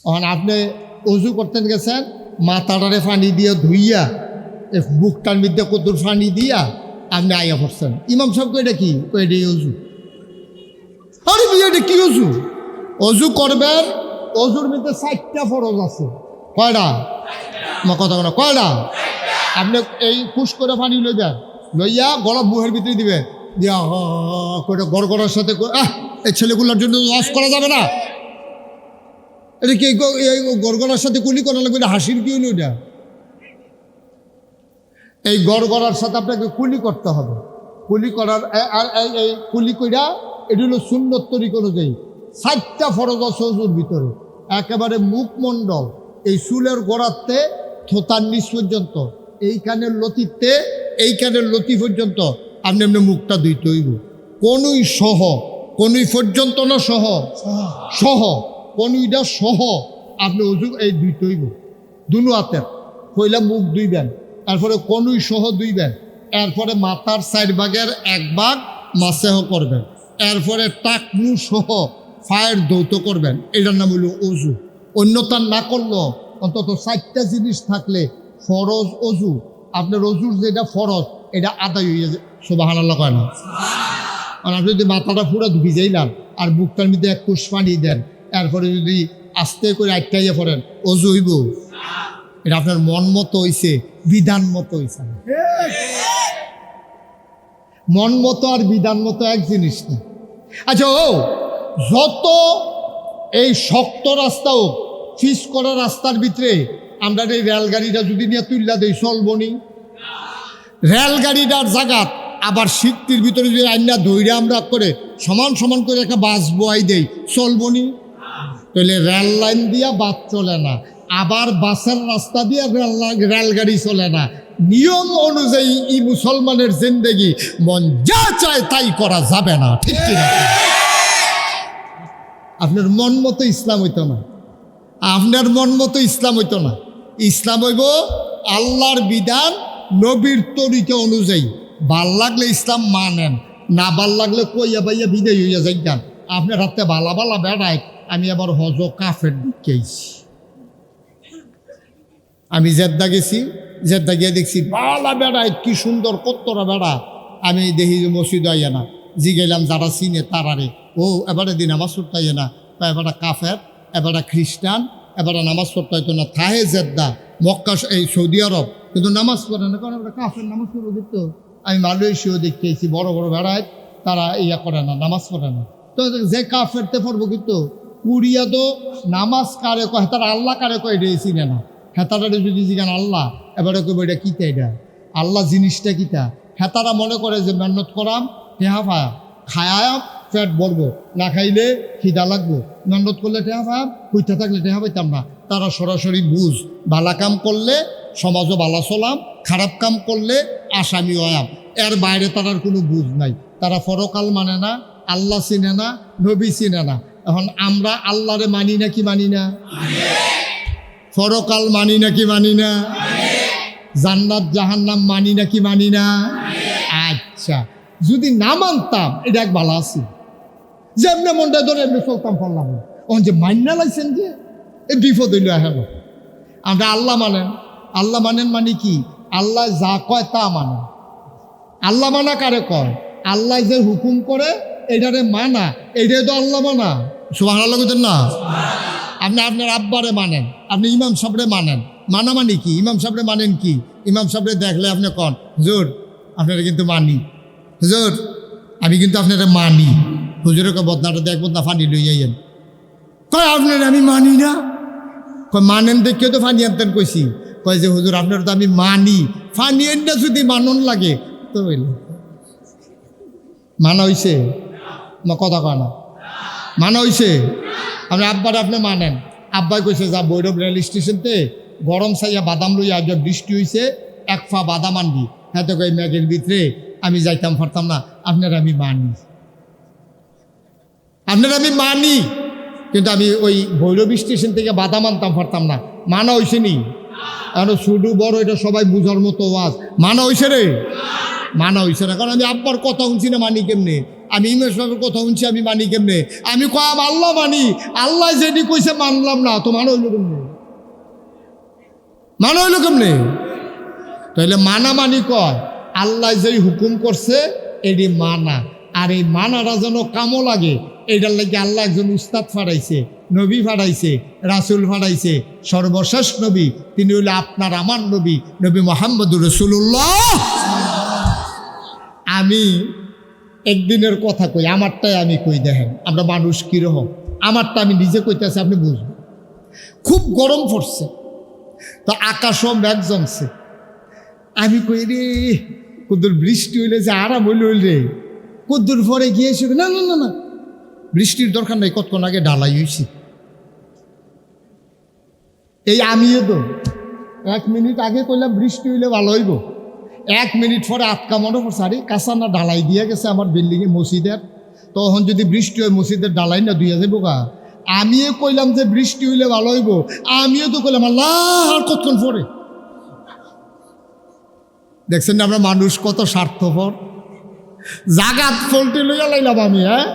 তখন আপনি অজু করতেন গেছেন, মাথাটারে পানি দিয়ে ধুইয়া বুকটার মধ্যে কদ্দুর পানি দিয়া আপনি আইয়া পড়ছেন। ইমাম সাহেব এটা কি? এটাই অজু। আরে বিয়ে এটা কি অজু? অজু করবেন, অজুর মধ্যে 4টা ফরজ আছে। কয়টা? আমার কথা বলা কয়টা? আপনি এই পুশ করে পানি লইবেন, লইয়া গলা বুহের ভিতরে দিবেন, দিয়া করে গড়গড়ার সাথে এই ছেলেগুলোর জন্য লস করা যাবে না। এটা কি এই গড়গড়ার সাথে কুলি করা লাগবে? এটা হাসির কি হলো? এটা এই গড়গড়ার সাথে আপনাকে কুলি করতে হবে। কুলি করার আর এই কুলি কইরা এটা হলো সুন্নত তরিকা অনুযায়ী 4টা ফরজ আছে অজুর ভিতরে। একেবারে মুখমণ্ডল, এই চুলের গোড়াতে থোতার নিচ পর্যন্ত, এইখানের লতিতে এইখানের লতি পর্যন্ত আপনি এমনি মুখটা ধুইতে হইব। কোনই সহ, কোনই পর্যন্ত না সহ, সহ কোনইটা সহ আপনি অজু এই ধুইতে হইব। দুনো হাতের পয়লা মুখ ধুইবেন, এরপরে কোনই সহ ধুইবেন, এরপরে মাথার 4 ভাগের 1 ভাগ মাসেহ করবেন, এরপরে টাকনু সহ ফায়ের দৌত করবেন। এটার নাম হইল অজু। অন্যতা না করলেও অন্তত 4টা জিনিস থাকলে ফরজ অজু, আপনার অজুর যেটা ফরজ এটা আদায় হয়ে যায়। সুবহানাল্লাহ কয় না? আর আপনি যদি মাথাটা পুরো ভিজাইলাম আর বুকটার মধ্যে 1 কুশ পানি দেন, এরপরে যদি আস্তে করে আটকাইয়া পড়েন, অজু হইব? এটা আপনার মন মতো হইছে, বিধান মতো হইছে। মন মতো আর বিধান মতো এক জিনিস না। আচ্ছা, যত এই শক্ত রাস্তা হোক, ফিস করা রাস্তার ভিতরে আমরা এই রেলগাড়িটা যদি নিয়ে তুললা দেই, চলবনি? রেলগাড়িটার জায়গাত আবার সিটটির ভিতরে যদি আইনা ধৈর্য আমরা করে সমান সমান করে একটা বাস বয়াই দেই, চলবনি? তাহলে রেল লাইন দিয়া বাস চলে না, আবার বাসের রাস্তা দিয়ে রেলগাড়ি চলে না। নিয়ম অনুযায়ী ই মুসলমানের জিন্দেগি মন যা চায় তাই করা যাবে না, ঠিক কিনা? আপনার মন মতো ইসলাম হইতো না, আপনার মন মতো ইসলাম হইতো না। ইসলাম হইব আল্লাহর বিধান, নবীর তরিকা অনুযায়ী। ভাল লাগলে ইসলাম মানেন, না ভাল লাগলে কইয়া বাইয়া বিদায় হইয়া যাইতাম। আপনার হাতে বালা বালা বেড়ায়। আমি আবার হজ কাফের দিকেছি। আমি জেদ্দা গেছি, জেদ্দা গিয়ে দেখছি বালা বেড়ায়, কি সুন্দর কত্তরা বেড়া। আমি দেখি যে মসজিদ আইয়া না, জিগাইলাম যারা চিনে তারারে, ও এবারে দিন নামাজ পড়তে আইয়া না, এবারে কাফের, এবারে খ্রিস্টান, এবারে নামাজ পড়তে হইতো না। থাহে জেদ্দা, মক্কা, এই সৌদি আরব, কিন্তু নামাজ পড়ে না, কারণ এবারে কাফের নামাজ পড়বো। কিন্তু আমি মালয়েশিয়াও দেখতেছি বড় বড় বেড়ায়, তারা ইয়া করে না, নামাজ পড়ে না। তো যে কাফেরতে পড়বো, কিন্তু কুড়িয়া তো নামাজ কারে কয়, তারা আল্লাহ কারে কয় এটা চিনে না। হেতারা যদি জিগান আল্লাহ, এবারে কইব এটা কিতা, এটা আল্লাহ জিনিসটা কিতা। হেতারা মনে করে যে মেহনত করাম, টেহা পায়াম, খায়াম পেট ভরবো, না খাইলে খিদা লাগবো, মেহনত করলে টেহা পায়াম, হইতে থাকলে টেহা পাইতাম না। তারা সরাসরি বুঝ, বালা কাম করলে সমাজও বালা চলাম, খারাপ কাম করলে আসামি হয়াম, এর বাইরে তার কোনো বুঝ নাই। তারা পরকাল মানে না, আল্লাহ চিনে না, নবী চিনে না। এখন আমরা আল্লাহরে মানি নাকি মানি না? পরকাল মানি নাকি মানি না? জান্নাত জাহান্নাম মানি নাকি মানি না? আচ্ছা, যদি না মানতাম এটা এক ভালো আছি, যে এমনি মনটা ধরে এমনি চলতাম পারলাম। ওন যে মান্না লাইছেন যে এই বিপদ হইল। এখন আমরা আল্লাহ মানেন, আল্লাহ মানেন মানে কি? আল্লাহ যা কয় তা মানেন। আল্লাহ মানা কারে কয়? আল্লাহ যে হুকুম করে এটারে মানা, এইটাই তো আল্লাহ মানা। সুবহানাল্লাহ কইতেন না? আপনি আপনার আব্বারে মানেন, আপনি ইমাম সাহেবরে মানেন। মানা মানে কি? ইমাম সাহেবরে মানেন কি? ইমাম সাহেবরে দেখলে আপনি কন, হুজুর আপনারা কিন্তু মানি, হুজুর আমি কিন্তু আপনারা মানি। হুজুরের বদনাটা দেখ, বদনা ফানি লই যাইয়েন। কয় আপনার আমি মানি না। কয় মানেন দেখে তো ফানি আনতেন কইছি। কয় যে হুজুর আপনার তো আমি মানি, ফানি এনটা যদি মানন লাগে তো হইল। মানা হইছে? কথা কয় না, মানা হইছে? আপনি আব্বার আপনি মানেন। আব্বাই কইছে যা ভৈরব রেল স্টেশনতে গরম চাইয়া বাদাম লইয়া আজ বৃষ্টি হয়েছে, 1 ফা বাদাম আনবি। হ্যাঁ তো কই ম্যাগের ভিতরে আমি যাইতাম পারতাম না। আপনার আমি মানি, আপনার আমি মানি, কিন্তু আমি ওই ভৈরব স্টেশন থেকে বাদাম আনতাম পারতাম না। মানা হইছে নি? এখন শুধু বড় এটা সবাই বুঝার মতো ওয়াজ। মানা হইছে রে? মানা হইছে না, কারণ আমি আব্বার কথা শুনছি না। মানি কেমনে? আমি ইমাম সাহেবের কথা শুনছি, আমি মানি কেমনে? আমি কম আল্লাহ মানি, আল্লাহ যেটি কইছে মানলাম না, তো মানা হইল কেমনে? মানা হইল কেমনে? তাহলে মানা মানি কয় আল্লাহ যেই হুকুম করছে এটি মানা, আর এই মানাটা যেন কামো লাগে এইটার লাগে আল্লাহ একজন উস্তাদ ফাড়াইছে, নবী ফাড়াইছে, রাসুল ফাড়াইছে। সর্বশেষ নবী তিনি হইলে আপনার আমার নবী, নবী মুহাম্মদুর রাসূলুল্লাহ। আমি একদিনের কথা কই, আমারটাই আমি কই, দেখেন আমরা মানুষ কীরকম। আমারটা আমি নিজে কইতেছি, আপনি বুঝবেন। খুব গরম পড়ছে, তো আকাশও মেঘ জমছে। আমি কই রে কদ্দুর বৃষ্টি হইলে যে আরাম হইলে রে, কদ্দুর পরে গিয়েছি না না না না বৃষ্টির দরকার নাই, কতক্ষণ আগে ঢালাই হয়েছি। এই আমিও তো 1 মিনিট আগে কইলাম বৃষ্টি হইলে ভালো হইব, 1 মিনিট পরে আটকা মনে পড়ছে আরে কাঁচা না ঢালাই দিয়ে গেছে আমার বিল্ডিংয়ে মসজিদের, তখন যদি বৃষ্টি হয় মসজিদের ঢালাই না দুইয়া যাবো গা। আমিও কইলাম যে বৃষ্টি হইলে ভালো হইব, আমিও তো কইলাম আল্লাহ আর কতক্ষণ পরে। দেখছেন না আমরা মানুষ কত স্বার্থপর। জাগাত ফলটি লইয়া লাইলাম আমি, হ্যাঁ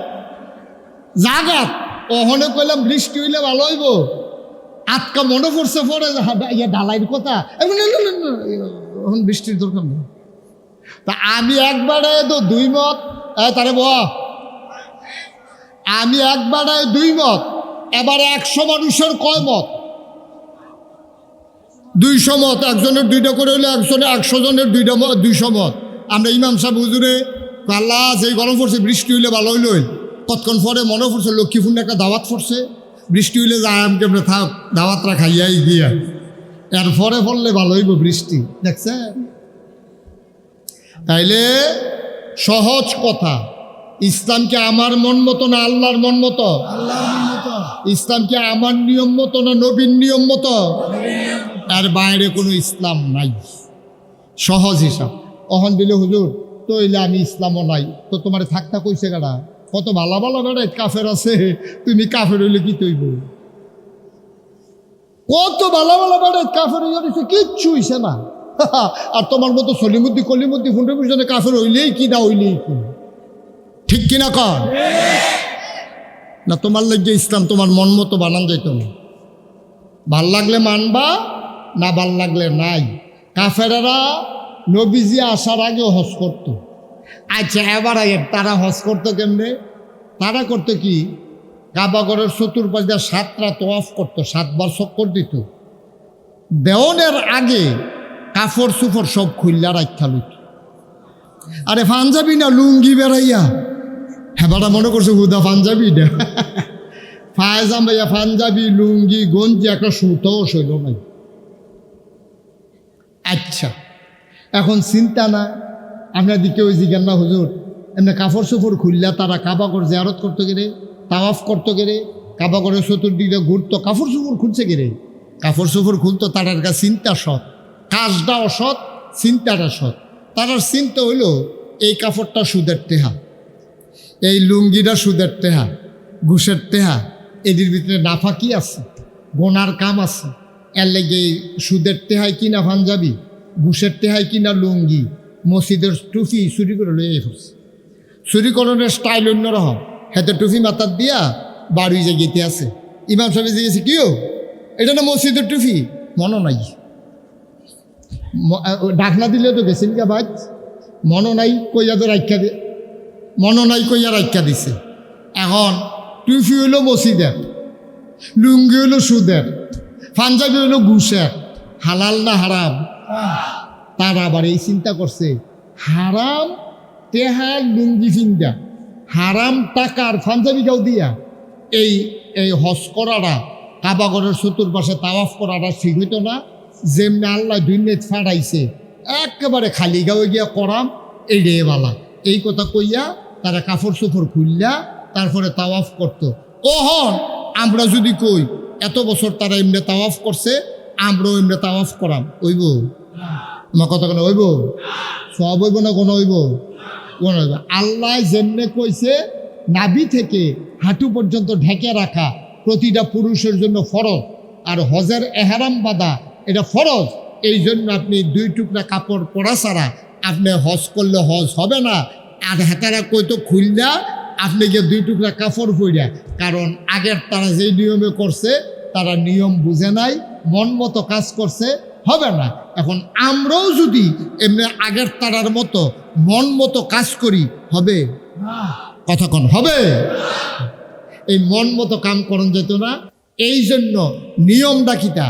জাগাত ওহনে কইলাম বৃষ্টি হইলে ভালো হইব, আটকা মনে পড়ছে পরে ইয়া ঢালাইয়ের কথা, এখন বৃষ্টির দরকার নেই। তা আমি একবারে তো 2 মত, তারে আমি একবারে 2 মত, এবারে 100 মানুষের কয় মত? 200 মত। একজনের 2টা করে হলে 100 জনের 200 মত। আমরা ইমাম সাহেব হুজুরে আল্লাহ যেই গরম পড়ছে বৃষ্টি হইলে ভালো হইল, কতক্ষণ পরে মনে পড়ছে লক্ষ্মীপুর একটা দাওয়াত পড়ছে, বৃষ্টি হইলে যায় আমি কেমন থাক দাওয়াতরা খাইয়াই গিয়া এরপরে পড়লে ভালো হইব বৃষ্টি। দেখছেন? তাইলে সহজ কথা, ইসলাম কি আমার মন মতো না আল্লাহর মন মতো? ইসলাম কি আমার নিয়ম মতো না নবীর নিয়ম মতো? এর বাইরে কোনো ইসলাম নাই। সহজ হিসাব। অহন দিলে হুজুর তো হইলে আমি ইসলামও নাই, তো তোমার থাকতা কইছে গাড়া, কত ভালো ভালো বেড়াই কাফের আছে, তুমি কাফের হইলে কি তৈব? কত ভালো ভালো বেড়াই কাফের হইয়া দিচ্ছে, কিচ্ছু হইছে না। আর তোমার মতো সলিমুদ্দি কলিমুদ্দি ফুন্ডে পিছনে কাফের হইলেই কি না হইলেই কি, ঠিক কিনা কর না? তোমার লাগে ইসলাম তোমার মন মতো বানান যাইত না, ভাল লাগলে মানবা, না ভাল লাগলে নাই। কাফেরেরা নবীজি আসার আগে হজ করত। আচ্ছা এবার তারা হজ করতো কেমনে? তারা করতো কি, কাবাগরের চতুর্পাশ দিয়ে 7টা তোয়াফ করতো, 7বার চক্কর দিত। দেওয়ানের আগে কাফড় সুফর সব খুললা রাখা লইত। আরে পাঞ্জাবি না লুঙ্গি বেড়াইয়া, হেবাটা মনে করছে হুদা পাঞ্জাবি না, ফায়জাম ভাইয়া পাঞ্জাবি লুঙ্গি গঞ্জি একটা সুতাও শৈল নাই। আচ্ছা এখন চিন্তা না, আপনার দিকে ওই জিজ্ঞান না হুজুর এমনি কাপড় চোপড় খুললা তারা কাবাগর জিয়ারত করতে গেলে, তাওয়াফ করতে গেলে, কাবাগরের চতুর্দিকে ঘুরতো, কাপড় চোপড় খুলছে গেলে, কাপড় চোপড় খুলতো, তারার কাছে চিন্তা সৎ, কাজটা অসৎ, চিন্তাটা সৎ। তারার চিন্তা হইল এই কাপড়টা সুদের টেহা, এই লুঙ্গিটা সুদের টেহা, ঘুষের টেহা, এদের ভিতরে নাফা কি আছে, গোনার কাম আছে। এর লেগে সুদের টেহায় কিনা পাঞ্জাবি, ঘুষের টেহায় কিনা লুঙ্গি, মসজিদের টুপি চুরি করে লইয়ে পড়ছে। চুরিকরণের স্টাইল অন্যরকম, হাতে টুপি মাথার দিয়া বাড়ি যে গেতে আছে। ইমাম সাহেব জিজ্ঞেস কিও এটা না মসজিদের টুপি, মনে নাই, ডাকনা দিলে তো গেছেন কে ভাই, মনে নাই কইয়া তো রাখা দে, মনে নাই কইয়া রাখা দিছে। এখন টুপি হইল মসজিদের, লুঙ্গি হইল সুদের, পাঞ্জাবি হইল ঘুষের, হালাল না হারাম? তারা আবার এই চিন্তা করছে হারাম টেহার লুঙ্গি ফিন্দা, হারাম টাকার পাঞ্জাবি গাও দিয়া এই এই হজ করাটা, কাবাগরের চতুর্পাশে তাওয়াফ করাটা ঠিক হইতো না। যেমনি আল্লাহ দুনিয়াত ফাড়াইছে একেবারে খালি গাঁয়ে গিয়া করাম এই রে বালা, এই কথা কইয়া তারা কাপড় চোপড় খুললা তারপরে তাওয়াফ করতো। ওহন আমরা যদি কই এত বছর তারা এমনি তাওয়াফ করছে, আমরাও এমনি তাওয়াফ করাম, হইব? আমার কথা কোনো হইব? সব হইব না কোনো হইব? কোন হইব? আল্লাহ যেমনে কইছে নাভি থেকে হাঁটু পর্যন্ত ঢেকে রাখা প্রতিটা পুরুষের জন্য ফরজ, আর হজের এহরাম বাঁধা এটা ফরজ। এই জন্য আপনি 2 টুকরা কাপড় পরা ছাড়া আপনি হজ করলে হজ হবে না। আর হেতারা কইতো খুললা আপনি গিয়ে 2 টুকরা কাপড় পইরা, কারণ আগের তারা যেই নিয়মে করছে তারা নিয়ম বুঝে নাই, মন মতো কাজ করছে, হবে না। এখন আমরাও যদি এমনি আগের তারার মতো মন মতো কাজ করি, হবে কতক্ষণ হবে? এই মন মতো কাম করন যেত না। এই জন্য নিয়মটা কিটা,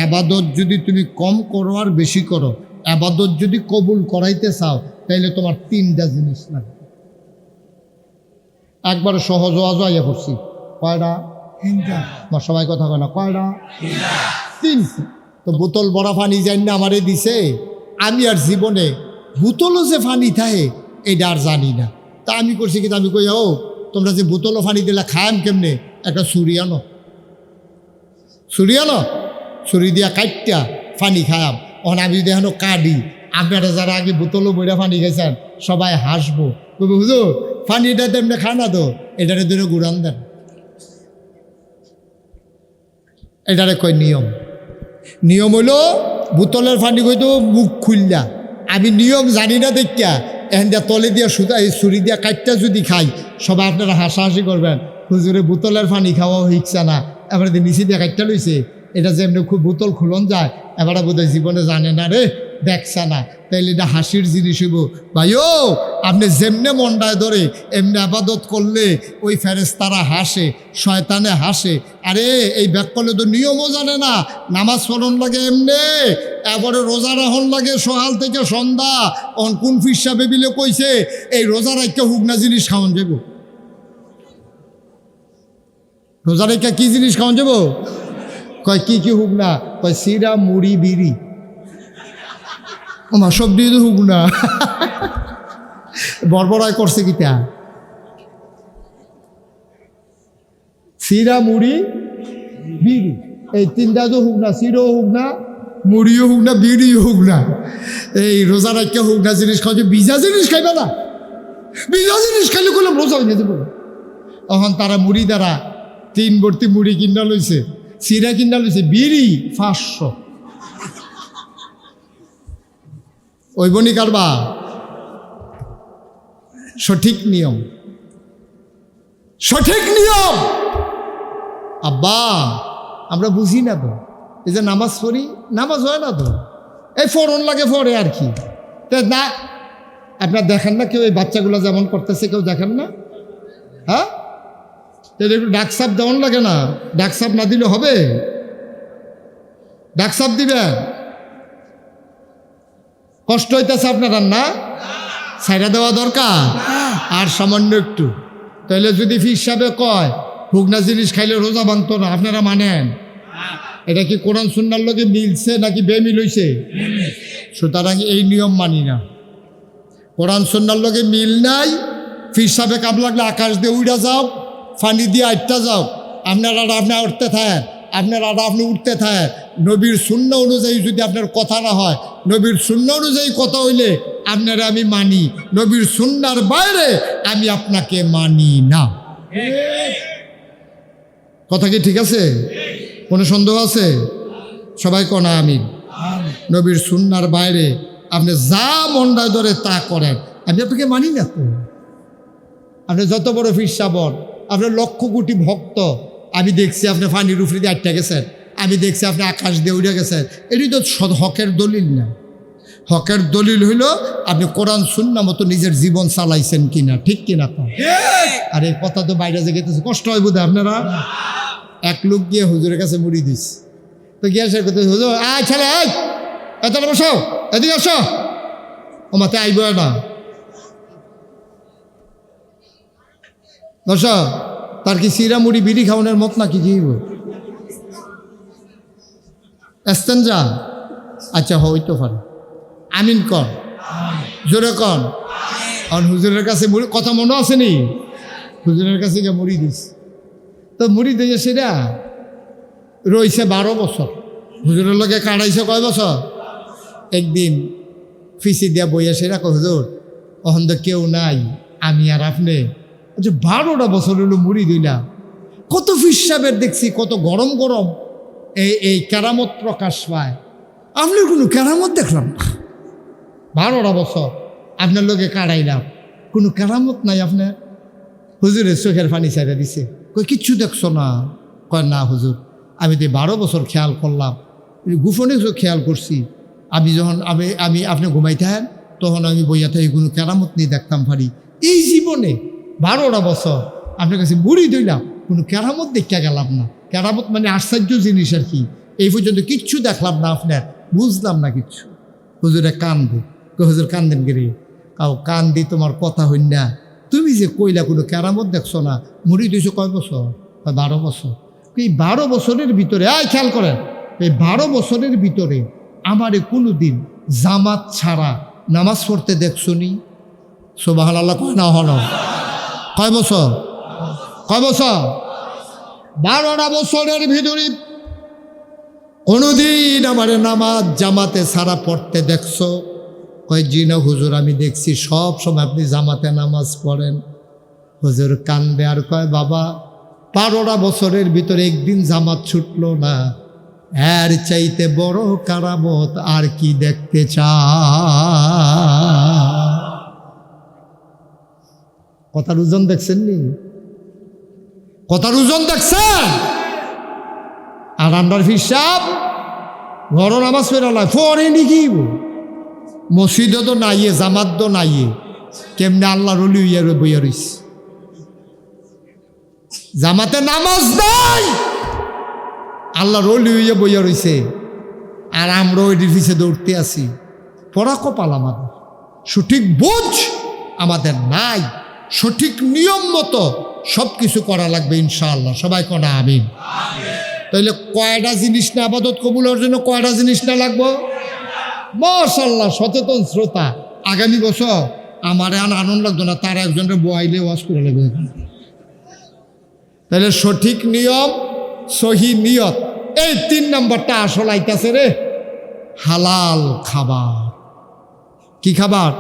আবাদত যদি তুমি কম করো আর বেশি করো, আবাদত যদি কবুল করাইতে চাও তাইলে তোমার 3টা জিনিস লাগবে। একবারে সহজ ওয়াজ আইয়া করছি, কয়টা? 3টা। আমার সবাই কথা কয় না, কয়টা? 3টা। তো বোতল বড়া পানি যাই না আমারে দিছে, আমি আর জীবনে বোতলও যে পানি থাকে এটা আর জানি না। তা আমি করছি কিন্তু আমি কই, ও তোমরা যে বোতলও পানি দিলা খায়াম কেমনে? একটা ছুরি আনো, ছুরি দিয়া কাটটা পানি খায়াম। ওখানে আমি যদি এখনো কাটি, আপনারা যারা আগে বোতলও বইরা পানি খাইছেন সবাই হাসবো, বলবো হুজুর পানিটা তেমনি খা না তো, এটারে ধরে ঘুরান দেন। এটারে কয় নিয়ম। নিয়ম হইল বোতলের পানি কইতো মুখ খুললা, আমি নিয়ম জানি না দেখিয়া এখন দিয়া তলে দিয়া সুতা এই ছুরি দিয়া কাটটা যদি খাই, সবাই আপনারা হাসাহাসি করবেন, হুজুরে বোতলের পানি খাওয়া হইছে না, এবারে নিচে দিয়া কাটটা লইছে, এটা যে এমনি খুব বোতল খুলন যায়, এবারে বোধহয় জীবনে জানে না রে, দেখছে না, তাইলে এটা হাসির জিনিস হইব। ভাইও আপনি যেমনে মনটায় ধরে এমনি আবাদত করলে ওই ফেরেশতারা হাসে, শয়তানে হাসে। আরে এই ব্যাক করলে তো নিয়মও জানে না, নামাজ পড়ন লাগে এমনে, এবারে রোজা রাখন লাগে সকাল থেকে সন্ধ্যা। কোন ফিসা বেবিলে কইছে এই রোজা রাখতে হুগনা জিনিস খাওয়ান যাব? রোজা রেখা কি জিনিস খাওয়ান যাব? কয় কি কি হুগনা? কয় সিরা মুড়ি বিড়ি। আমার সব দিয়ে তো হুগনা বরবরাই করছে কিটা? সিরা মুড়ি বিড়ি, এই 3টা তো হুগনা, সিরও হুগনা, মুড়িও হুগনা, বিড়িও হুগনা। এই রোজা রাখতে হুগনা জিনিস খাওয়া, ভিজা জিনিস খাইবে না, ভিজা জিনিস খাইলে করলাম রোজা হয়ে যেতে বলো। তখন তারা মুড়ি দ্বারা 3 ভর্তি মুড়ি কিনা লইছে, সিরা কিনা লইছে, বিড়ি 500। ওই বনি কারবা সঠিক নিয়ম, সঠিক নিয়ম। আব্বা আমরা বুঝি না তো, এই যে নামাজ পড়ি, নামাজ হয় না তো, এই ফোরন লাগে ফরে আর কি না। আপনার দেখেন না কেউ এই বাচ্চাগুলো যেমন করতেছে, কেউ দেখেন না? হ্যাঁ, একটু ডাকসাপ দেওয়ান লাগে না? ডাকসাপ না দিলে হবে? ডাকসাপ দিবেন, কষ্ট হইতেছে আপনার না? ছাইরা দেওয়া দরকার আর সামান্য একটু। তাহলে যদি ফির সাহেবে কয় হুগনা জিনিস খাইলে রোজা ভাঙতো না, আপনারা মানেন? এটা কি কোরআন সুন্নাহর লগে মিলছে নাকি বেমিল হইছে? সুতরাং এই নিয়ম মানি না। কোরআন সুন্নাহর লগে মিল নাই। ফির সাহেবে কাপ লাগলে আকাশ দিয়ে উড়া যাও, ফানি দিয়ে আটটা যাও, আপনারা আপনি উঠতে থাকেন, আপনার আপনি উঠতে থাকেন। নবীর সুন্নাহ অনুযায়ী যদি আপনার কথা না হয়, নবীর সুন্নাহ অনুযায়ী কথা হইলে আপনারা আমি মানি, নবীর সুন্নাহর বাইরে আমি আপনাকে মানি না। কথা কি ঠিক আছে? কোনো সন্দেহ আছে? সবাই কনা আমিন। নবীর সুন্নাহর বাইরে আপনি যা মন্ডায় ধরে তা করেন, আমি আপনাকে মানি না তো। আপনি যত বড় ফির সাবর, আপনার 1,00,000 কোটি ভক্ত, আমি দেখছি আপনি ফানির উফরি দিয়ে আটটা গেছেন, আমি দেখছি আপনি আকাশ দিয়ে উড়ে গেছেন, এটি তো হকের দলিল না। হকের দলিল হইল আপনি কোরআন সুন্নাহ মতো নিজের জীবন চালাইছেন কিনা, ঠিক কিনা? আর এই কথা তো বাইরে যে গেতেছে, কষ্ট হয় বোধহয় আপনারা। এক লোক গিয়ে হুজুরের কাছে মুড়ি দিস, তো গিয়ে সে করতে, হুজুর আয় ছেলে, এত বসো, এদিকে আসো, ও মাতে আইব না বসো। তার কি সিরা মুড়ি বিড়ি খাওয়ানোর মত নাকি কি? এস্তেঞ্জা? আচ্ছা হইতো পারে। আমিন কর, জোরে কর। আর হুজুরের কাছে কথা মনে আসেনি? হুজুরের কাছে গিয়ে মুড়ি দিস, তো মুড়ি দিয়ে সেটা রইছে 12 বছর। হুজুরের লগে কাটাইছে কয় বছর? একদিন ফিসি দিয়া বইয়া সেটা হুজুর ওখান তো কেউ নাই, আমি আর আপনি। আচ্ছা 12টা বছর হলো মুড়ি দিলাম, কত ফিস সাহেবের দেখছি কত গরম গরম এই কেরামত প্রকাশ পায়, আপনার কোনো কেরামত দেখলাম না। 12টা বছর আপনার লোকে কাটাইলাম, কোনো কেরামত নাই আপনার? হুজুরের চোখের পানি ছাইড়া দিছে, কই কিচ্ছু দেখছো না? কয় না হুজুর, আমি তো 12 বছর খেয়াল করলাম, গোপনে খেয়াল করছি, আমি যখন আমি আপনি ঘুমাইতেন তখন আমি বইয়া থেকে কোনো কেরামত নিয়ে দেখতাম পারি। এই জীবনে 12টা বছর আপনার কাছে বুড়ি দইলাম, কোনো কেরামত দেখা গেলাম না। কেরামত মানে আশ্চর্য জিনিস আর কি, এই পর্যন্ত কিচ্ছু দেখলাম না আপনার, বুঝলাম না কিচ্ছু। হুজুরে কান্দে, হুজুর কান্দেন গেরে, কাউ কান্দি তোমার কথা হইন না, তুমি যে কইলা কোনো কেরামত দেখছো না, মুড়ি দিয়েছো কয় বছর? 12 বছর। এই 12 বছরের ভিতরে খেয়াল করেন, এই 12 বছরের ভিতরে আমারে কোনো দিন জামাত ছাড়া নামাজ পড়তে দেখছো নি? সুবহানাল্লাহ কয় না? হল কয় বছর? কয় বছর? 12টা বছরের ভিতরে কোনোদিন আমারে নামাজ জামাতে ছাড়া পড়তে দেখছো? কয় জি না হুজুর, আমি দেখছি সব সময় আপনি জামাতে নামাজ পড়েন। হুজুর কান্দে আর কয় বাবা, 12টা বছরের ভিতরে একদিন জামাত ছুটলো না, এর চাইতে বড় কারামত আর কি দেখতে কথার ওজন দেখছেন নি? কথার ওজন দেখছেন? আর আন্ডার হিসাব ঘর নামাজ ফেরালায় ফরেনি কি মসজিদও তো নাইয়ে, জামাত তো নাইয়ে, কেমনে আল্লাহ রলি হইয়া বইয়া রইছে। জামাতে নামাজ নাই, আল্লাহ রলি হইয়া বইয়া রইছে, আর আমরা ওই পিছে দৌড়তে আছি। পড়া কপাল আমাদের, সঠিক বোঝ আমাদের নাই, সঠিক নিয়ম মতো সব কিছু করা লাগবে ইনশাআল্লাহ। সবাই কনা আমিন। তাহলে কয়টা জিনিস না আবাদত কবুলের জন্য, কয়টা জিনিস না লাগবো? মাশাআল্লাহ, সচেতন শ্রোতা, আগামী বছর আমার আনন্দ লাগতো না, তার একজনের বয়াইলে ওয়াজ করে লাগবে। তাহলে সঠিক নিয়ম, সহি নিয়ত, এই 3 নম্বরটা আসল আইতাছে রে। হালাল খাবার। কি খাবার?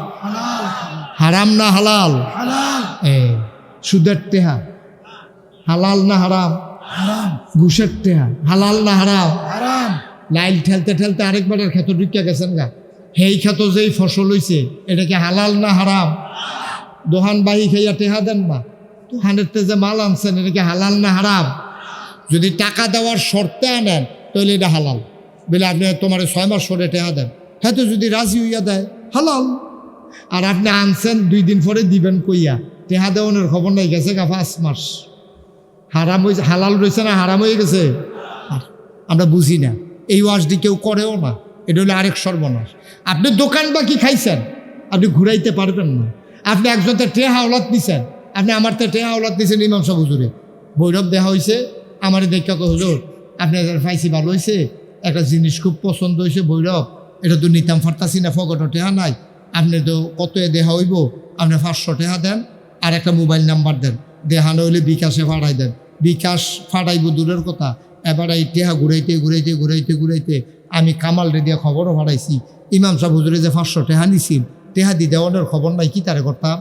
হারাম না হালাল? সুদের টেহা হালাল না হারাম? ঘুষের টেহা হালাল না হারাম? লাইল ঠেলতে ঠেলতে আরেকবারের ক্ষেত ঢুকিয়া গেছেন গা, সেই ক্ষেত যেই ফসল হইছে এটা কি হালাল না হারাম? দোহান বাহি খাইয়া টেহা দেন না, দোহানের যে মাল আনছেন এটা কি হালাল না হারাম? যদি টাকা দেওয়ার শর্তে আনেন তাহলে এটা হালাল, বলে আপনি তোমার 6 মাস পরে টেহা দেন, হ্যাঁ তো যদি রাজি হইয়া দেয় হালাল। আর আপনি আনছেন 2 দিন পরে দিবেন কইয়া, টেহা দেওয়ানোর খবর নাই, গেছে গা 5 মাস, হারাম হয়েছে, হালাল রয়েছে না হারাম হয়ে গেছে? আমরা বুঝি না, এই ওয়াজটি কেউ করেও না, এটা হলো আরেক সর্বনাশ। আপনি দোকান বাকি খাইছেন, আপনি ঘুরাইতে পারবেন না। আপনি একজনতে টেহা আওলাদ দিছেন, আপনি আমার তো টেহা আওলাদ দিয়েছেন ইমাম সাহেব হুজুরে, ভৈরব দেখা হয়েছে, আমার দেখা হুজুর আপনি পাইছি ভালো হয়েছে, একটা জিনিস খুব পছন্দ হয়েছে ভৈরব, এটা তো নিতাম ফারতাছি না, ফগট টেহা নাই, আপনি তো কত দেহা হইব, আপনি 500 টেহা দেন আর একটা মোবাইল নাম্বার দেন, দেহানো হইলে বিকাশে ফাড়াই দেন। বিকাশ ফাড়াইব দূরের কথা, এবার এই টেহা ঘুরাইতে ঘুরাইতে ঘুরাইতে ঘুরাইতে আমি কামাল রে দিয়া খবরও ফাড়াইছি, ইমাম সাহেব হুজুরে যে 500 টেহা নিছিল, টেহা দি দেওয়ানোর খবর নাই, কি তারে করতাম?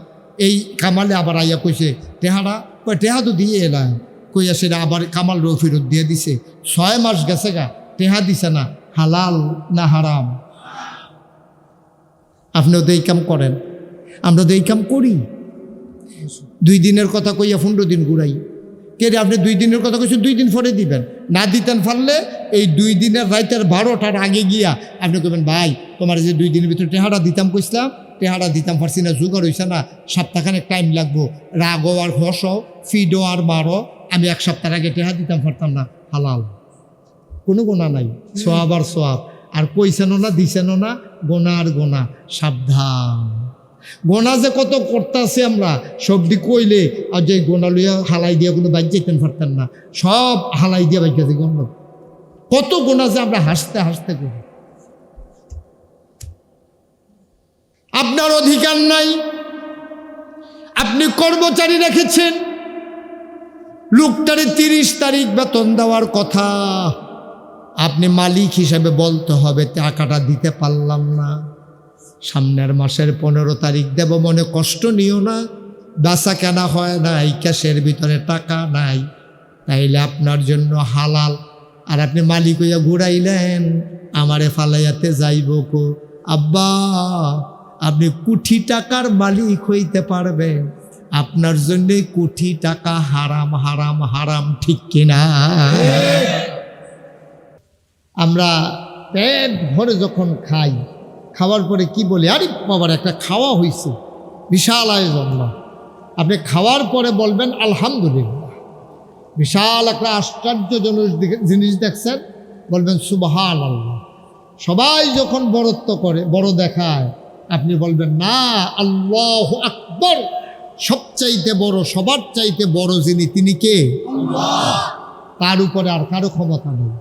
এই কামালে আবার আইয়া কইছে টেহাটা, কই টেহা তো দিয়ে এলাম, কইয়া সেটা আবার কামাল রো ফেরত দিয়ে দিছে। 6 মাস গেছে গা, টেহা দিছে না, হালাল না হারাম? আপনিও তো এই কাম করেন, আমরা তো এই কাম করি। 2 দিনের কথা কইয়া 15 দিন ঘুরাই, কে রে আপনি 2 দিনের কথা কইছেন 2 দিন পরে দিবেন, না দিতেন পারলে এই 2 দিনের রাইতের 12টার আগে গিয়া আপনি কইবেন ভাই তোমার যে 2 দিনের ভিতরে টেহাটা দিতাম কইছিলাম, টেহাটা দিতাম পারছি না, জোগাড় হইছে না, সপ্তাহখানেক টাইম লাগবো, রাগো আর হসো, ফিডো আর মারো, আমি 1 সপ্তাহ আগে টেহা দিতাম পারতাম না, হালাল, কোনো গোনা নাই, সোয়াব আর সোয়াব। আর কইছেনও না দিছেনও না, গোনা আর গোনা, সাবধান। গোনা যে কত করতেছে আমরা, সবদি কইলে আর যে গোনা লইয়া হালাই দিয়া কোনো বাইক যেতেন পারতেন না, সব হালাই দিয়া বাইক গেছে গন্ধ, কত গোনা যে আমরা হাসতে হাসতে করি। আপনার অধিকার নাই, আপনি কর্মচারী রেখেছেন, লোকটারে 30 তারিখ বেতন দেওয়ার কথা, আপনি মালিক হিসেবে বলতে হবে টাকাটা দিতে পারলাম না, সামনের মাসের 15 তারিখ দেব, মনে কষ্ট নিও না, বেচা কেনা হয় নাই, ক্যাশের ভিতরে টাকা নাই, তাইলে আপনার জন্য হালাল। আর আপনি মালিক হইয়া ঘুরাইলেন, আমারে ফালাইয়াতে যাইব কো, আব্বা আপনি কোটি টাকার মালিক হইতে পারবেন, আপনার জন্য কোটি টাকা হারাম হারাম হারাম, ঠিক কিনা? আমরা পেট ভরে যখন খাই, খাওয়ার পরে কি বলি, আরে বাবার একটা খাওয়া হয়েছে, বিশাল আয়োজন না। আপনি খাওয়ার পরে বলবেন আলহামদুলিল্লাহ, বিশাল একটা আশ্চর্যজনক জিনিস দেখছেন, বলবেন সুবহানাল্লাহ। সবাই যখন বড়ত্ব করে, বড় দেখায়, আপনি বলবেন না, আল্লাহু আকবার, সবচাইতে বড়, সবার চাইতে বড় যিনি, তিনি কে? তার উপরে আর কারো ক্ষমতা নেই।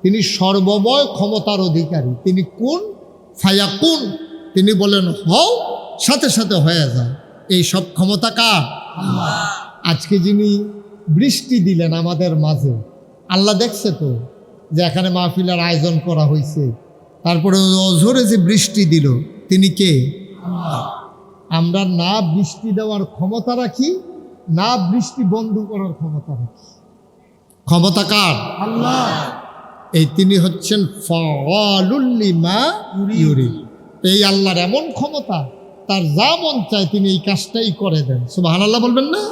তিনি সর্বময় ক্ষমতার অধিকারী। তিনি কোন ফায়াকুন, তিনি বলেন হও, সাথে সাথে হয়ে যায়। এই সব ক্ষমতা কার? আজকে যিনি বৃষ্টি দিলেন আমাদের মাঝে, আল্লাহ দেখছে তো যে এখানে মাহফিলের আয়োজন করা হয়েছে, তারপরে অঝরে যে বৃষ্টি দিল, তিনি কে? আমরা না বৃষ্টি দেওয়ার ক্ষমতা রাখি, না বৃষ্টি বন্ধ করার ক্ষমতা রাখি। ক্ষমতা কার? আল্লাহ। এই তিনি হচ্ছেন ফাআলুল লিমা ইউরিদ। এই আল্লাহর এমন ক্ষমতা, তার যা মন চায় তিনি এই কাজটাই করে দেন। সুবহানাল্লাহ বলবেন না?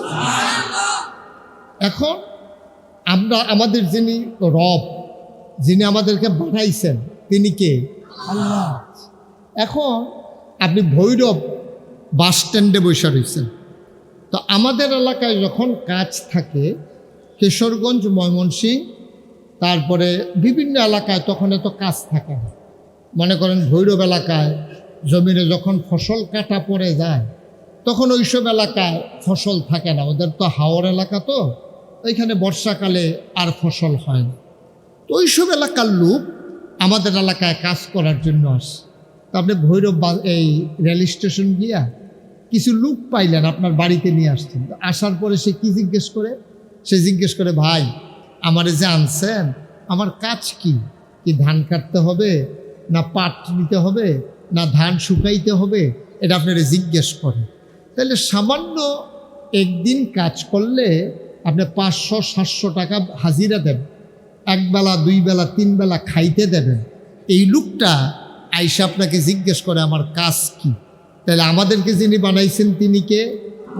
এখন আমরা আমাদের যিনি রব, যিনি আমাদেরকে বানাইছেন, তিনি কে? আল্লাহ। এখন আপনি ভৈরব বাস স্ট্যান্ডে বসে রয়েছেন, তো আমাদের এলাকায় যখন কাজ থাকে, কিশোরগঞ্জ, ময়মনসিংহ, তারপরে বিভিন্ন এলাকায় তখন এত কাজ থাকে না। মনে করেন ভৈরব এলাকায় জমিনে যখন ফসল কাটা পড়ে যায়, তখন ওইসব এলাকায় ফসল থাকে না, ওদের তো হাওর এলাকা, তো ওইখানে বর্ষাকালে আর ফসল হয় না। তো ওইসব এলাকার লোক আমাদের এলাকায় কাজ করার জন্য আসে। তো আপনি ভৈরব এই রেল স্টেশন গিয়া কিছু লোক পাইলেন, আপনার বাড়িতে নিয়ে আসছেন। তো আসার পরে সে কি জিজ্ঞেস করে? সে জিজ্ঞেস করে, ভাই আমারে যে আনছেন, আমার কাজ কি? কি ধান কাটতে হবে, না পাট নিতে হবে, না ধান শুকাইতে হবে? এটা আপনারা জিজ্ঞেস করেন। তাহলে সামান্য একদিন কাজ করলে আপনি 500-700 টাকা হাজিরা দেবেন, একবেলা, দুই বেলা, তিন বেলা খাইতে দেবেন। এই লোকটা আইসা আপনাকে জিজ্ঞেস করে আমার কাজ কি? তাহলে আমাদেরকে যিনি বানাইছেন তিনি কে?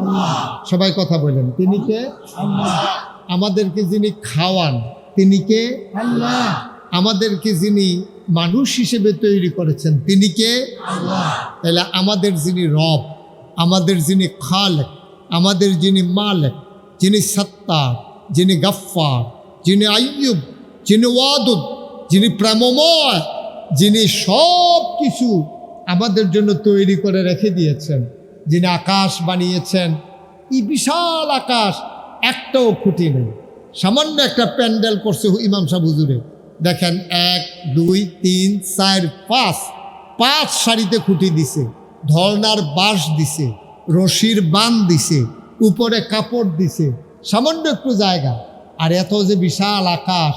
আল্লাহ। সবাই কথা বলেন, তিনি কে? আল্লাহ। আমাদেরকে যিনি খাওয়ান, তিনি কে? আল্লাহ। আমাদেরকে যিনি মানুষ হিসেবে তৈরি করেছেন, তিনি কে? আল্লাহ। তাহলে আমাদের যিনি রব, আমাদের যিনি খালেক, আমাদের যিনি মালেক, যিনি সত্তার, যিনি গফফার, যিনি আইয়ুব, যিনি ওয়াদুদ, যিনি প্রেমময়, যিনি সব কিছু আমাদের জন্য তৈরি করে রেখে দিয়েছেন, যিনি আকাশ বানিয়েছেন, এই বিশাল আকাশ, একটাও খুঁটি নেই। সামান্য একটা প্যান্ডেল করছে ইমাম সাহেব হুজুরে, দেখেন 1, 2, 3, 4, 5 সারিতে খুঁটি দিছে, ধরনার বাঁশ দিছে, রশির বান দিছে, উপরে কাপড় দিছে, সামান্য একটু জায়গা। আর এত যে বিশাল আকাশ,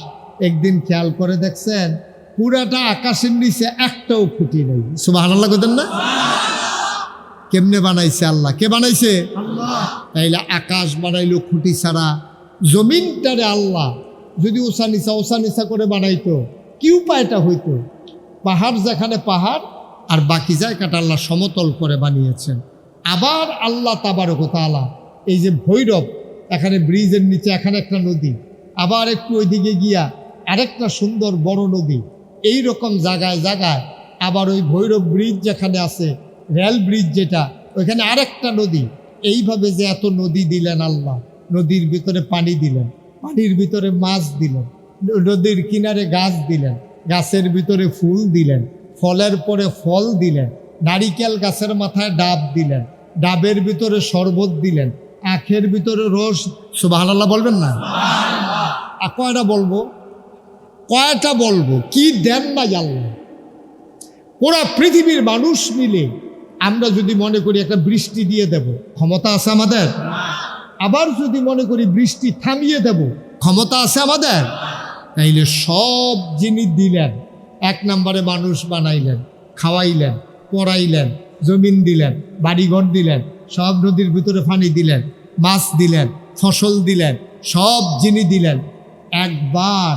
একদিন খেয়াল করে দেখছেন পুরাটা আকাশের নিচে একটাও খুঁটি নেই। সুবহানাল্লাহ বলেন না? কেমনে বানাইছে আল্লাহ? কে বানাইছে? আল্লাহ। তাইলে আকাশ বানাইলো খুঁটি ছাড়া, জমিনটারে আল্লাহ যদি ওসা নিচা করে বানাইতো, কি উপায়টা হইতো? পাহাড় যেখানে পাহাড়, আর বাকি জায়গাটা আল্লাহ সমতল করে বানিয়েছেন। আবার আল্লাহ তাবারক ওয়া তাআলা এই যে ভৈরব, এখানে ব্রিজের নিচে এখানে একটা নদী, আবার একটু ওইদিকে গিয়া আরেকটা সুন্দর বড় নদী, এই রকম জায়গায় জায়গায় আবার ওই ভৈরব ব্রিজ যেখানে আছে, রেল ব্রিজ যেটা, ওইখানে আরেকটা নদী। এইভাবে যে এত নদী দিলেন আল্লাহ, নদীর ভিতরে পানি দিলেন, পানির ভিতরে মাছ দিলেন, নদীর কিনারে গাছ দিলেন, গাছের ভিতরে ফুল দিলেন, ফলের পরে ফল দিলেন, নারিকেল গাছের মাথায় ডাব দিলেন, ডাবের ভিতরে শরবত দিলেন, আখের ভিতরে রস। সুবহানাল্লাহ বলবেন না? কয়টা বলবো? কয়টা বলবো? কি দেন না আল্লাহ! পুরা পৃথিবীর মানুষ মিলে আমরা যদি মনে করি একটা বৃষ্টি দিয়ে দেব, ক্ষমতা আছে আমাদের? আবার যদি মনে করি বৃষ্টি থামিয়ে দেব, ক্ষমতা আছে আমাদের? তাইলে সব জিনিস দিলেন, 1 নম্বরে মানুষ বানাইলেন, খাওয়াইলেন, পড়াইলেন, জমিন দিলেন, বাড়িঘর দিলেন, সব নদীর ভিতরে পানি দিলেন, মাছ দিলেন, ফসল দিলেন, সব জিনিস দিলেন। একবার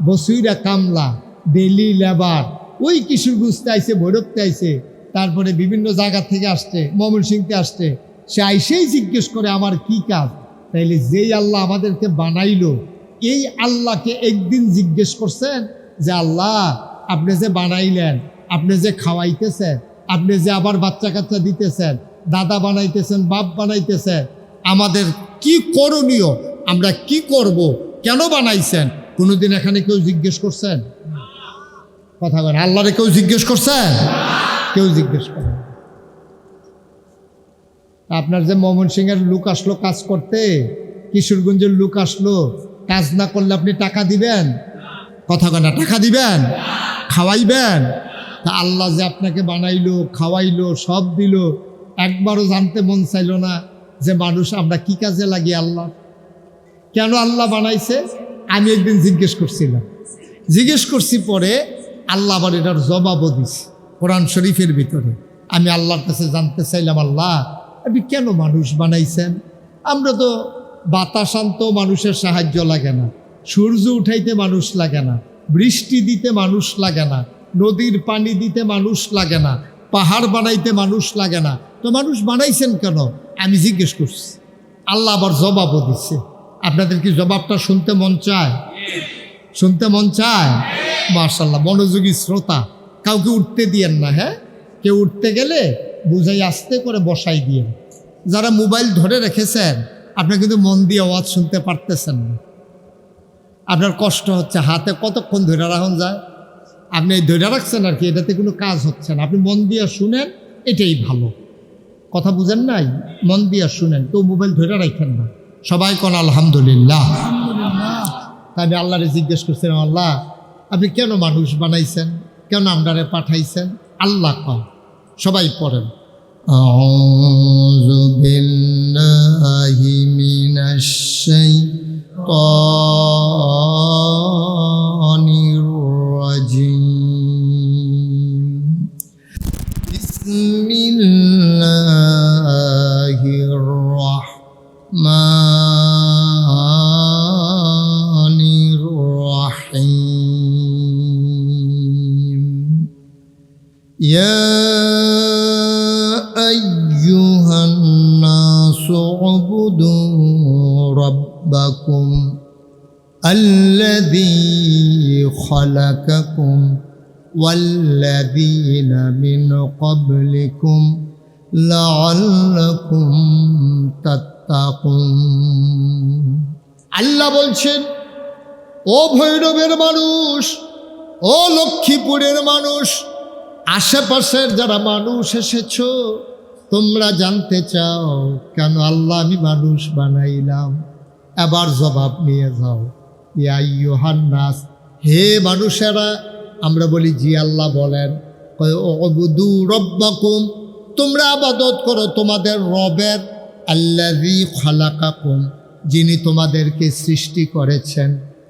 বসুইরা কামলা, ডেলি লেবার, ওই কিশোরগঞ্জতে আইসে, ভৈরবতে আইসে, তারপরে বিভিন্ন জায়গা থেকে আসছে, ময়মনসিংহতে আসছে, সে আইসেই জিজ্ঞেস করে আমার কি কাজ। তাইলে যেই আল্লাহ আমাদেরকে বানাইলো, এই আল্লাহকে একদিন জিজ্ঞেস করছেন যে আল্লাহ আপনি যে বানাইলেন, আপনি যে খাওয়াইতেছেন, আপনি যে আবার বাচ্চা কাচ্চা দিতেছেন, দাদা বানাইতেছেন, বাপ বানাইতেছেন, আমাদের কি করণীয়, আমরা কি করব, কেন বানাইছেন, কোনোদিন এখানে কেউ জিজ্ঞেস করছেন? কথা বলেন, আল্লাহরে কেউ জিজ্ঞেস করছেন? কেউ জিজ্ঞেস করেন। আপনার যে ময়মনসিংহের লোক আসলো কাজ করতে, কিশোরগঞ্জের লোক আসলো, কাজ না করলে আপনি টাকা দিবেন? কথা বলেন, টাকা দিবেন? খাওয়াইবেন? তা আল্লাহ যে আপনাকে বানাইলো, খাওয়াইলো, সব দিল, একবারও জানতে মন চাইল না যে মানুষ আমরা কি কাজে লাগি, আল্লাহ কেন আল্লাহ বানাইছে? আমি একদিন জিজ্ঞেস করছি, পরে আল্লাহ আবার এটার জবাবও দিছে কোরআন শরীফের ভিতরে। আমি আল্লাহর কাছে জানতে চাইলাম, আল্লাহ আপনি কেন মানুষ বানাইছেন? আমরা তো বাতাস আনতেও মানুষের সাহায্য লাগে না, সূর্য উঠাইতে মানুষ লাগে না, বৃষ্টি দিতে মানুষ লাগে না, নদীর পানি দিতে মানুষ লাগে না, পাহাড় বানাইতে মানুষ লাগে না, তো মানুষ বানাইছেন কেন? আমি জিজ্ঞেস করছি, আল্লাহ আবার জবাবও দিচ্ছে। আপনাদের কি জবাবটা শুনতে মন চায়? শুনতে মন চায়? মাশাআল্লাহ, মনোযোগী শ্রোতা, কাউকে উঠতে দিয়েন না। হ্যাঁ, কেউ উঠতে গেলে বুঝাই আস্তে করে বসাই দিয়েন। যারা মোবাইল ধরে রেখেছেন, আপনি কিন্তু মন দিয়ে আওয়াজ শুনতে পারতেছেন না, আপনার কষ্ট হচ্ছে, হাতে কতক্ষণ ধরে রাখুন যায়, আপনি ধরে রাখছেন আর কি, এটাতে কোনো কাজ হচ্ছে না। আপনি মন দিয়ে শুনেন, এটাই ভালো। কথা বুঝেন নাই? মন দিয়ে শুনেন, কেউ মোবাইল ধরে রাখেন না। সবাই কোন আলহামদুলিল্লাহ। তাই আমি আল্লাহরে জিজ্ঞেস করছিলাম, আল্লাহ আপনি কেন মানুষ বানাইছেন, কেন আমরারে পাঠাইছেন? আল্লাহ কয়, সবাই পড়েন, আউযু বিল্লাহি মিনাশ শাইতানির রাজিম, বিসমিল্লাহির রাহমানির রাহিম, ইয়া আইয়ুহান নাসু উবুদু রাব্বাকুম আল্লাযী খালাকাকুম ওয়াল্লাযীনা মিন ক্বাবলিকুম লাআল্লাকুম তাত্তাকুন। আল্লাহ বলছেন, ও ভৈরবের মানুষ, ও লক্ষ্মীপুরের মানুষ, আশেপাশের যারা মানুষ এসেছ, তোমরা জানতে চাও কেন আল্লাহ আমি মানুষ বানাইলাম? এবার জবাব নিয়ে যাও। ইয়া আইয়ুহান নাস, হে মানুষেরা। আমরা বলি জি আল্লাহ বলেন, উবুদু রাব্বাকুম, তোমরা ইবাদত করো তোমাদের রবের, আল্লাযী খালাকাকুম, যিনি তোমাদেরকে সৃষ্টি করেছেন,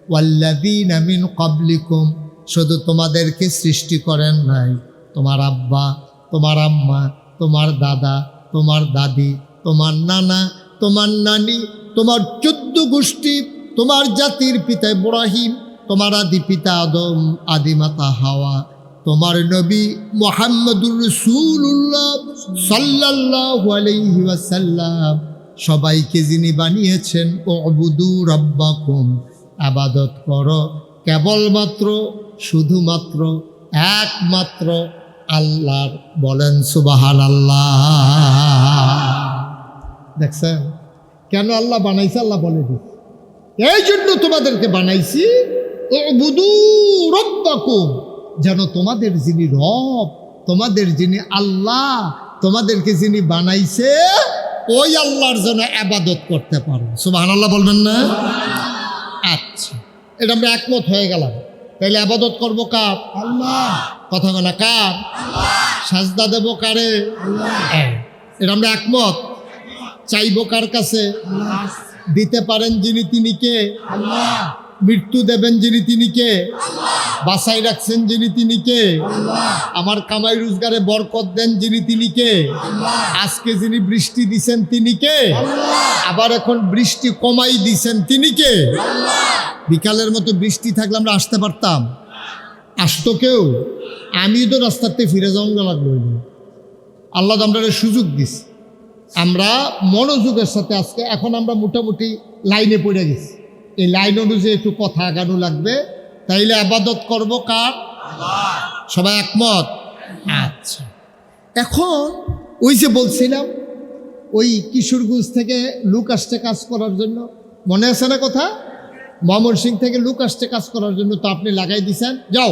ওয়াল্লাযীনা মিন ক্বাবলিকুম, শুধু তোমাদেরকে সৃষ্টি করেন নাই, তোমার আব্বা, তোমার আম্মা, তোমার দাদা, তোমার দাদি, তোমার নানা, তোমার নানি, তোমার 14 গোষ্ঠী, তোমার জাতির পিতা ইব্রাহিম, তোমার আদি পিতা আদম, আদিমাতা হাওয়া, তোমার নবী মুহাম্মদুর রাসূলুল্লাহ সাল্লাল্লাহু আলাইহি ওয়াসাল্লাম, সবাইকে যিনি বানিয়েছেন, উবুদু রাব্বাকুম, ইবাদত করো কেবলমাত্র, শুধুমাত্র, একমাত্র আল্লাহর। বলেন সুবহানাল্লাহ। দেখছেন কেন আল্লাহ বানাইছে? আল্লাহ বলে দিচ্ছে, এই জন্য তোমাদেরকে বানাইছি, উবুদু রাব্বাকুম, যেন তোমাদের যিনি রব, তোমাদের যিনি আল্লাহ, তোমাদেরকে যিনি বানাইছে, ওই আল্লাহর জন্য ইবাদত করতে পারো। সুবহানাল্লাহ বলবেন না? আচ্ছা, এটা আমরা একমত হয়ে গেলাম। তাইলে ইবাদত করবো কার? আল্লাহ। কথা বলা কার? সাজদা দেবো কারে? এটা আমরা একমত। চাইবো কার কাছে? দিতে পারেন যিনি, তিনি কে? আল্লাহ। মৃত্যু দেবেন যিনি, তিনি কে? বাঁচাই রাখছেন যিনি, তিনি কে? আমার কামাই রোজগারে বরকত দেন যিনি, তিনি কে? আজকে যিনি বৃষ্টি দিছেন তিনি কে? আবার এখন বৃষ্টি কমাই দিছেন তিনি কে? বিকালের মতো বৃষ্টি থাকলে আমরা আসতে পারতাম? আসতো কেউ? আমি তো রাস্তাতে ফিরে যাওয়া লাগলো, আল্লাহ আমরা সুযোগ দিস, আমরা মনোযোগের সাথে আজকে এখন আমরা মোটামুটি লাইনে পড়ে গেছি। এই লাইন অনুযায়ী একটু কথা আগানো লাগবে, তাইলে আবাদত করব কার? সবাই একমত? আচ্ছা, এখন ওই যে বলছিলাম ওই কিশোরগঞ্জ থেকে লোক আসছে কাজ করার জন্য, মনে আছে না কথা? ময়মনসিং থেকে লোক আসছে কাজ করার জন্য, তো আপনি লাগাই দিছেন, যাও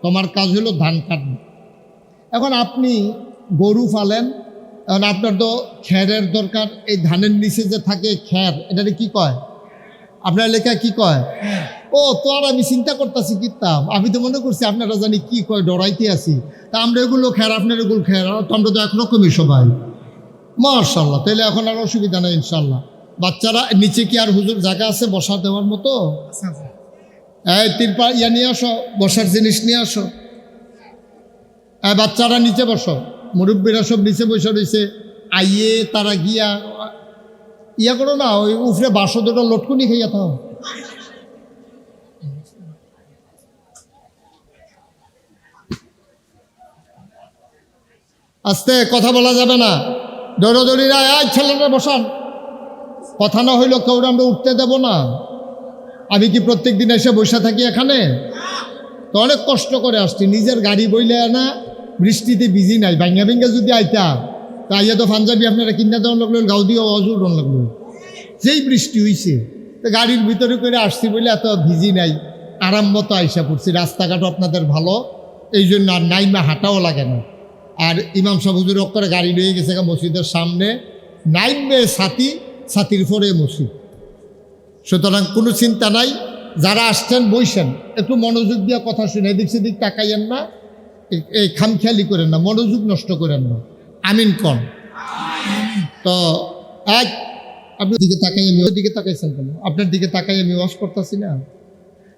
তোমার কাজ হলো ধান কাটবে। এখন আপনি গরু ফালেন, এখন আপনার তো খ্যারের দরকার। এই ধানের নিচে যে থাকে খ্যার, এটাকে কি কয়? আপনার এলাকায় কি কয়? ও তো আর আমি চিন্তা করতেছি কিতাম, আমি তো মনে করছি আপনারা জানি কি কয়, ডরাইতে আছি। তা আমরা এগুলো খ্যার, আপনার এগুলো খ্যার, তো আমরা তো একরকমই সবাই। মাশাআল্লাহ, তাহলে এখন আর অসুবিধা নেই ইনশাল্লাহ। বাচ্চারা নিচে কি আর হুজুর জায়গা আছে বসা দেওয়ার মতো? এই তিরপা ইয়া নিয়ে আসো, বসার জিনিস নিয়ে আসো। বাচ্চারা নিচে বসো, মুরব্বীরা সব নিচে বসে রয়েছে। আইয়ে তারা গিয়া ইয়া করো না, ওই উফরে বাসো দুটো লটকুনি খাইয়া থাও। আস্তে কথা বলা যাবে না, দৌড়াদৌড়িরা আজ ছেলেরা বসান, কথা না হইলো কেউ আমরা উঠতে দেব না। আমি কি প্রত্যেক দিন এসে বসে থাকি এখানে? তো অনেক কষ্ট করে আসছি, নিজের গাড়ি বইলে না, বৃষ্টিতে ভিজি নাই, ভাঙ্গা ভেঙ্গা যদি আইতা তা আইয়া তো পাঞ্জাবি আপনারা কিনা দেওয়ার লাগলো, গাউ দিয়ে অজুর লাগলো। যেই বৃষ্টি হইছে তো গাড়ির ভিতরে করে আসছি বলে এত ভিজি নাই, আরাম মতো আইসা পড়ছি। রাস্তাঘাটও আপনাদের ভালো, এই জন্য আর নাইমা হাঁটাও লাগে না। আর ইমাম সাহেব হুজুর করে গাড়ি লয়ে গেছে মসজিদের সামনে, নাইমে ছাতির পরে মসজিদ। সুতরাং কোনো চিন্তা নাই, যারা আসছেন বইছেন, একটু মনোযোগ দিয়ে কথা শুনে, এদিক সেদিক তাকাইয়েন না, এই খামখেয়ালি করেন না, মনোযোগ নষ্ট করেন না। আমিন কন। তো এক আপনার দিকে তাকাই, আমি ওই দিকে তাকাইছেন কেন? আপনার দিকে তাকাই আমি ওয়াজ করতেছি না।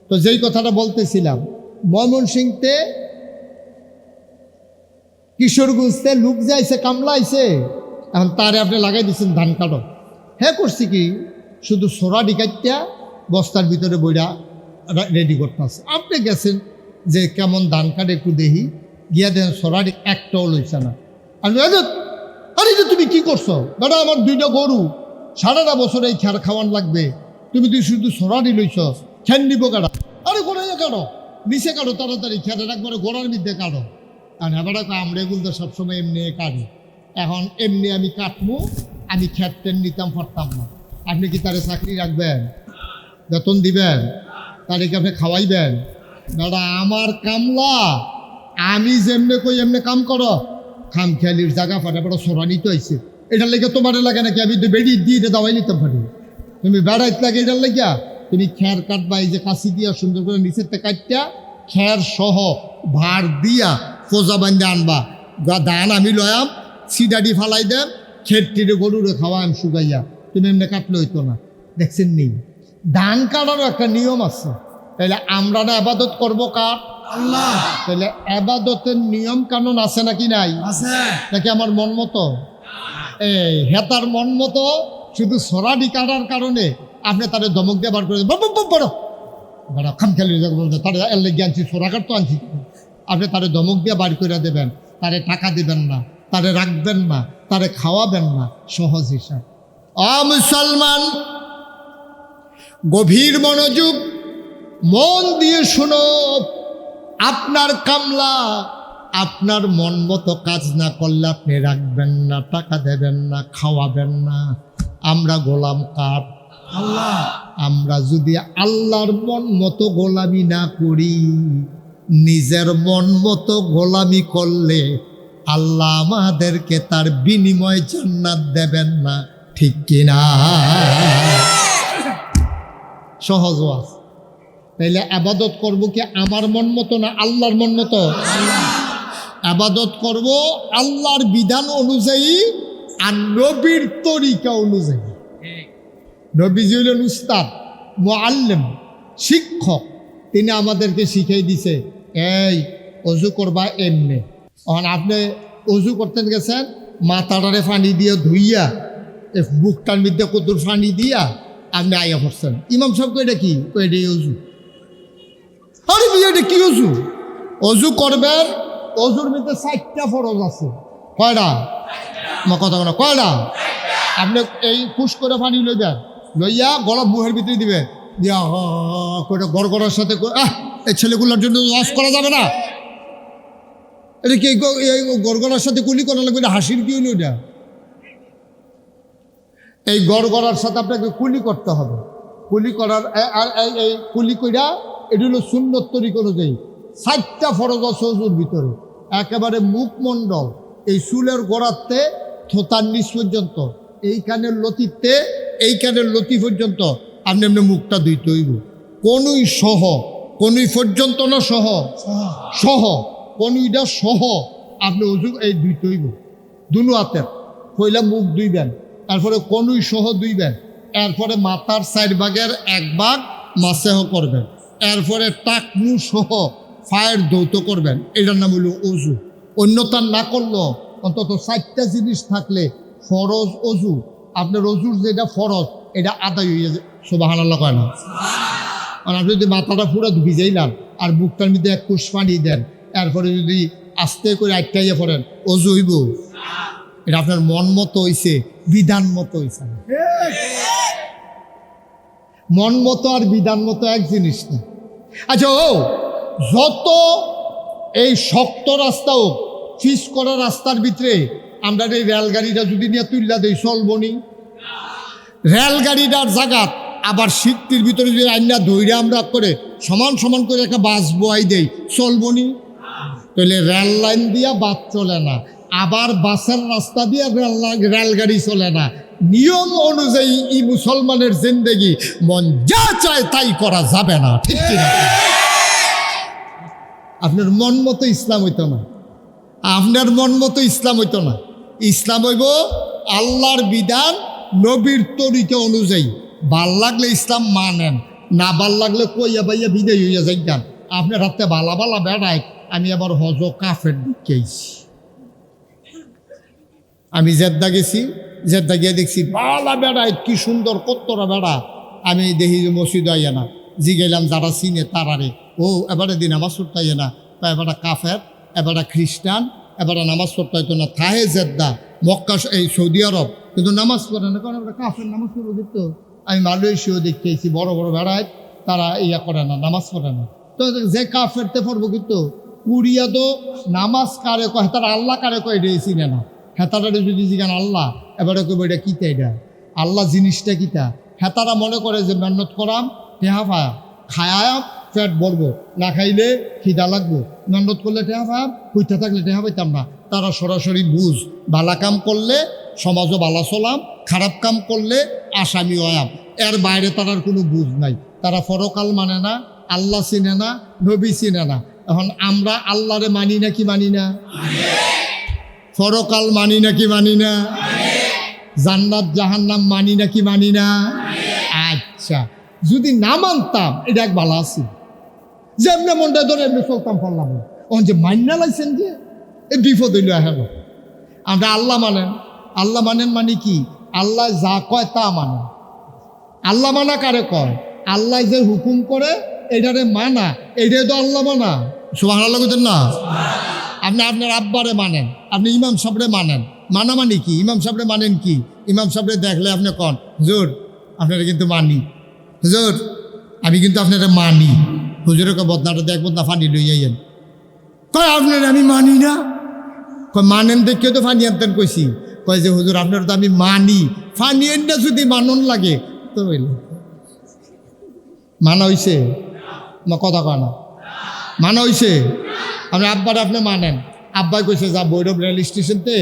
তো যেই কথাটা বলতেছিলাম, ময়মনসিংহতে কিশোরগঞ্জতে লোক যাইছে, কামলা আইছে, এখন তারে আপনি লাগাই দিচ্ছেন ধান কাটো। হ্যাঁ করছি কি, শুধু সোরা ডিকাইটা বস্তার ভিতরে বইরা রেডি করতে আছে। আপনি গেছেন যে কেমন ধান কাটে একটু দেখি, গিয়া দেন সোরা একটাও লইছে না। আমি আরে যে তুমি কি করছো দাদা, আমার দুইটা গরু, সারাটা বছর এই খ্যার খাওয়ান লাগবে, তুমি শুধু সোরাডি লইছ, খ্যান নিব কাটা। আরে গোড়াইয়া কাটো, নিচে কাটো তাড়াতাড়ি, খ্যারের একবারে গোড়ার মধ্যে কাটো। কারণ এবার আমরা এগুলো তো সবসময় এমনি কাটি, এখন এমনি আমি কাটবো, আমি খ্যাটটেন নিতাম পারতাম না। আপনি কি তারে চাকরি রাখবেন, বেতন দিবেন, তাদেরকে আপনি খাওয়াইবেন? দাদা আমার কামলা, আমি যেমনে কই এমনি কাম করো, খাম খেয়ালির জায়গা ফাটা বড় সোরা নিতে হয়েছে, এটার লেগে তোমার লাগে নাকি? আমি তো বেড়ি দিয়ে দাওয়াই নিতাম পারি, তুমি বেড়াইতে লাগে এটার লেগিয়া? তুমি খ্যার কাটবা, এই যে কাশি দিয়া সুন্দর করে নিচের থেকে কাটটা খ্যার সহ ভার দিয়া ফোজা বান্ধে আনবা, ধান আমি লয়াম, সিডাডি ফালাই দেন, খেটটিরে গরুরে খাওয়াম শুকাইয়া, তুমি এমনি কাটলে হইতো না। দেখছেন নেই, ধান কাটারও একটা নিয়ম আছে। তাইলে আমরা না আবাদত করবো কার? আল্লাহ। তাহলে আবাদতের নিয়ম কানুন আছে নাকি নাই? নাকি আমার মন মতো? এই হেতার মন মতো শুধু সরাডি কাটার কারণে আপনি তাদের ধমক দিয়ে বার করে বড় খাম খেলি তারা এলে আনছি, সোরা কাট তো আনছি, আপনি তারে ধমক দিয়ে বার করে দেবেন, তারে টাকা দিবেন না, তারে রাখবেন না, তারে খাওয়াবেন না, সহজ হিসাব। মুসলমান গভীর মনোযোগ, মন দিয়ে শুনো, আপনার কামলা আপনার মন মতো কাজ না করলে আপনি রাখবেন না, টাকা দেবেন না, খাওয়াবেন না। আমরা গোলাম কার? আল্লাহ। আমরা যদি আল্লাহর মন মতো গোলামি না করি, নিজের মন মতো গোলামি করলে আল্লাহ আমাদেরকে তার বিনিময় জান্নাত দেবেন না, ঠিক কিনা? সহজ ওয়াজ। তাইলে আবাদত করব কি আমার মন মতো না আল্লাহর মন মতো? আবাদত করব আল্লাহর বিধান অনুযায়ী আর নবীর তরিকা অনুযায়ী। নবীজি হলেন উস্তাদ, মুআল্লিম, শিক্ষক। তিনি আমাদেরকে শিখিয়ে দিছে, এই অজু করবা এমনি। এখন আপনি অজু করতে গেছেন, মাথাটারে পানি দিয়ে ধুইয়া, বুকটার মধ্যে কতুর পানি দিয়া আপনি আইয়া পড়ছেন। ইমাম সাহেব এটা কি? এটাই অজু। আরে এটা কি অজু? অজু করবেন, অজুর মধ্যে 4টা ফরজ আছে। কয়টা? আমার কথা বলো কয়টা? আপনি এই পুশ করে পানি লইবেন, লইয়া গলা মুহের ভিতরে দিবে, দিয়া করে গড়গড়ার সাথে এই ছেলেগুলোর জন্য লস করা যাবে না। এটা কি গড়গড়ার সাথে কুলি করা লাগবে? এটা হাসির কি হইল? এটা এই গড়গড়ার সাথে আপনাকে কুলি করতে হবে। কুলি করার আর এই কুলি কইরা এটা হলো সুন্নত তরিকা অনুযায়ী 4টা ফরজ আছে ওযুর ভিতরে। একেবারে মুখমণ্ডল, এই চুলের গোড়াতে থোতার নিচ পর্যন্ত, এই কানের লতিতে এই কানের লতি পর্যন্ত আপনি এমনি মুখটা ধুইতে হইব। কনুই সহ, কনুই পর্যন্ত না সহ, সহ কনুইটা সহ আপনি ওযু এই ধুইতে হইব দুনো হাতের। পয়লা মুখ ধুইবেন, তারপরে কনুই সহ ধুইবেন, এরপরে মাথার 4 ভাগের 1 ভাগ মাসেহ করবেন, এরপরে টাকনু সহ ফায়ের ধৌত করবেন। এটার নাম হইল অজু। অন্যতা না করলেও অন্তত 4টা জিনিস থাকলে ফরজ অজু, আপনার অজুর যেটা ফরজ এটা আদায় হয়ে যায়। সুবহানাল্লাহ কয় না? আর আপনি যদি মাথাটা পুরো ভিজাইলাম আর বুকটার মধ্যে 1 কুশ পানি দেন, এরপরে যদি আস্তে করে আটকাইয়া পড়েন, অজু হইব? এটা আপনার মন মতো হইছে, বিধান মতো হইছে। মন মতো আর বিধান মতো এক জিনিস না। আচ্ছা, যত এই শক্ত রাস্তা হোক, ফিস করা রাস্তার ভিতরে আমরা এই রেলগাড়িটা যদি নিয়ে তুললা দেই, চলবনি? রেলগাড়িটার জায়গা আবার সিটটির ভিতরে যদি আইনা ধৈর্য আমরা করে সমান সমান করে একটা বাস বয়াই দেই, চলবনি? তাহলে রেল লাইন দিয়া বাস চলে না, আবার বাসের রাস্তা দিয়ে রেলগাড়ি চলে না। নিয়ম অনুযায়ী ই মুসলমানের জিন্দেগি মন যা চায় তাই করা যাবে না, ঠিক কিনা? আপনার মন মতো ইসলাম হইতো না, আপনার মন মতো ইসলাম হইতো না। ইসলাম হইব আল্লাহর বিধান, নবীর তরিকা অনুযায়ী। ভাল লাগলে ইসলাম মানেন, না ভাল লাগলে কইয়া বাইয়া বিদায় হইয়া যাইতাম। আপনার হাতে বালা বালা বেড়ায়, আমি আবার হজ কাফের দিকেছি। আমি জেদ্দা গেছি, জেদ্দা গিয়ে দেখছি বালা বেড়ায়, কি সুন্দর কত্তরা বেড়া। আমি দেখি যে মসজিদ আইয়া না, জিগাইলাম যারা চিনে তারারে, ও এবারে দিন নামাজ পড়তে আইয়া না, তা এবারে কাফের, এবারে খ্রিস্টান, এবারে নামাজ পড়তে হইতো না। থাহে জেদ্দা, মক্কা, এই সৌদি আরব, কিন্তু নামাজ পড়ে না, কারণ এবারে কাফের নামাজ পড়বে কিন্তু। আমি মালয়েশিয়াও দেখতেছি বড় বড় বেড়ায়, তারা ইয়া করে না, নামাজ পড়ে না। তো যে কাফেরতে পড়বো কিন্তু কুড়িয়া তো নামাজ কারে কয়, তারা আল্লাহ কারে কয় এটা চিনে না। হেতারা যদি জিগান আল্লাহ, এবারে কইব এটা কিতা, এটা আল্লাহ জিনিসটা কিতা। হেতারা মনে করে যে মেহনত করাম, টেহা পায়া, খায়াম পেট ভরবো, না খাইলে খিদা লাগবো, মেহনত করলে টেহা পায়াম, হইতে থাকলে টেহা পাইতাম না। তারা সরাসরি বুঝ, ভালা কাম করলে সমাজও ভালা চলাম, খারাপ কাম করলে আসামি হয়াম, এর বাইরে তারার কোনো বুঝ নাই। তারা পরকাল মানে না, আল্লাহ চিনে না, নবী চিনে না। এখন আমরা আল্লাহরে মানি না কি মানি না? পরকাল মানি না কি মানি না? জান্নাত জাহান্নাম মানি না কি মানি না? আচ্ছা, যদি না মানতাম এটা এক ভালো আছে, যে এমনি মনটা ধরে এমনি চলতাম পারলাম না। ওখান যে মান্না লাইছেন যে এই বিপদ হইল। হ্যাঁ, আমরা আল্লাহ মানেন, আল্লাহ মানেন মানে কি? আল্লাহ যা কয় তা মানে। আল্লাহ মানা কারে কয়? আল্লাহ যে হুকুম করে এটারে মানা, এটাই তো আল্লাহ মানা। সুবহানাল্লাহ কইতেন না? আপনি আপনার আব্বারে মানেন, আপনি ইমাম সাহেবরে মানেন, মানা মানে কি? ইমাম সাহেবরে মানেন কি? ইমাম সাহেবরে দেখলে আপনি কন, হুজুর আপনারা কিন্তু মানি, হুজুর আমি কিন্তু আপনারা মানি। হুজুরের বদনাটা দেখ, বদনা ফানি লই যাইয়েন। কয় আপনারা আমি মানি না। কয় মানেন দেখেও তো ফানি আনতেন কইছি। কয় যে হুজুর আপনারা তো আমি মানি, ফানি এনটা যদি মানন লাগে তো মানা হইছে? কথা কয় না, মানা হইছে? আপনি আব্বার আপনি মানেন, আব্বাই কইছে যা ভৈরব রেল স্টেশনতে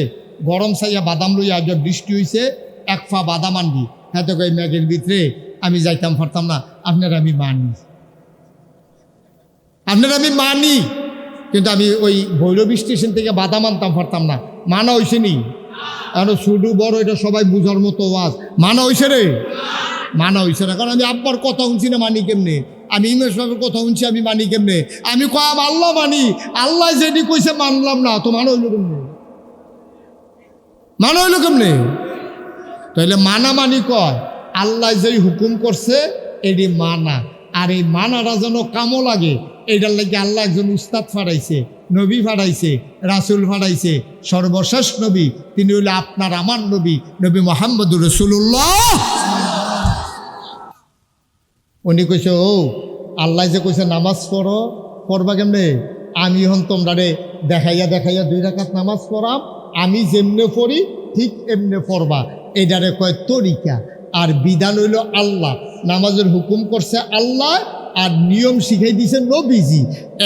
গরম চাইয়া বাদাম লইয়া আজ বৃষ্টি হয়েছে, 1 পা বাদাম আনবি। হ্যাঁ তো কই ম্যাগের ভিতরে আমি যাইতাম পারতাম না। আপনার আমি মানি, আপনার আমি মানি, কিন্তু আমি ওই ভৈরব স্টেশন থেকে বাদাম আনতাম পারতাম না। মানা হয়েছে নি? এখন শুধু বড়, এটা সবাই বুঝার মতো ওয়াজ। মানা হয়েছে রে? মানা হয়েছে না, কারণ আমি আব্বার কথা শুনছি না, মানি কেমনে? আমি ইমেশ সাহেবের কথা শুনছি, আমি মানি কেমনে? আমি কম আল্লাহ মানি, আল্লাহ যেটি কইছে মানলাম না, তো মানা হইল কেমনে? মানা হইল কেমনে? তাহলে মানা মানি কয় আল্লাহ যেই হুকুম করছে এটি মানা, আর এই মানাটা যেন কামও লাগে এইটার লাগে আল্লাহ একজন উস্তাদ ফাড়াইছে, নবী ফাড়াইছে, রাসূল ফাড়াইছে। সর্বশেষ নবী তিনি হলো আপনার আমার নবী, নবী মুহাম্মদুর রাসূলুল্লাহ। উনি কইছে, ও আল্লাহ যে কইছে নামাজ পড়ো, পড়বা কেমনে? আমি এখন তোমরা রে দেখাইয়া দেখাইয়া 2 রাকাত নামাজ পড়াম, আমি যেমনে পড়ি ঠিক এমনে পড়বা। এটারে কয় তরিকা। আর বিধান হইল আল্লাহ, নামাজের হুকুম করছে আল্লাহ, আর নিয়ম শিখাই দিছে নবীজি।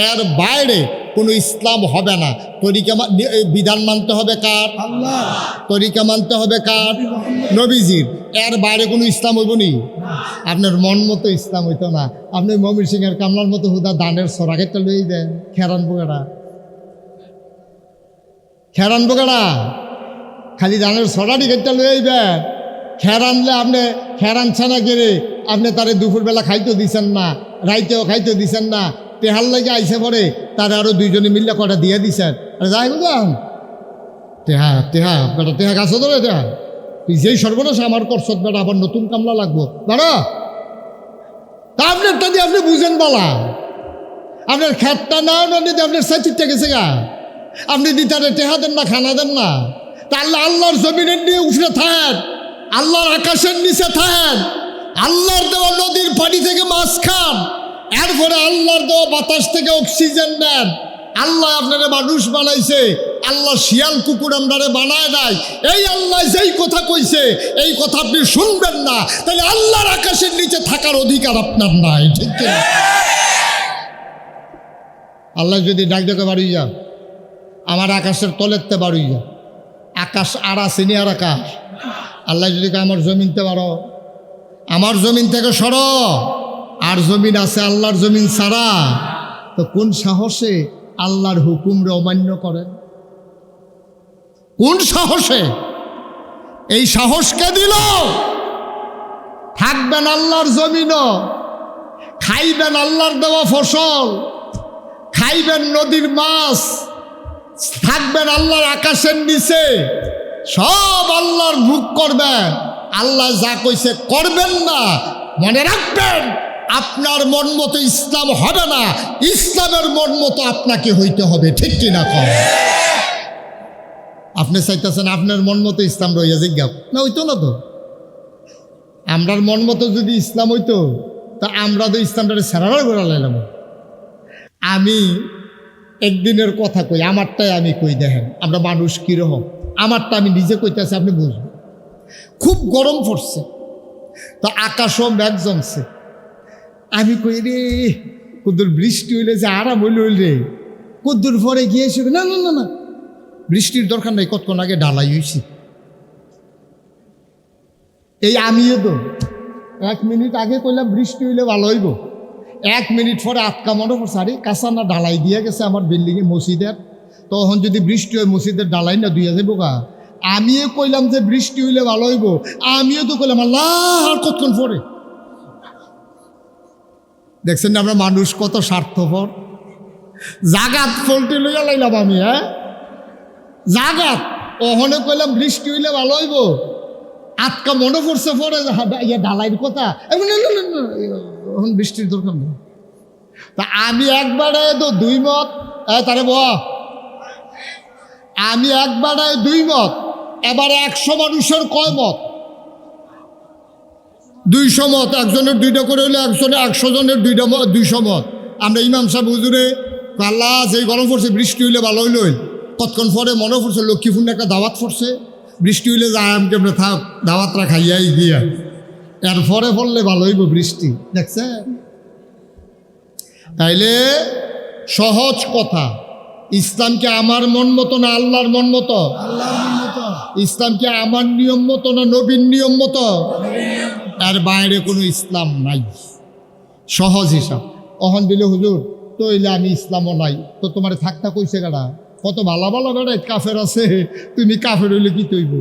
এর বাইরে কোনো ইসলাম হবে না। তরিকা বিধান মানতে হবে কার? আল্লাহ। তরিকা মানতে হবে কার? নবীজির। এর বাইরে কোনো ইসলাম হইব নি? আপনার মন মতো ইসলাম হইতো না। আপনি মমির সিংহের কামলার মতো হুদা দানের সরাকেরটা লই দেন, খেরান বোগাড়া খেরান বোগাড়া খালি দানের সরাটি গেটটা লই আইবেন। খেরানলে আপনি খেরান ছানা গেলে আপনি তারে দুপুরবেলা খাইতে দিছেন না, রাইতেও খাইতে দিছেন না, তেহার লাগে আইসে পরে তারা আরো 2 জনে মিললে কটা দিয়ে দিছেন। আরে যাই বুঝলাম তেহা তেহা বেটা তেহা গাছ ধরে তেহা তুই যেই সর্বনাশ আমার করছত বেটা, আবার নতুন কামলা লাগবো বেড়া। তা আপনারটা দিয়ে আপনি বুঝেন বলা, আপনার খ্যাতটা না দিয়ে আপনার সাচিরটা গেছে গা, আপনি দিতারে টেহা দেন না, খানা দেন না। তা আল্লাহ আল্লাহর জমিনের নিয়ে উঠে থাকেন, আল্লাহর আকাশের নিচে থাকেন, আল্লাহর দেওয়া নদীর পানি থেকে মাছ খান, এরপরে আল্লাহর দেওয়া বাতাস থেকে অক্সিজেন নেন। আল্লাহ আপনারে মানুষ বানাইছে, আল্লাহ শিয়াল কুকুর আপনারে বানায় নাই। এই আল্লাহ যেই কথা কইছে এই কথা আপনি শুনবেন না, তাহলে আল্লাহর আকাশের নিচে থাকার অধিকার আপনার নাই, ঠিক কি? আল্লাহ যদি ডাক ডাকে বাড়ি যা, আমার আকাশের তলেরতে বাড়ি যা, আকাশ আড়া সিনিয়র আকাশ। আল্লাহ যদি আমার জমিনতে পারো, আমার জমিন থেকে সরো, আর জমিন আছে আল্লাহর জমিন ছাড়া, তো কোন সাহসে আল্লাহর হুকুমরে অমান্য করেন? কোন সাহসে? এই সাহস কে দিল? থাকবেন আল্লাহর জমিনও, খাইবেন আল্লাহর দেওয়া ফসল, খাইবেন নদীর মাছ, থাকবেন আল্লাহর আকাশের নিচে, সব আল্লাহর ভোগ করবেন। আল্লাহ যা কইছে করবেন না। মনে রাখবেন, আপনার মন মতো ইসলাম হবে না, ইসলামের মন মতো আপনাকে হইতে হবে, ঠিক কিনা কম? আপনি চাইতেছেন আপনার মন মতো ইসলাম রইয়া জিজ্ঞাপ না, হইতো না তো। আমরার মন মতো যদি ইসলাম হইতো তা আমরা তো ইসলামটা সেরারা করে লাইলাম। আমি একদিনের কথা কই, আমারটাই আমি কই, দেখেন আমরা মানুষ কীরকম। আমারটা আমি নিজে কইতেছি, আপনি বুঝবেন। খুব গরম পড়ছে, তো আকাশও মেঘ জমছে। আমি কই রে কদ্দুর বৃষ্টি হইলে যে আরাম হইল রে, কদ্দুর পরে গিয়েছি না না না না বৃষ্টির দরকার নাই, কতক্ষণ আগে ঢালাই হয়েছি। এই আমিও তো 1 মিনিট আগে কইলাম বৃষ্টি হইলে ভালো হইব, 1 মিনিট পরে আটকা মনে পড়ছে, আরে কাঁচা না ঢালাই দিয়ে গেছে আমার বিল্ডিংয়ে মসজিদের, তখন যদি বৃষ্টি হয় মসজিদের ঢালাই না দুইয়া যাবো গা। আমিও কইলাম যে বৃষ্টি হইলে ভালো হইব, আমিও তো কইলাম আল্লাহ আর কতক্ষণ পরে। দেখছেন না আমরা মানুষ কত স্বার্থপর। জাগাত ফলটি লইয়া লাইলাম আমি, হ্যাঁ জাগাত ওখানে কইলাম বৃষ্টি হইলে ভালো হইব, আটকা মনে পড়ছে পরে ইয়ে ঢালাইয়ের কথা, এখন বৃষ্টির দরকার নেই। তা আমি একবারে তো 2 মত, তারে আমি একবারে 2 মত, এবারে 100 মানুষের কয় মত? 200 মত। একজনের 2টা করে হইলে 100 জনের 200 মত। আমরা ইমাম সাহেব হুজুরে আল্লাহ যেই গরম পড়ছে বৃষ্টি হইলে ভালো হইল, কতক্ষণ পরে মনে পড়ছে লক্ষ্মীপুরে একটা দাওয়াত পড়ছে, বৃষ্টি হইলে যায় আমি কেমনে থাক দাওয়াতটা খাইয়াই গিয়া, এরপরে পড়লে ভালো হইব বৃষ্টি। দেখছেন? তাইলে সহজ কথা, ইসলামকে আমার মন মতো না আল্লাহর মন মতো? আল্লাহর মন মতো। ইসলামকে আমার নিয়ম মতো না নবীর নিয়ম মতো? এর বাইরে কোনো ইসলাম নাই। সহজ হিসাব। অহন দিলে হুজুর তো হইলে আমি ইসলামও নাই, তো তোমার থাকতা কইছে গাড়া, কত ভালো ভালো বেড়াই কাফের আছে, তুমি কাফের হইলে কি তৈব?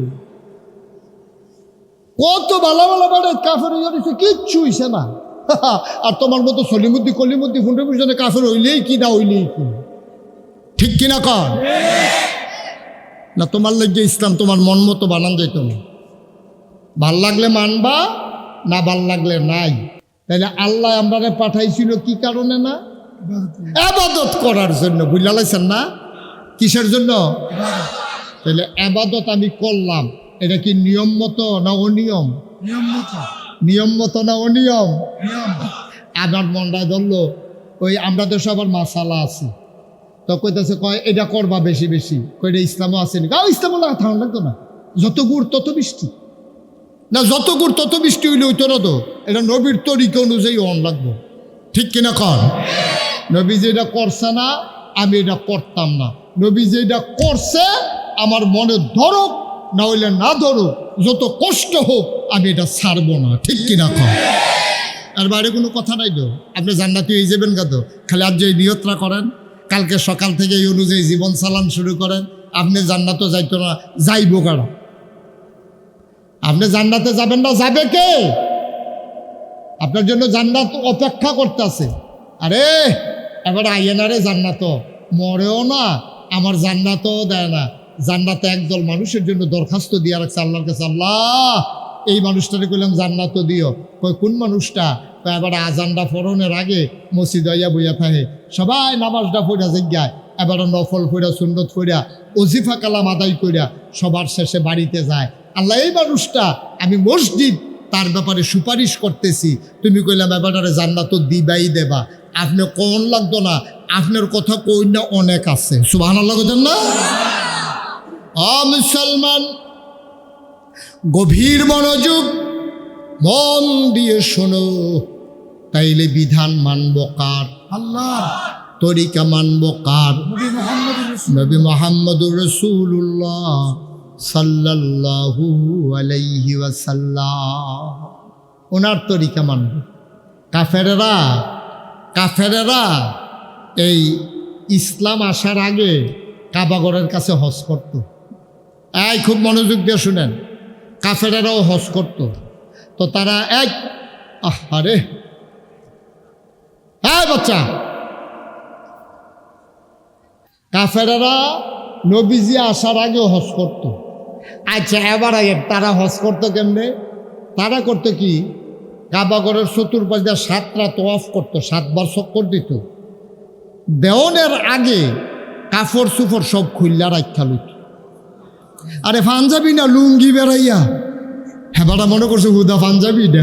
কত ভালো ভালো বেড়াই কাফের হইয়া দিচ্ছে, কিচ্ছু হইছে না। আর তোমার মতো সলিমুদ্দি কলিমুদ্দি ফুন্ডে পিছনে কাফের হইলেই কি না হইলেই কি, ঠিক কিনা কর না? তোমার লাগে ইসলাম তোমার মন মতো বানান যাইত না। ভাল লাগলে মানবা, না ভাল লাগলে নাই। তাইলে আল্লাহ আমরা পাঠাইছিল কি কারণে? না আবাদত করার জন্য, বুঝলা লাইছেন না? কিসের জন্য? তাহলে আবাদত আমি করলাম, এটা কি নিয়ম মতো না অনিয়ম? নিয়ম মতো না অনিয়ম? আমার মনটায় ধরলো ওই আমরা তো সবার মাসালা আছে, তো কইতেছে কয় এটা করবা বেশি বেশি, কয়টা ইসলামও আছে নাকি? ইসলামও না থাকা লাগতো না, যত গুড় তত বৃষ্টি না, যত গুড় তত বৃষ্টি হইলে হইতো না তো, এটা নবীর তরিকা অনুযায়ী অন লাগবো, ঠিক কিনা কর? নবী যেটা করছে না আমি এটা করতাম না, নবী যেটা করছে আমার মনে ধরুক না হইলে না ধরুক, যত কষ্ট হোক আমি এটা ছাড়বো না, ঠিক কিনা কর? আর বাইরে কোনো কথা নাই তো, আপনি জান্নাতি হয়ে যাবেন কত, খালি আজ যে নিয়তরা করেন, কালকে সকাল থেকে এই অনুযায়ী জীবন চালান শুরু করেন, আপনি জান্নাতও যাইতো না, যাইবো কারা? আপনি জান্নাতে যাবেন না, যাবে কে? আপনার জন্য জান্নাত অপেক্ষা করতেছে। আরে এবার আইয়েনারে জান্নাত মরেও না, আমার জান্নাতও দেয় না। জান্নাতে একদল মানুষের জন্য দরখাস্ত দিয়ে রাখছে আল্লাহর কাছে, আল্লাহ এই মানুষটারে কইলাম জান্নাতও দিও। কই কোন মানুষটা? এবার আজানটা ফরনের আগে মসজিদ হইয়া বইয়া থাকে, সবাই নামাজটা পড়া জিজ্ঞায়, এবার নফল পড়া সুন্নত পড়া ওজিফা কালাম আদায় কইরা সবার শেষে বাড়িতে যায়, আল্লাহ এই মানুষটা আমি মসজিদ তার ব্যাপারে সুপারিশ করতেছি, তুমি কইলাম এবারে জান্নাতও দিবাই দেবা। আপনি কোন লাগতো না, আপনার কথা কই না অনেক আছে, সুবহানাল্লাহ কইতেন না? মুসলমান গভীর মনোযোগ মন দিয়ে শোনো, তাইলে বিধান মানব কার? আল্লাহ। তরিকা মানব কার? নবী মুহাম্মদুর রাসূলুল্লাহ সাল্লাল্লাহু আলাইহি ওয়াসাল্লাম, ওনার তরিকা মানব। কাফেরেরা এই ইসলাম আসার আগে কাবাগরের কাছে হজ করত। খুব মনোযোগ দিয়ে শুনেন, কাফেরেরাও হজ করত। তো তারা আরে বাচ্চা, কাফেরেরা নবীজি আসার আগেও হজ করত। আচ্ছা এবার তারা হজ করতো কেমনে? তারা করতো কি, কাবাগরের চতুর্পাশ দিয়ে 7টা তোয়াফ করতো, 7বার চক্কর দিত। দেওয়ানের আগে কাপড় চুপড় সব খুললা রাখা লইত। আরে পাঞ্জাবি না লুঙ্গি বেড়াইয়া, হেবাটা মনে করছে হুদা পাঞ্জাবি না,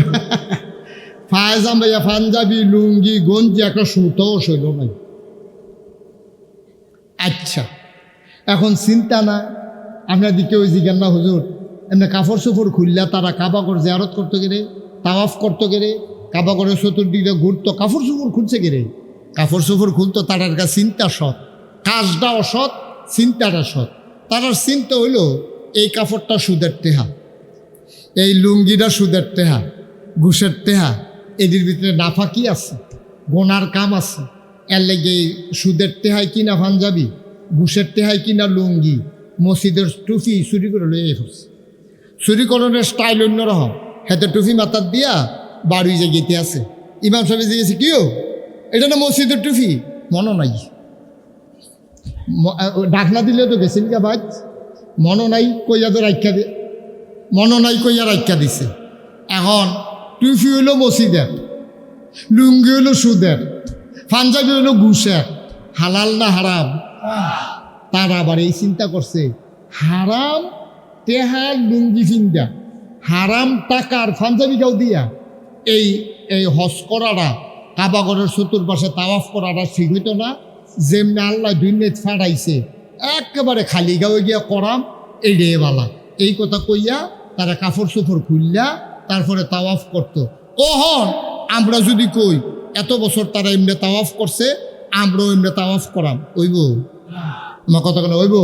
ফায়জাম ভাইয়া পাঞ্জাবি লুঙ্গি গঞ্জি একটা সুতোও শৈল নাই। আচ্ছা এখন চিন্তা না, আপনার দিকে ওই জিজ্ঞান না হুজুর, এমনি কাপড় চোপড় খুললা তারা কাবাগর জিয়ারত করতে গেলে, তাওয়াফ করতে গেলে, কাবাগরের চতুর্দিকে ঘুরতো, কাপড় চোপড় খুলছে গেলে, কাপড় চোপড় খুলতো, তারার কাছে চিন্তা সৎ, কাজটা অসৎ, চিন্তাটা সৎ। তারার চিন্তা হইল এই কাপড়টা সুদের টেহা, এই লুঙ্গিটা সুদের টেহা, ঘুষের টেহা, এদের ভিতরে নাফা কি আছে, গোনার কাম আছে, এর লেগে সুদের টেহায় কিনা পাঞ্জাবি, ঘুষের টেহায় কিনা লুঙ্গি, মসজিদের টুপি চুরি করে লইয়ে ফেলছে। চুরিকরণের স্টাইল অন্যরকম, হাতে টুপি মাথার দিয়া বাড়ি যে গেতে আছে, ইমাম সাহেব যে গেছে কিও এটা না মসজিদের টুপি, মনে নাই, ডাকনা দিলে তো গেছেন কে বাজ, মনে নাই কইয়া তো রাখা দে, মনে নাই কইয়া রাখা দিছে। এখন টুপি হইলো মসজিদের, লুঙ্গি হইলো সুদের, পাঞ্জাবি হইলো ঘুষের, হালাল না হারাম? তারা আবার এই চিন্তা করছে, হারাম টেহার লুঙ্গি ফিন্দা, হারাম টাকার পাঞ্জাবিটাও দিয়া এই এই হজ করাটা, কাবাগরের চতুর্পাশে তাওয়াফ করাটা ঠিক হইতো না। যেমনি আল্লাহ দুনিয়াত ফাড়াইছে একেবারে খালি গাঁয়ে গিয়া করাম, এই রে বালা, এই কথা কইয়া তারা কাপড় চোপড় খুললা তারপরে তাওয়াফ করতো। ওহন আমরা যদি কই এত বছর তারা এমনি তাওয়াফ করছে, আমরাও এমনি তাওয়াফ করাম, ওইব? আমার কথা কোনো হইব?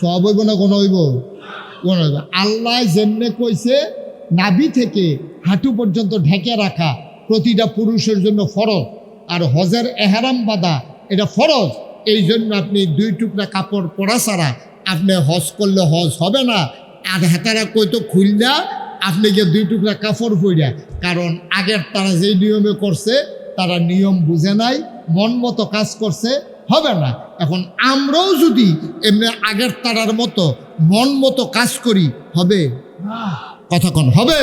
সব হইব না কোনো হইব? কোন হইব? আল্লাহ যেমনে কইছে নাভি থেকে হাঁটু পর্যন্ত ঢেকে রাখা প্রতিটা পুরুষের জন্য ফরজ, আর হজের এহরাম বাঁধা এটা ফরজ। এই জন্য আপনি 2 টুকরা কাপড় পরা ছাড়া আপনি হজ করলে হজ হবে না। আর হাতারা কইতো খুললা আপনি গিয়ে 2 টুকরা কাপড় পইরা, কারণ আগের তারা যেই নিয়মে করছে তারা নিয়ম বুঝে নাই, মন মতো কাজ করছে, হবে না। এখন আমরাও যদি এমনি আগের তারার মতো মন মতো কাজ করি, হবে? কতক্ষণ হবে?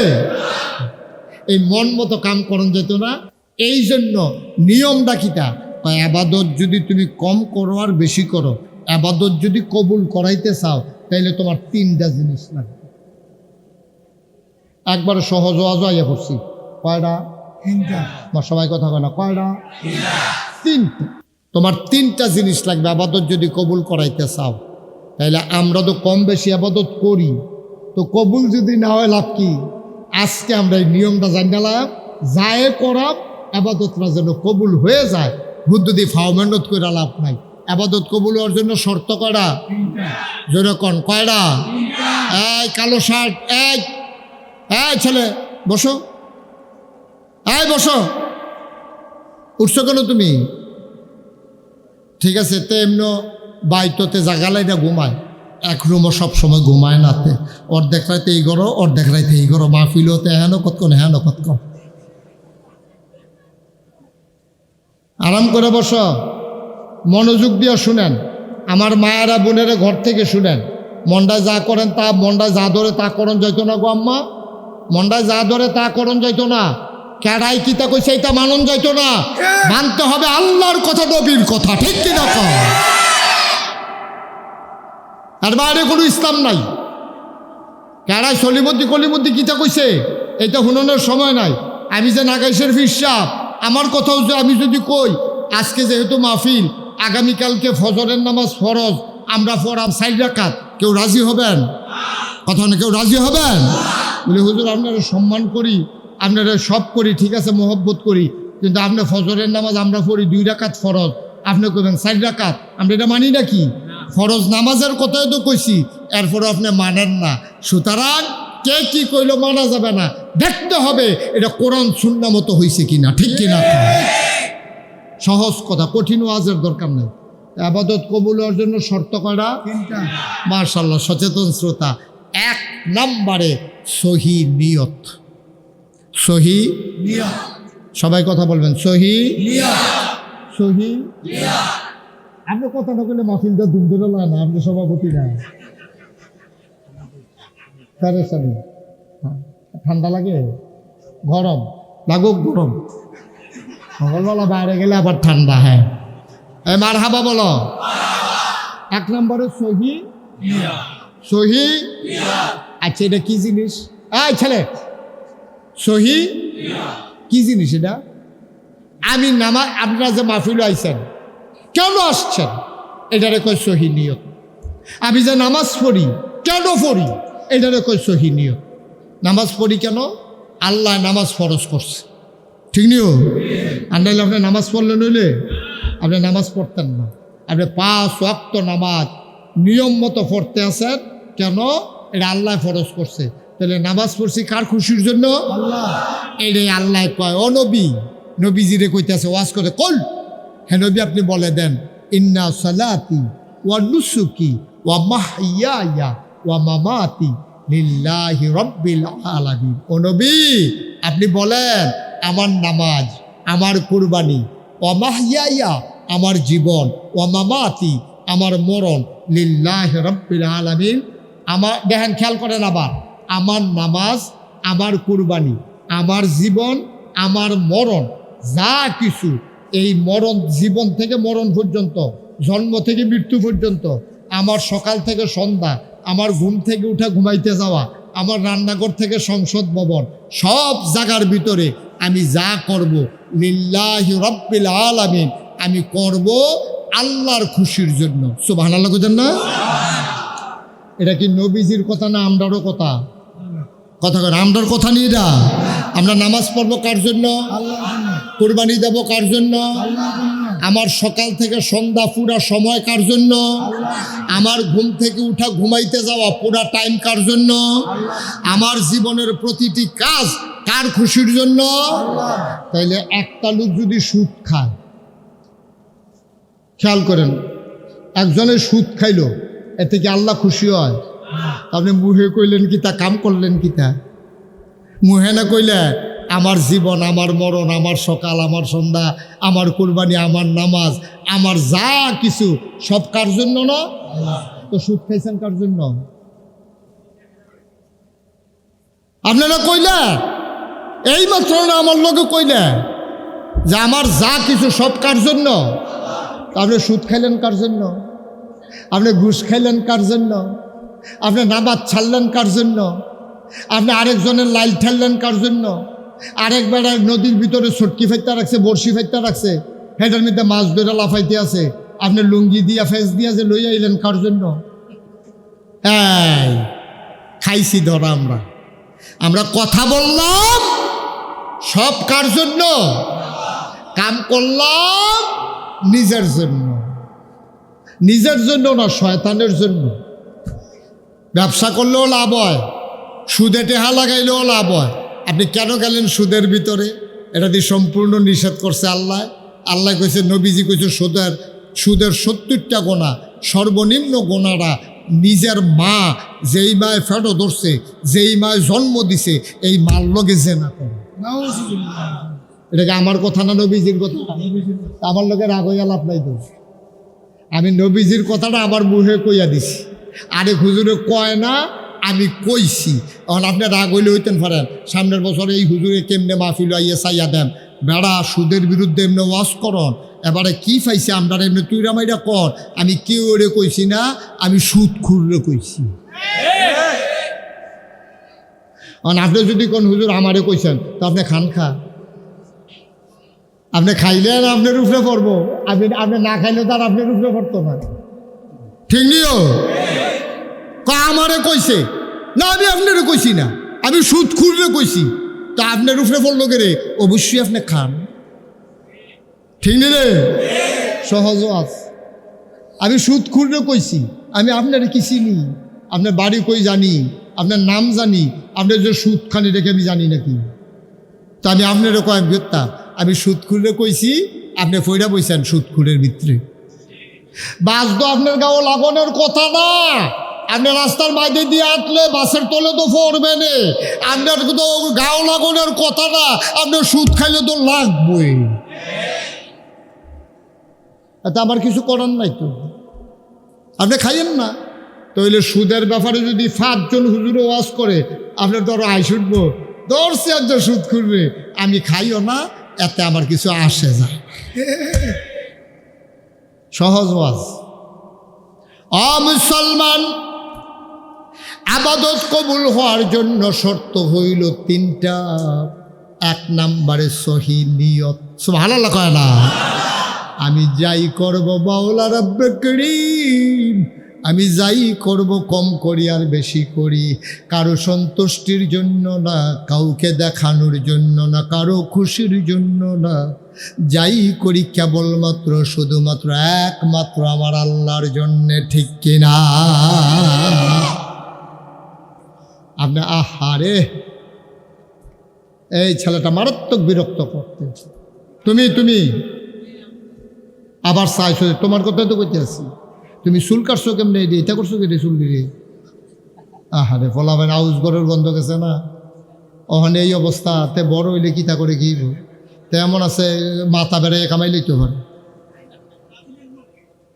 এই মন মতো কাম করন যেত না। এই জন্য নিয়মটা কিটা, আবাদত যদি তুমি কম করো আর বেশি করো, আবাদত যদি কবুল করাইতে চাও তাইলে তোমার 3টা জিনিস লাগবে। একবার সহজ ওয়াজ আইয়া করছি, কয়টা? 3টা। আমার সবাই কথা কয় না, কয়টা? 3টা। তোমার 3টা জিনিস লাগবে আবাদত যদি কবুল করাইতে চাও। তাইলে আমরা তো কম বেশি আবাদত করি, তো কবুল যদি না হয় লাভ কি? আজকে আমরা এই নিয়মটা জানালাম, যায় করাম আবাদতরা যেন কবুল হয়ে যায়। হুদ্দুদি ফাও মেহনত করে লাভ নাই। আবাদত কবুল হওয়ার জন্য শর্ত কয়টা? যেরকম কয়টা? এই কালো শার্ট, এই ছেলে বসো, বসো, উঠছো কেন তুমি? ঠিক আছে, তে এমনি বাইততে জাগালাইটা ঘুমায়, এক রুমও সবসময় ঘুমায় নাতে, অর্ধেক রাইতে এই করো, অর্ধেক রাইতে এই করো, মাহফিল হতে হেন কতক্ষণ হেন কতক্ষণ। আরাম করে বসো, মনোযোগ দিয়ে শুনেন, আমার মায়েরা বোনেরা ঘর থেকে শুনেন। মন্ডায় যা করেন তা, মন্ডায় যা ধরে তা করণ যাইতো না গো আম্মা, মন্ডায় যা ধরে তা করণ যাইতো না। কেডাই কিতা কইছে এটা মানন যাইতো না, মানতে হবে আল্লাহর কথা, নবীর কথা, ঠিক কিনা কও? আর বাইরে কোনো ইসলাম নাই। কেডাই সলিমদ্দি কলিমদ্দি কিতা কইছে এটা হুননের সময় নাই। আমি যে নাগাইশের ফিরসাব, আমার কথাও যে আমি যদি কই আজকে যেহেতু মাহফিল, আগামীকালকে ফজরের নামাজ ফরজ, আমরা পড়াম 4 রাকাত, কেউ রাজি হবেন? কথা না, কেউ রাজি হবেন? বলে হুজুর আপনারা সম্মান করি, আপনারা সব করি, ঠিক আছে মহব্বত করি, কিন্তু আপনি ফজরের নামাজ আমরা পড়ি 2 রাকাত ফরজ, আপনি কইবেন 4 রাকাত, আমরা এটা মানি নাকি? ফরজ নামাজের কথাই তো কইছি, এরপরে আপনি মানেন না। সুতরাং কে কি কইলো মানা যাবে না, দেখতে হবে এটা কোরআন সুন্নাহ মতো হয়েছে কিনা, ঠিক কিনা? সহজ কথা, কঠিন ওয়াজের দরকার নেই। আবাদত কবুল হওয়ার জন্য শর্ত কয়টা? 3টা। মাশাআল্লাহ, সচেতন শ্রোতা। 1 নম্বরে সহি নিয়ত। সহি নিয়ত, সবাই কথা বলবেন, সহি নিয়ত, সহি নিয়ত। আপনি কথা না বললে মাহফিলটা দুম ধরে লয় না, আপনি সভাপতি না। ঠান্ডা লাগে, গরম লাগুক, গরম সকালবেলা বাইরে গেলে আবার ঠান্ডা। হ্যাঁ, মারহাবা বলো। 1 নম্বরে সহি নিয়ত, সহি নিয়ত। আচ্ছা, এটা কি জিনিস? এই ছেলে, সহি নিয়ত কি জিনিস এটা? আমি নামাজ, আপনারা যে মাহফিল আইছেন কেন আসছেন, এটারে কয় সহি নিয়ত। আমি যে নামাজ পড়ি কেন পড়ি, এটারে কয় সহি নিয়ত। নামাজ পড়ি কেন? আল্লাহ নামাজ ফরজ করছে, ঠিক নিও। আর নাইলে আপনি নামাজ পড়লে নইলে আপনি নামাজ পড়তেন না। আপনি 5 ওয়াক্ত নামাজ নিয়ম মতো পড়তে আছেন কেন? এটা আল্লাহ ফরজ করছে। তাহলে নামাজ পড়ছি কার খুশির জন্য? আল্লাহ। এটাই আল্লাহ কয়, ও নবী, নবীজিরে কইতেছে ওয়াজ করে, কল হ্যাঁ নবী আপনি বলে দেন, ইন্না সালাতি ওয়া নুসুকি ওয়া মাহইয়ায়া ওয়া মামাতি লিল্লাহি রাব্বিল আলামিন। ও নবী আপনি বলেন, আমার নামাজ, আমার কুরবানি, ওয়া মাহইয়ায়া আমার জীবন, ওয়া মামাতি আমার মরণ, লিল্লাহি রাব্বিল আলামিন। আমার দেখেন, খেয়াল করেন, আবার আমার নামাজ, আমার কুরবানি, আমার জীবন, আমার মরণ, যা কিছু এই মরণ, জীবন থেকে মরণ পর্যন্ত, জন্ম থেকে মৃত্যু পর্যন্ত, আমার সকাল থেকে সন্ধ্যা, আমার ঘুম থেকে উঠা ঘুমাইতে যাওয়া, আমার রান্নাঘর থেকে সংসদ ভবন, সব জায়গার ভিতরে আমি যা করব লিল্লাহি রাব্বিল আলামিন, আমি করব আল্লাহর খুশির জন্য। সুবহানাল্লাহ কইতেন না? এটা কি নবীজির কথা না আমরারও কথা? কথা কর, আমরার কথা নিয়ে যা। আমরা নামাজ পড়বো কার জন্য? কুরবানি দেব কার জন্য? আমার সকাল থেকে সন্ধ্যা পুরা সময় কার জন্য? আমার ঘুম থেকে উঠা ঘুমাইতে যাওয়া পুরা টাইম কার জন্য? আমার জীবনের প্রতিটি কাজ কার খুশির জন্য? তাইলে একটা লোক যদি সুদ খায়, খেয়াল করেন, একজনের সুদ খাইলো, এতে কি আল্লাহ খুশি হয়? আপনি মুহে কইলেন কি তা, কাম করলেন কি তা? মুহে না কইলে আমার জীবন, আমার মরণ, আমার সকাল, আমার সন্ধ্যা, আমার কুরবানি, আমার নামাজ, আমার যা কিছু সব কার জন্য না? তো সুদ খাইছেন কার জন্য? আপনারা কইলে এই মাত্র না আমার লোকে কইলে যে আমার যা কিছু সব কার জন্য? আপনি সুদ খাইলেন কার জন্য? আপনি ঘুষ খাইলেন কার জন্য? আপনি নামাজ ছাড়লেন কার জন্য? আপনি আরেকজনের লাইল ঠেললেন কার জন্য? আরেক বেড়ায় নদীর ভিতরে ছটকি ফাইতে রাখছে, বড়শি ফাইতে রাখছে, হেটার মধ্যে মাছ ধরে লাফাইতে আছে, আপনি লুঙ্গি দিয়া ফেস দিয়া যে লইয়া আইলেন কার জন্য? এই খাইছি ধরা আমরা কথা বললাম সব কার জন্য? কাম করলাম নিজের জন্য, নিজের জন্য না, শয়তানের জন্য। ব্যবসা করলেও লাভ হয়, সুদে টেহা লাগাইলেও লাভ হয়। আপনি কেন গেলেন সুদের ভিতরে? এটা দিয়ে সম্পূর্ণ নিষেধ করছে আল্লাহ। আল্লাহ কইছে, নবীজি কইছে সুদের 70টা গোনা, সর্বনিম্ন গোনারা নিজের মা যেই মায় ফেটো ধরছে, যেই মায় জন্ম দিছে, এই মার লগে জেনা করে। এটাকে আমার কথা না নবীজির কথা? আমার লগে রাগ হইয়া লাভ নাই তো। আমি নবীজির কথাটা আমার মুখে কইয়া দিছি, আরেক হুজুরে কয় না, আমি কইছি। এখন আপনি রাগ হইলে হইতেন পারেন, সামনের বছর এই হুজুরে কেমনে মাহফিল আইয়া চাইয়া দেন, বেড়া সুদের বিরুদ্ধে এমনি ওয়াজ করন, এবারে কি পাইছে আমরা এমনি তুইরা মাইরা কর। আমি কেউ ওরে কইছি না, আমি সুদ খুররে কইছি। এখন আপনি যদি কোন হুজুর আমারে কইছেন, তো আপনি খান খা, আপনি খাইলেন আপনার উপরে পড়বো, আপনি না খাইলে তার আপনার উপরে পড়তো না, ঠিক নিও? আমারে কইছে না, আমি আপনারও কইছি না, আমি সুদ খুররে কইছি, তা আপনার উপরে পড়লো রে, অবশ্যই আপনি খান, ঠিক নি রে? সহজ আছে। আমি সুদ খুররে কইছি, আমি আপনার কি চিনি? আপনার বাড়ি কই জানি, আপনার নাম জানি, আপনার যে সুদ খানি রেখে আমি জানি নাকি? তো আমি আপনারও কয়েক করতাম, আমি সুদ খুররে কইছি, আপনি ফইরা বইছেন সুদ খুরের ভিতরে। বাস তো আপনার গাও লাগানোর কথা না, আপনি রাস্তার বাইরে দিয়ে আটলে বাসের তলে তো পড়বে না, আপনার তো গাও লাগানোর কথা না, আপনার সুদ খাইলে তো লাগবই। এটা আমার কিছু করার নাই তো, আপনি খাইয়েন না। তাহলে সুদের ব্যাপারে যদি 5 জন হুজুরে ওয়াজ করে, আপনার তো আরো আইস উঠবো, ধরছে একজন সুদ খুঁড়বে, আমি খাইও না, এতে আমার কিছু আসে যায়। সহজ ওয়াজ। মুসলমান, আবাদত কবুল হওয়ার জন্য শর্ত হইল 3টা। 1 নম্বরে সহি নিয়ত। সুবহানাল্লাহ কয় না? আমি যাই করব মাওলা রব্বে করিম, আমি যাই করব কম করি আর বেশি করি, কারো সন্তুষ্টির জন্য না, কাউকে দেখানোর জন্য না, কারো খুশির জন্য না, যাই করি কেবলমাত্র শুধুমাত্র একমাত্র আমার আল্লাহর জন্যে, ঠিক কিনা? আপনি আহারে, এই ছেলেটা মারাত্মক বিরক্ত করতে, তুমি আবার চাইছো, তোমার কথা তো করতে আসি, তুমি চুল কাটছো কেমনে, এটা করছো কেটে চুল দিয়ে? আহারে ফলাবেন, আউস ঘরের গন্ধ গেছে না, ওখানে এই অবস্থা, তে বড় হইলে কিতা করে কি তেমন আছে, মাথা বেড়ে কামাইলেই তো পারে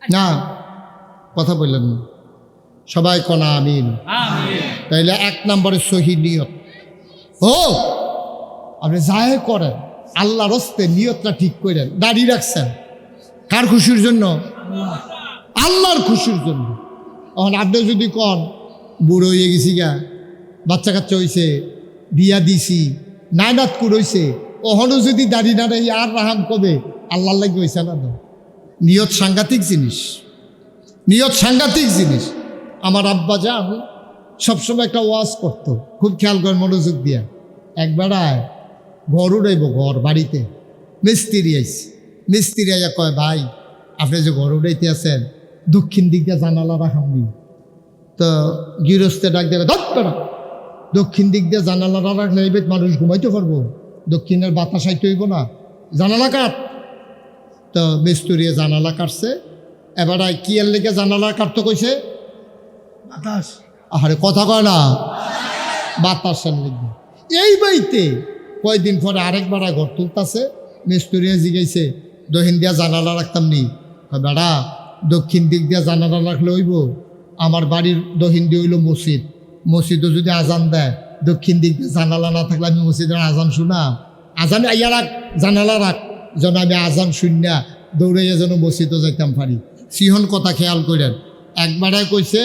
না। কথা বললেন না, সবাই কনা আমিন। তাইলে 1 নম্বরে সহি নিয়ত। আপনি যাই করেন আল্লাহর হস্তে নিয়তটা ঠিক করেন। দাড়ি রাখছেন কার খুশির জন্য? আল্লাহর খুশির জন্য। এখন আপনি যদি কন বুড়ো হয়ে গেছি গা, বাচ্চা কাচ্চা হয়েছে, বিয়া দিছি, নাইনাত কুর হয়েছে, ওহনও যদি দাড়ি না রাই আর রাহাম কবে, আল্লাহর লাগে হয়েছে না? নিয়ত সাংঘাতিক জিনিস, নিয়ত সাংঘাতিক জিনিস। আমার আব্বা যান সবসময় একটা ওয়াজ করতো, খুব খেয়াল করেন মনোযোগ দিয়া। একবেলায় ঘর উড়াইব, ঘর বাড়িতে মিস্ত্রি আইছে, মিস্ত্রি আইয়া কয়, ভাই আপনি যে ঘর উড়াইতে আছেন, দক্ষিণ দিক দিয়ে জানালা রাখামনি। তো গৃহস্থে ডাক দেবে, ধরা দক্ষিণ দিক দিয়ে জানালা না রাখলে এই মানুষ ঘুমাইতে পারবো, দক্ষিণের বাতাস আইতে হইব না, জানালা কাট। তো মিস্ত্রি জানালা কাটছে। এবার কি এর লেগে জানালা কাটতে কইছে? বাতাস। আরে কথা কয় না, বাতাসের লেগে। এই বাড়িতে কয়দিন পরে আরেকবার ঘর তুলতাছে, মিস্ত্রি জিগাইছে, দক্ষিণ দিয়া জানালা রাখতাম নি? বেড়া দক্ষিণ দিক দিয়া জানালা রাখলে হইব? আমার বাড়ির দক্ষিণ দিয়ে হইল মসজিদ, মসজিদও যদি আজান দেয়, দক্ষিণ দিক দিয়ে জানালা না থাকলে আমি মসজিদের আজান শুনাম? আজান আইয়া রাখ, জানালা রাখ। যেন আমি আজান শূন্য দৌড়াইয়া যেন মসজিদে যাইতাম পারি। সিহন কথা খেয়াল করেন। একবারে কইছে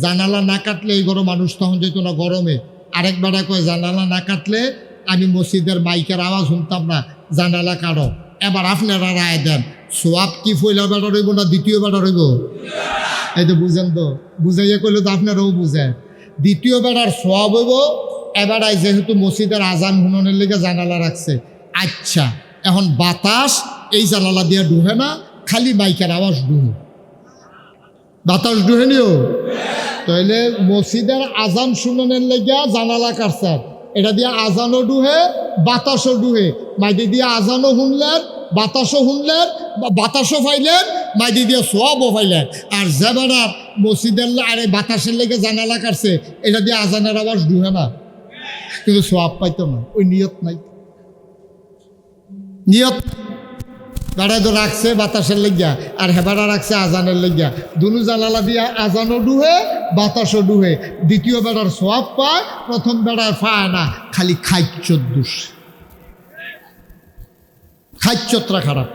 জানালা না কাটলে এই ঘরে মানুষ তখন যেত না গরমে। আরেকবারে কয় জানালা না কাটলে আমি মসজিদের মাইকের আওয়াজ শুনতাম না, জানালা কাটো। এবার আপনারা রায় দেন, সোয়াব কি ফইলা বেড়া রইব না দ্বিতীয় বেড়া রইব? এই তো বুঝেন, তো বুঝাইয়া কইলে তো আপনারাও বুঝেন। দ্বিতীয় বেড়ার সোয়াব হইব। এবার যেহেতু মসজিদের আজান হুননের লেগে জানালা রাখছে, আচ্ছা এখন বাতাস এই জানালা দিয়ে ঢুহে না, খালি মাইকের আওয়াজ ঢুহে, বাতাস ঢুহে নিও। তাইলে মসজিদের আজান শুননের লেগে জানালা কাটছে, এটা দিয়ে আজানও ডুহে বাতাসও ডুহে। মাইদি দিয়ে আজানও শুনলেন, বাতাসও শুনলেন, বাতাসও পাইলেন, মাইদি দিয়ে সোয়াবও পাইলেন। আর যে বেড়ার মসজিদের আরে বাতাসের লেগে জানালা কাটছে, এটা দিয়ে আজানের আওয়াজ ডুহে না, কিন্তু সোয়াব পাইতো না। ওই নিয়ত নাই, নিয়ত বেড়া তো রাখছে বাতাসের লেগিয়া, আর হেবাড়া রাখছে আজানের লেগিয়া। দুনু জানালা দিয়া আজানও ডুহে বাতাসও ডুহে। দ্বিতীয় বেড়ার সোয়াব পায়, প্রথম বেড়ার পায় না, খালি খাইচ্ছত দোষ, খাইচ্ছতরা খারাপ।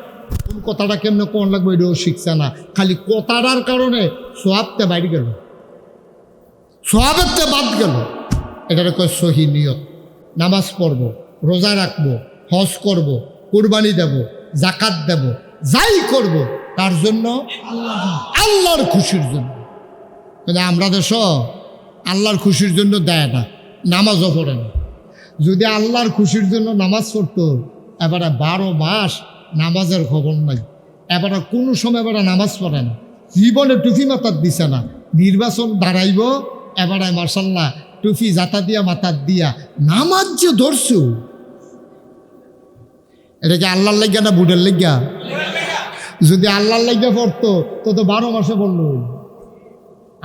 কোন কথাটা কেমনে কোন লাগবে এটাও শিখছে না, খালি কথাটার কারণে সোয়াবতে বাইরে গেল, সোয়াবেরতে বাদ গেল। এটারে কয় সহি নিয়ত। নামাজ পড়ব, রোজা রাখবো, হজ করব, কুরবানি দেব, জাকাত দেব, যাই করব তার জন্য আল্লাহর খুশির জন্য। কিন্তু আমরা দেশ আল্লাহর খুশির জন্য দেয় না, নামাজও পড়ে না। যদি আল্লাহর খুশির জন্য নামাজ পড়তো, এবারে 12 মাস নামাজের খবর নাই। এবারে কোনো সময় এবারে নামাজ পড়ে না, জীবনে টুপি মাথার দিছে না। নির্বাচন দাঁড়াইব, এবারে মার্শাল্লাহ টুপি জাতা দিয়া মাথার দিয়া নামাজ যে ধরছু, এটা কি আল্লাহর লাগিয়া না বুড়ের লাগিয়া? যদি আল্লাহর লাগিয়া পড়তো তো 12 মাসে পড়লো।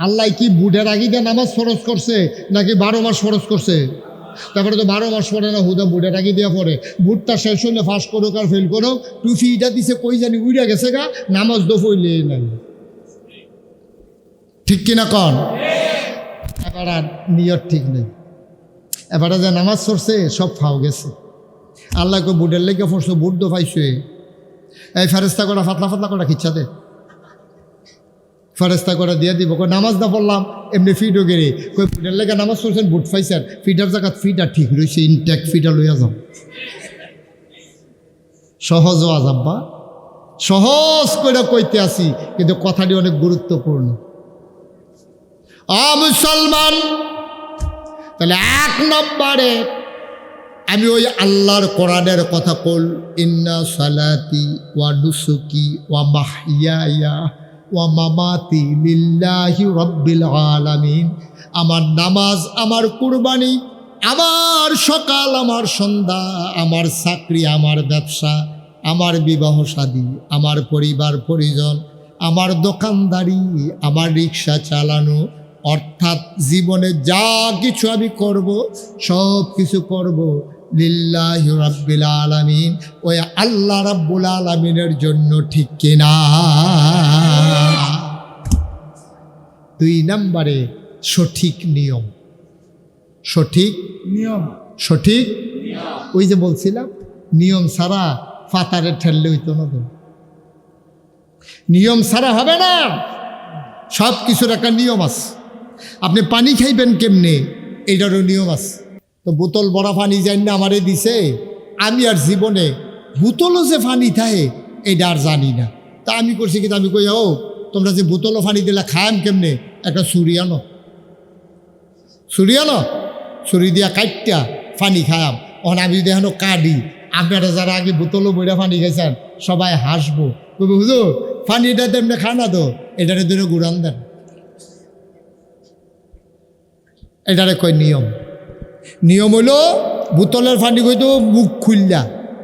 আল্লাহ কি বুড়ের আগে দিয়ে নামাজ ফরজ করছে নাকি 12 মাস ফরজ করছে? তারপরে তো 12 মাস পড়ে না, হুদা বুড়ের আগে দিয়ে পড়ে। বুটটা শেষ হইলে ফাঁস করুক আর ফেল করুক, টুফি এটা দিছে কই জানি উড়ে গেছে গা, নামাজ তো হইলে নাই। ঠিক কিনা কন? এবার আর নিয়ত ঠিক নেই, এবারে যে নামাজ পড়ছে সব ফাও গেছে। আল্লাহকে বুটের লেগে পড়ছো, বুট তো পাইছে। এই ফেরেস্তা করা ফাতলা ফাতলা করা খিচ্ছা দে, ফেরেস্তা করে দিয়ে দিব। কই নামাজ না পড়লাম এমনি ফিটও গেড়ে, কই বুটের লেগে নামাজ পড়ছেন, বুট পাইছেন, ফিটার জায়গা ফিটা ঠিক রয়েছে, ইনটেক ফিটা লইয়া যাও। সহজ আজাব্বা, সহজ করে কইতে আসি, কিন্তু কথাটি অনেক গুরুত্বপূর্ণ। মুসলমান, তাহলে 1 নম্বরে আমি ওই আল্লাহর কোরআনের কথা কল, ইন্না সালাতি ওয়া নুসুকি ওয়া মাহইয়ায়া ওয়া মামাতি লিল্লাহি রাব্বিল আলামিন। আমার নামাজ, আমার কুরবানি, আমার সকাল, আমার সন্ধ্যা, আমার চাকরি, আমার ব্যবসা, আমার বিবাহ শাদী, আমার পরিবার পরিজন, আমার দোকানদারি, আমার রিক্সা চালানো, অর্থাৎ জীবনে যা কিছু আমি করব সব কিছু করব লিল্লাহি রাব্বিল আলামিন, ওই আল্লাহ রাব্বুল আলামিনের জন্য। ঠিক কিনা? 2 নম্বরে সঠিক নিয়ম, সঠিক নিয়ম, সঠিক ওই যে বলছিলাম, নিয়ম ছাড়া ফাতারে ঠেললে হইতো না, তো নিয়ম ছাড়া হবে না। সব কিছুর একটা নিয়ম আছে। আপনি পানি খাইবেন কেমনে, এইটারও নিয়ম আছে। তো বোতল ভরা পানি জানি না আমারে দিছে, আমি আর জীবনে বোতলও যে পানি থাকে এইটা আর জানি না। তা আমি করছি কিন্তু আমি কই, ও তোমরা যে বোতলও পানি দিলা খায়াম কেমনে, একটা ছুরি আনো, ছুরি আনো, ছুরি দিয়া কাটটা পানি খায়াম। ওখানে আমি যদি এখনো কাটি, আপনারা যারা আগে বোতলও বইরা পানি খাইছেন সবাই হাসবো, কবি হুজুর পানিটা তেমনি খানা তো, এটারে ধরে গুড়ান দেন। এটারে কয় নিয়ম। নিয়ম হইল বোতলের পানি কইতো মুখ খুললা।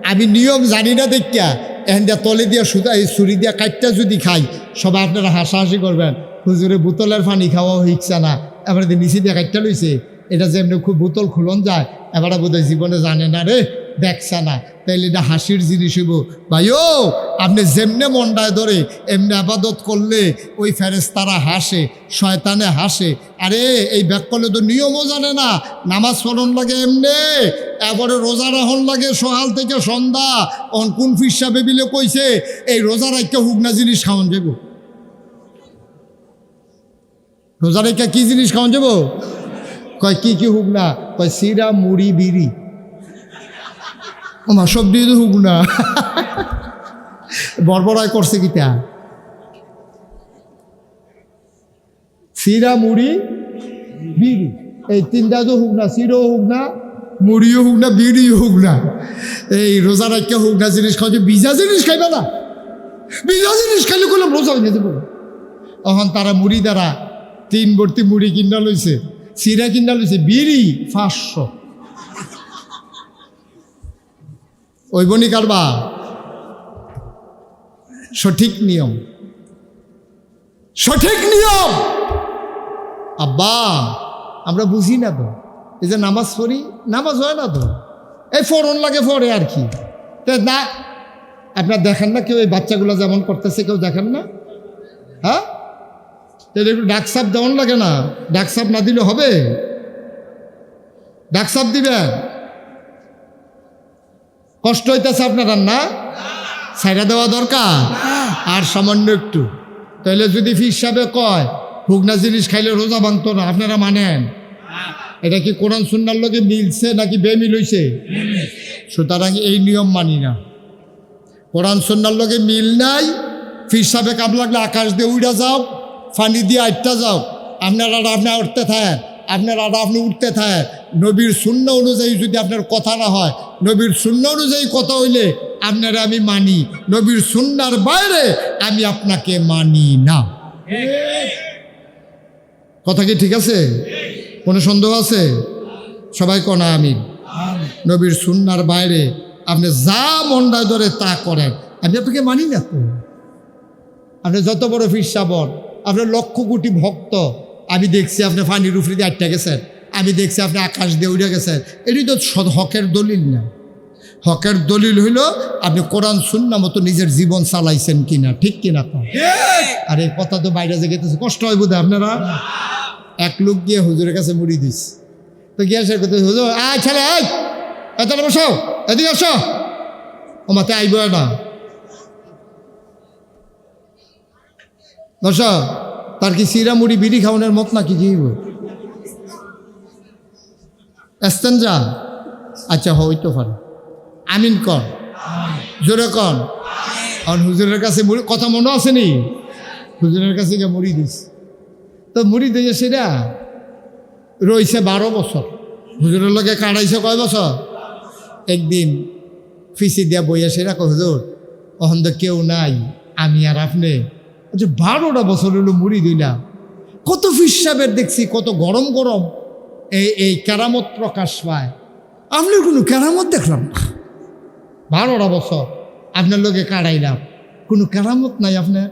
আমি নিয়ম জানি না দেখিয়া এখন দিয়া তলে দিয়া সুতা এই ছুরি দিয়া কাটটা যদি খাই, সবাই আপনারা হাসাহাসি করবেন, হুজুরে বোতলের পানি খাওয়া হইছে না, এবারে নিচে দিয়া কাটটা লইছে। এটা যে এমনি খুব বোতল খুলন যায়, এবারে বোধহয় জীবনে জানে না রে, দেখছে না, তাইলে এটা হাসির জিনিস হইব। ভাইও আপনি যেমনে মন্ডায় ধরে এমনি আবাদত করলে ওই ফেরেশতারা হাসে, শয়তানে হাসে। আরে এই ব্যাককলে তো নিয়মও জানে না, নামাজ পড়ন লাগে এমনে, এবারে রোজা রাখন লাগে সকাল থেকে সন্ধ্যা। কোন ফিসা বেবিলে কইছে এই রোজা রাখতে হুগনা জিনিস খাওয়ান যাব? রোজা রেখা কি জিনিস খাওয়ান যাব? কয় কি কি হুগনা? কয় সিরা মুড়ি বিড়ি। ওমা সব দিয়ে তো হুগনা বড়বড়ায় করছে কিতা? সিরা মুড়ি বিড়ি, এই তিনটা তো হুগনা, সিরও হুগনা, মুড়িও হুগনা, বিড়িও হুগনা। এই রোজা রাখতে হুগনা জিনিস খাওয়া, বিজা জিনিস খাইবে না? বিজা জিনিস খাইলে করলাম রোজা হয়ে যেতে পারো। তখন তারা মুড়ি দ্বারা 3 ভর্তি মুড়ি কিনা লইছে, সিরা কিনা লইছে, বিড়ি 500। ওই বনি কারবা সঠিক নিয়ম, সঠিক নিয়ম। আব্বা আমরা বুঝি না তো, এই যে নামাজ পড়ি, নামাজ হয় না তো, এই ফোরন লাগে ফোরে আর কি। না আপনার দেখেন না কেউ এই বাচ্চাগুলো যেমন করতেছে, কেউ দেখেন না? হ্যাঁ, তাহলে একটু ডাকসাপ যেমন লাগে না, ডাকসাপ না দিলে হবে? ডাকসাপ দিবেন? কষ্ট হইতেছে আপনার না? ছাইড়া দেওয়া দরকার আর সামান্য একটু। তাহলে যদি ফির সাহেবে কয় হুগনা জিনিস খাইলে রোজা ভাঙতো না, আপনারা মানেন? এটা কি কোরআন সুন্নাহর লগে মিলছে নাকি বেমিল হইছে? সুতরাং এই নিয়ম মানি না। কোরআন সুন্নাহর লগে মিল নাই। ফির সাহেবে কাপ লাগলে আকাশ দিয়ে উড়া যাও, ফানি দিয়ে আটটা যাও, আপনারা আপনি উঠতে থাকেন, আপনারা আপনি উঠতে থাকেন। নবীর সুন্নাহ অনুযায়ী যদি আপনার কথা না হয়, নবীর সুন্নাহ অনুযায়ী কথা হইলে আপনারা আমি মানি, নবীর সুন্নাহর বাইরে আমি আপনাকে মানি না। কথা কি ঠিক আছে? কোনো সন্দেহ আছে? সবাই কনা আমি নবীর সুন্নাহর বাইরে আপনি যা মন্ডায় ধরে তা করেন, আমি আপনাকে মানি না তো। আপনি যত বড় ফির সাবন, আপনার 1,00,000 কোটি ভক্ত, আমি দেখছি আপনি পানির উপরে দিয়ে আটটা গেছেন, আমি দেখছি আপনি আকাশ দিয়ে উড়ে গেছেন। এটি তো হকের দলিল না। হকের দলিল হইল আপনি কোরআন সুন্নাহ মতো নিজের জীবন চালাইছেন কিনা, ঠিক কিনা? আর এই কথা তো বাইরে যে গেতেছে, কষ্ট হয় বোধ আপনারা। এক লোক গিয়ে হুজুরের কাছে মুড়ি দিস, তো গিয়ে সে করতে, হুজুর আয় ছেলে, আয় এত বসো, এদিকে আসো। ও মাতে আইব না, বস। তার কি সিরা মুড়ি বিড়ি খাওয়ানোর মত নাকি জীব? এস্তেঞ্জা? আচ্ছা হইতো পারে। আমিন কর, জোরে কর। আর হুজুরের কাছে মুড়ি কথা মনে আসেনি? হুজুরের কাছে গিয়ে মুড়ি দিস, তো মুড়ি দিয়ে সেটা রইছে 12 বছর। হুজুরের লগে কাটাইছে কয় বছর? একদিন ফিসি দিয়া বইয়া সেরা কয়, হুজুর অহন তো কেউ নাই, আমি আর আপনি। 12টা বছর হলো মুড়ি দিলাম। কত ফিসাবের দেখছি, কত গরম গরম এই কেরামত প্রকাশ পায়, আপনার কোনো কেরামত দেখলাম না। 12টা বছর আপনার লোকে কাটাইলাম, কোনো কেরামত নাই আপনার।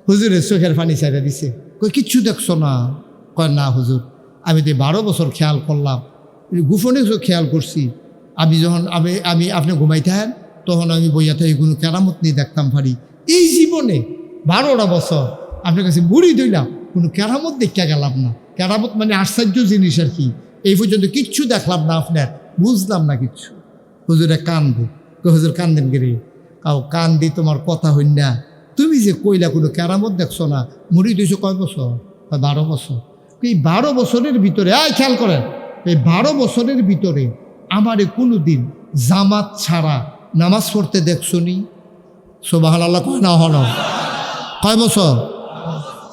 হুজুরের চোখের পানি ছাইড়া দিছে, কই কিচ্ছু দেখছো না? কয় না হুজুর, আমি তো 12 বছর খেয়াল করলাম, গোপনে খেয়াল করছি। আমি যখন আমি আপনি ঘুমাইতেন তখন আমি বইয়া থেকে কোনো কেরামত নিয়ে দেখতাম পারি। এই জীবনে 12টা বছর আপনার কাছে মুড়ি দিলাম, কোনো কেরামত দেখা গেলাম না। কেরামত মানে আশ্চর্য জিনিস আর কি। এই পর্যন্ত কিচ্ছু দেখলাম না আপনার, বুঝলাম না কিচ্ছু। হুজুরে কান্দে, হুজুর কান্দেন গেলে কাউ কান দি তোমার কথা হইন না, তুমি যে কইলা কোনো কেরামত দেখছো না, মুড়ি দিয়েছো কয় বছর? 12 বছর। এই 12 বছরের ভিতরে খেয়াল করেন, এই 12 বছরের ভিতরে আমারে কোনো দিন জামাত ছাড়া নামাজ পড়তে দেখছো নি? সুবহানাল্লাহ কয় না? হল কয় বছর?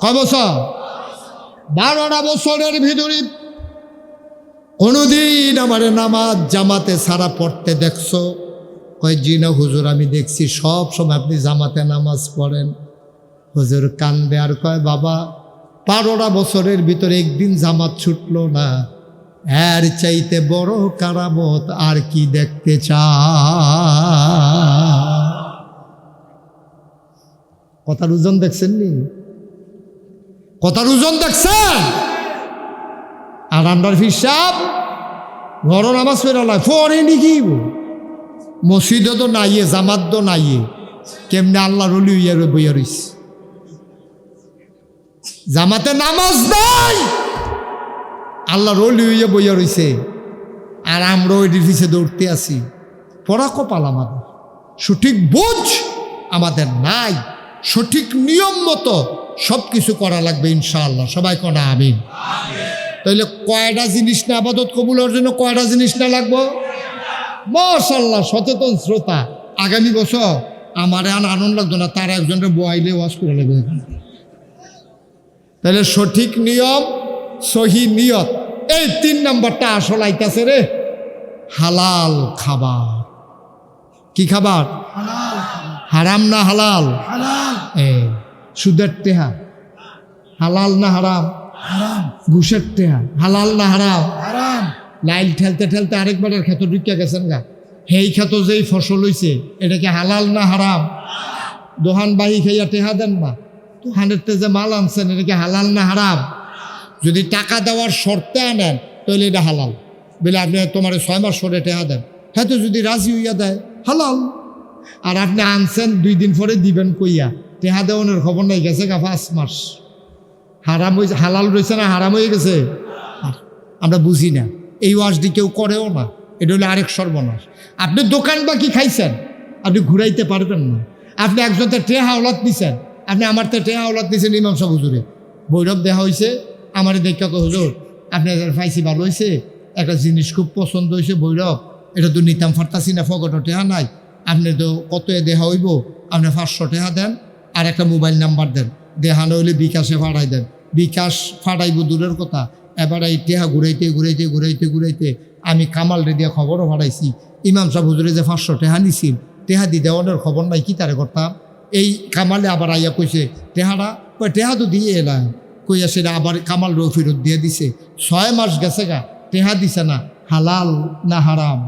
কয় বছর? 12টা বছরের ভিতরে কোনোদিন আমারে নামাজ জামাতে ছাড়া পড়তে দেখছো? কয় জি না হুজুর, আমি দেখছি সব সময় আপনি জামাতে নামাজ পড়েন। হুজুর কান্দে আর কয়, বাবা 12টা বছরের ভিতরে একদিন জামাত ছুটলো না, এর চাইতে বড় কারামত আর কি দেখতে কথার ওজন দেখছেন নি? কথার ওজন দেখছেন? আর আন্ডার ফিসাব ঘর নামাজ পড়ে ফরে নি কি মসজিদও তো নাইয়ে, জামাত তো নাইয়ে, কেমনে আল্লাহর ওলি হইয়া বইয়া রইছে। জামাতে নামাজ নাই, আল্লাহর ওলি হইয়া বইয়া রইছে, আর আমরা ওইটির পিছিয়ে দৌড়তে আছি। পড়া কপাল আমাদের, সঠিক বোঝ আমাদের নাই, সঠিক নিয়ম মতো সব কিছু করা লাগবে ইনশাআল্লাহ। সবাই কনা আমিন। তাইলে কয়টা জিনিস না আবাদত কবুলের জন্য কয়টা জিনিস না লাগবো? মাশাআল্লাহ, সচেতন শ্রোতা, আগামী বছর আমার আর আনন্দ লাগতো না, তার একজনের বয়াইলে ওয়াজ করে লাগবে। তাহলে সঠিক নিয়ম, সহি নিয়ত, এই 3 নম্বরটা আসল আইতাছে রে। হালাল খাবার। কি খাবার? হারাম না হালাল? সুদের টেহা হালাল না হারাম? ঘুষের টেহা হালাল না হারাম? লাইল ঠেলতে ঠেলতে আরেকবারের ক্ষেত ঢুকিয়া গেছেন গা, সেই ক্ষেত যেই ফসল হইছে এটা কি হালাল না হারাম? দোহান বাহি খাইয়া টেহা দেন না, দোহানের যে মাল আনছেন এটা কি হালাল না হারাম? যদি টাকা দেওয়ার শর্তে আনেন তাহলে এটা হালাল, বলে আপনি তোমার 6 মাস পরে টেহা দেন, হ্যাঁ তো যদি রাজি হইয়া দেয় হালাল। আর আপনি আনছেন 2 দিন পরে দিবেন কইয়া, টেহা দেওয়ানোর খবর নাই, গেছে গা 5 মাস, হারাম হয়েছে, হালাল রয়েছে না হারাম হয়ে গেছে? আমরা বুঝি না, এই ওয়াজটি কেউ করেও না, এটা হলো আরেক সর্বনাশ। আপনি দোকান বা কি খাইছেন, আপনি ঘুরাইতে পারবেন না। আপনি একজন টেহা আওলাদ নিছেন, আপনি আমার তো টেহা আওলাদ নিছেন ইমাম সাহেব হুজুরে, বৈরব দেখা হয়েছে, আমার দেখা তো হুজুর আপনি ফাইসি ভালো হয়েছে, একটা জিনিস খুব পছন্দ হয়েছে বৈরব, এটা তো নিতাম ফারতাছি না, ফগটো টেহা নাই, আপনি তো কত দেখা হইব, আপনি 500 টেহা দেন আর একটা মোবাইল নাম্বার দেন, দেহানো হইলে বিকাশে ফাড়াই দেন, বিকাশ ফাড়াইব দূরের কথা, এবার এই টেহা ঘুরাইতে ঘুরাইতে ঘুরাইতে ঘুরাইতে আমি কামাল রে দিয়ে খবরও ফাড়াইছি, ইমাম সাহেব হুজুরে যে 500 টেহা নিছিল, টেহা দি দেওয়ানোর খবর নাই, কি তারে করতাম? এই কামালে আবার আইয়া কইছে টেহারা, টেহা তো দিয়ে এলাম, কইয়া সেটা আবার কামাল রো ফেরত দিয়ে দিছে, 6 মাস গেছে গা, টেহা দিছে না, হালাল না হারাম?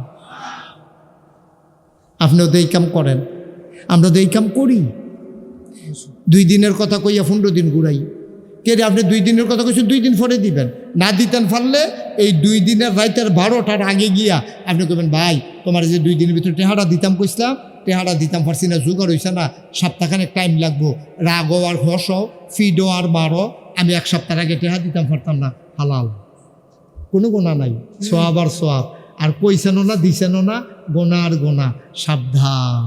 আপনিও তো এই কাম করেন, আমরা তো এই কাম করি। 2 দিনের কথা কইয়া 15 দিন ঘুরাই, কে রে আপনি 2 দিনের কথা কইছেন 2 দিন পরে দিবেন, না দিতেন পারলে এই 2 দিনের রাইতের 12টার আগে গিয়া আপনি কইবেন ভাই তোমার যে 2 দিনের ভিতরে টেহারা দিতাম কইছিলাম, টেহারা দিতাম পারছি না, জোগাড় হইছে না, সপ্তাহখানেক টাইম লাগবো, রাগও আর হসও ফিডও আর মারো, আমি 1 সপ্তাহ আগে টেহা দিতাম পারতাম না, হালাল, কোনো গোনা নাই, সোয়াব আর সোয়াব। আর কইছেনও না দিছেনও না, গোনা আর গোনা, সাবধান।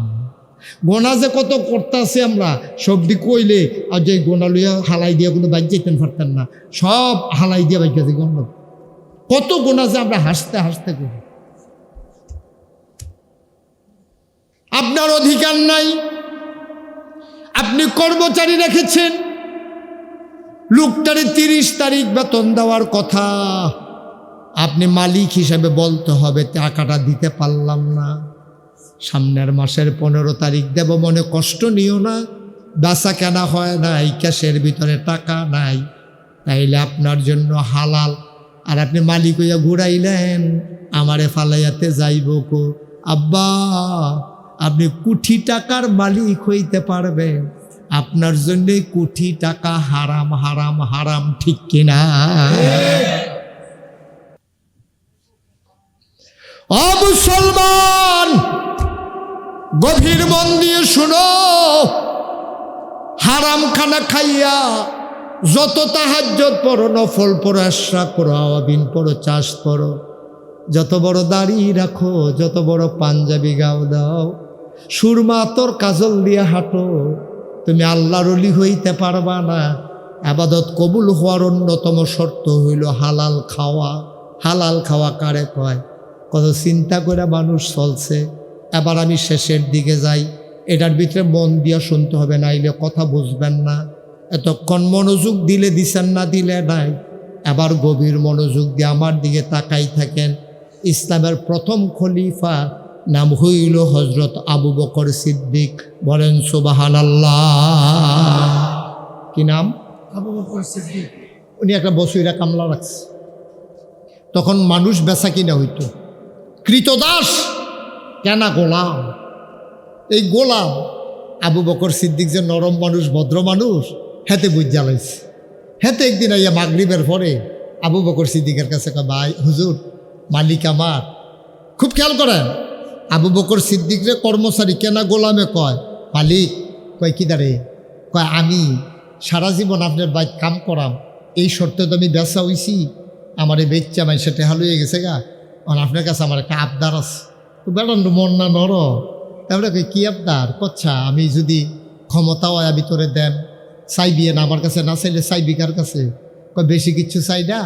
গোনা যে কত করতেছে আমরা, সবদি কইলে আর যে গোনা লইয়া হালাই দিয়া কোনো বাইক যেতেন পারতেন না, সব হালাই দিয়া বাইক গেছে গণ্ড, কত গোনা যে আমরা হাসতে হাসতে করি। আপনার অধিকার নাই, আপনি কর্মচারী রেখেছেন, লোকটারে 30 তারিখ বেতন দেওয়ার কথা, আপনি মালিক হিসাবে বলতে হবে টাকাটা দিতে পারলাম না, সামনের মাসের 15 তারিখ দেব, মনে কষ্ট নিও না, বেচা কেনা হয় নাই, ক্যাশের ভিতরে টাকা নাই, তাইলে আপনার জন্য হালাল। আর আপনি মালিক হইয়া ঘুরাইলেন, আমারে ফালাইয়াতে যাইব কো, আব্বা আপনি কোটি টাকার মালিক হইতে পারবেন, আপনার জন্য কোটি টাকা হারাম হারাম হারাম, ঠিক কিনা? ও মুসলমান, গভীর মন দিয়ে শুনো, হারাম খানা খাইয়া যত তাহাজ্জুদ পড়ো, নফল পড়ো, ইশরাক পড়ো, আওয়াবিন পড়ো, চাষ পড়ো, যত বড় দাড়ি রাখো, যত বড় পাঞ্জাবি গাও দাও, সুরমা তোর কাজল দিয়ে হাঁটো, তুমি আল্লাহর ওলি হইতে পারবা না। ইবাদত কবুল হওয়ার অন্যতম শর্ত হইল হালাল খাওয়া। হালাল খাওয়া কারে কয়? কত চিন্তা করে মানুষ চলছে। এবার আমি শেষের দিকে যাই, এটার ভিতরে মন দিয়া শুনতে হবে, নাইলে কথা বুঝবেন না। এতক্ষণ মনোযোগ দিলে দিছেন, না দিলে নাই। এবার গভীর মনোযোগ দিয়ে আমার দিকে তাকাই থাকেন। ইসলামের প্রথম খলিফা নাম হইল হজরত আবু বকর সিদ্দিক। বলেন সুবহানাল্লাহ। কি নাম? আবু বকর সিদ্দিক। উনি একটা বছইরা কামলা রাখছে। তখন মানুষ বেচা কিনা হইতো, কৃতদাস কেনা গোলাম। এই গোলাম আবু বকর সিদ্দিক যে নরম মানুষ, ভদ্র মানুষ, হেতে বুঝ জ্বালাইছে। হেতে একদিন আইয়া মাগরিবের পরে আবু বকর সিদ্দিকের কাছে ভাই হুজুর, মালিক আমার, খুব খেয়াল করেন, আবু বকর সিদ্দিকরে কর্মচারী কেনা গোলামে কয়, মালিক কয় কি দাঁড়ে, কয় আমি সারা জীবন আপনার বাইক কাম করাম, এই শর্তে তো আমি বেচা হইছি, আমার এই বেচ্চা মাই সেটা হাল হয়ে গেছে গা, আপনার কাছে আমার একটা আবদার আছে। তো বেড়ান মন না নর, তারপরে কই কি আবদার, কচ্ছা আমি যদি ক্ষমতা হয় আমি তোরে দেন, চাইবি না আমার কাছে, না চাইলে চাইবি কার কাছে, কয় বেশি কিচ্ছু চাই না,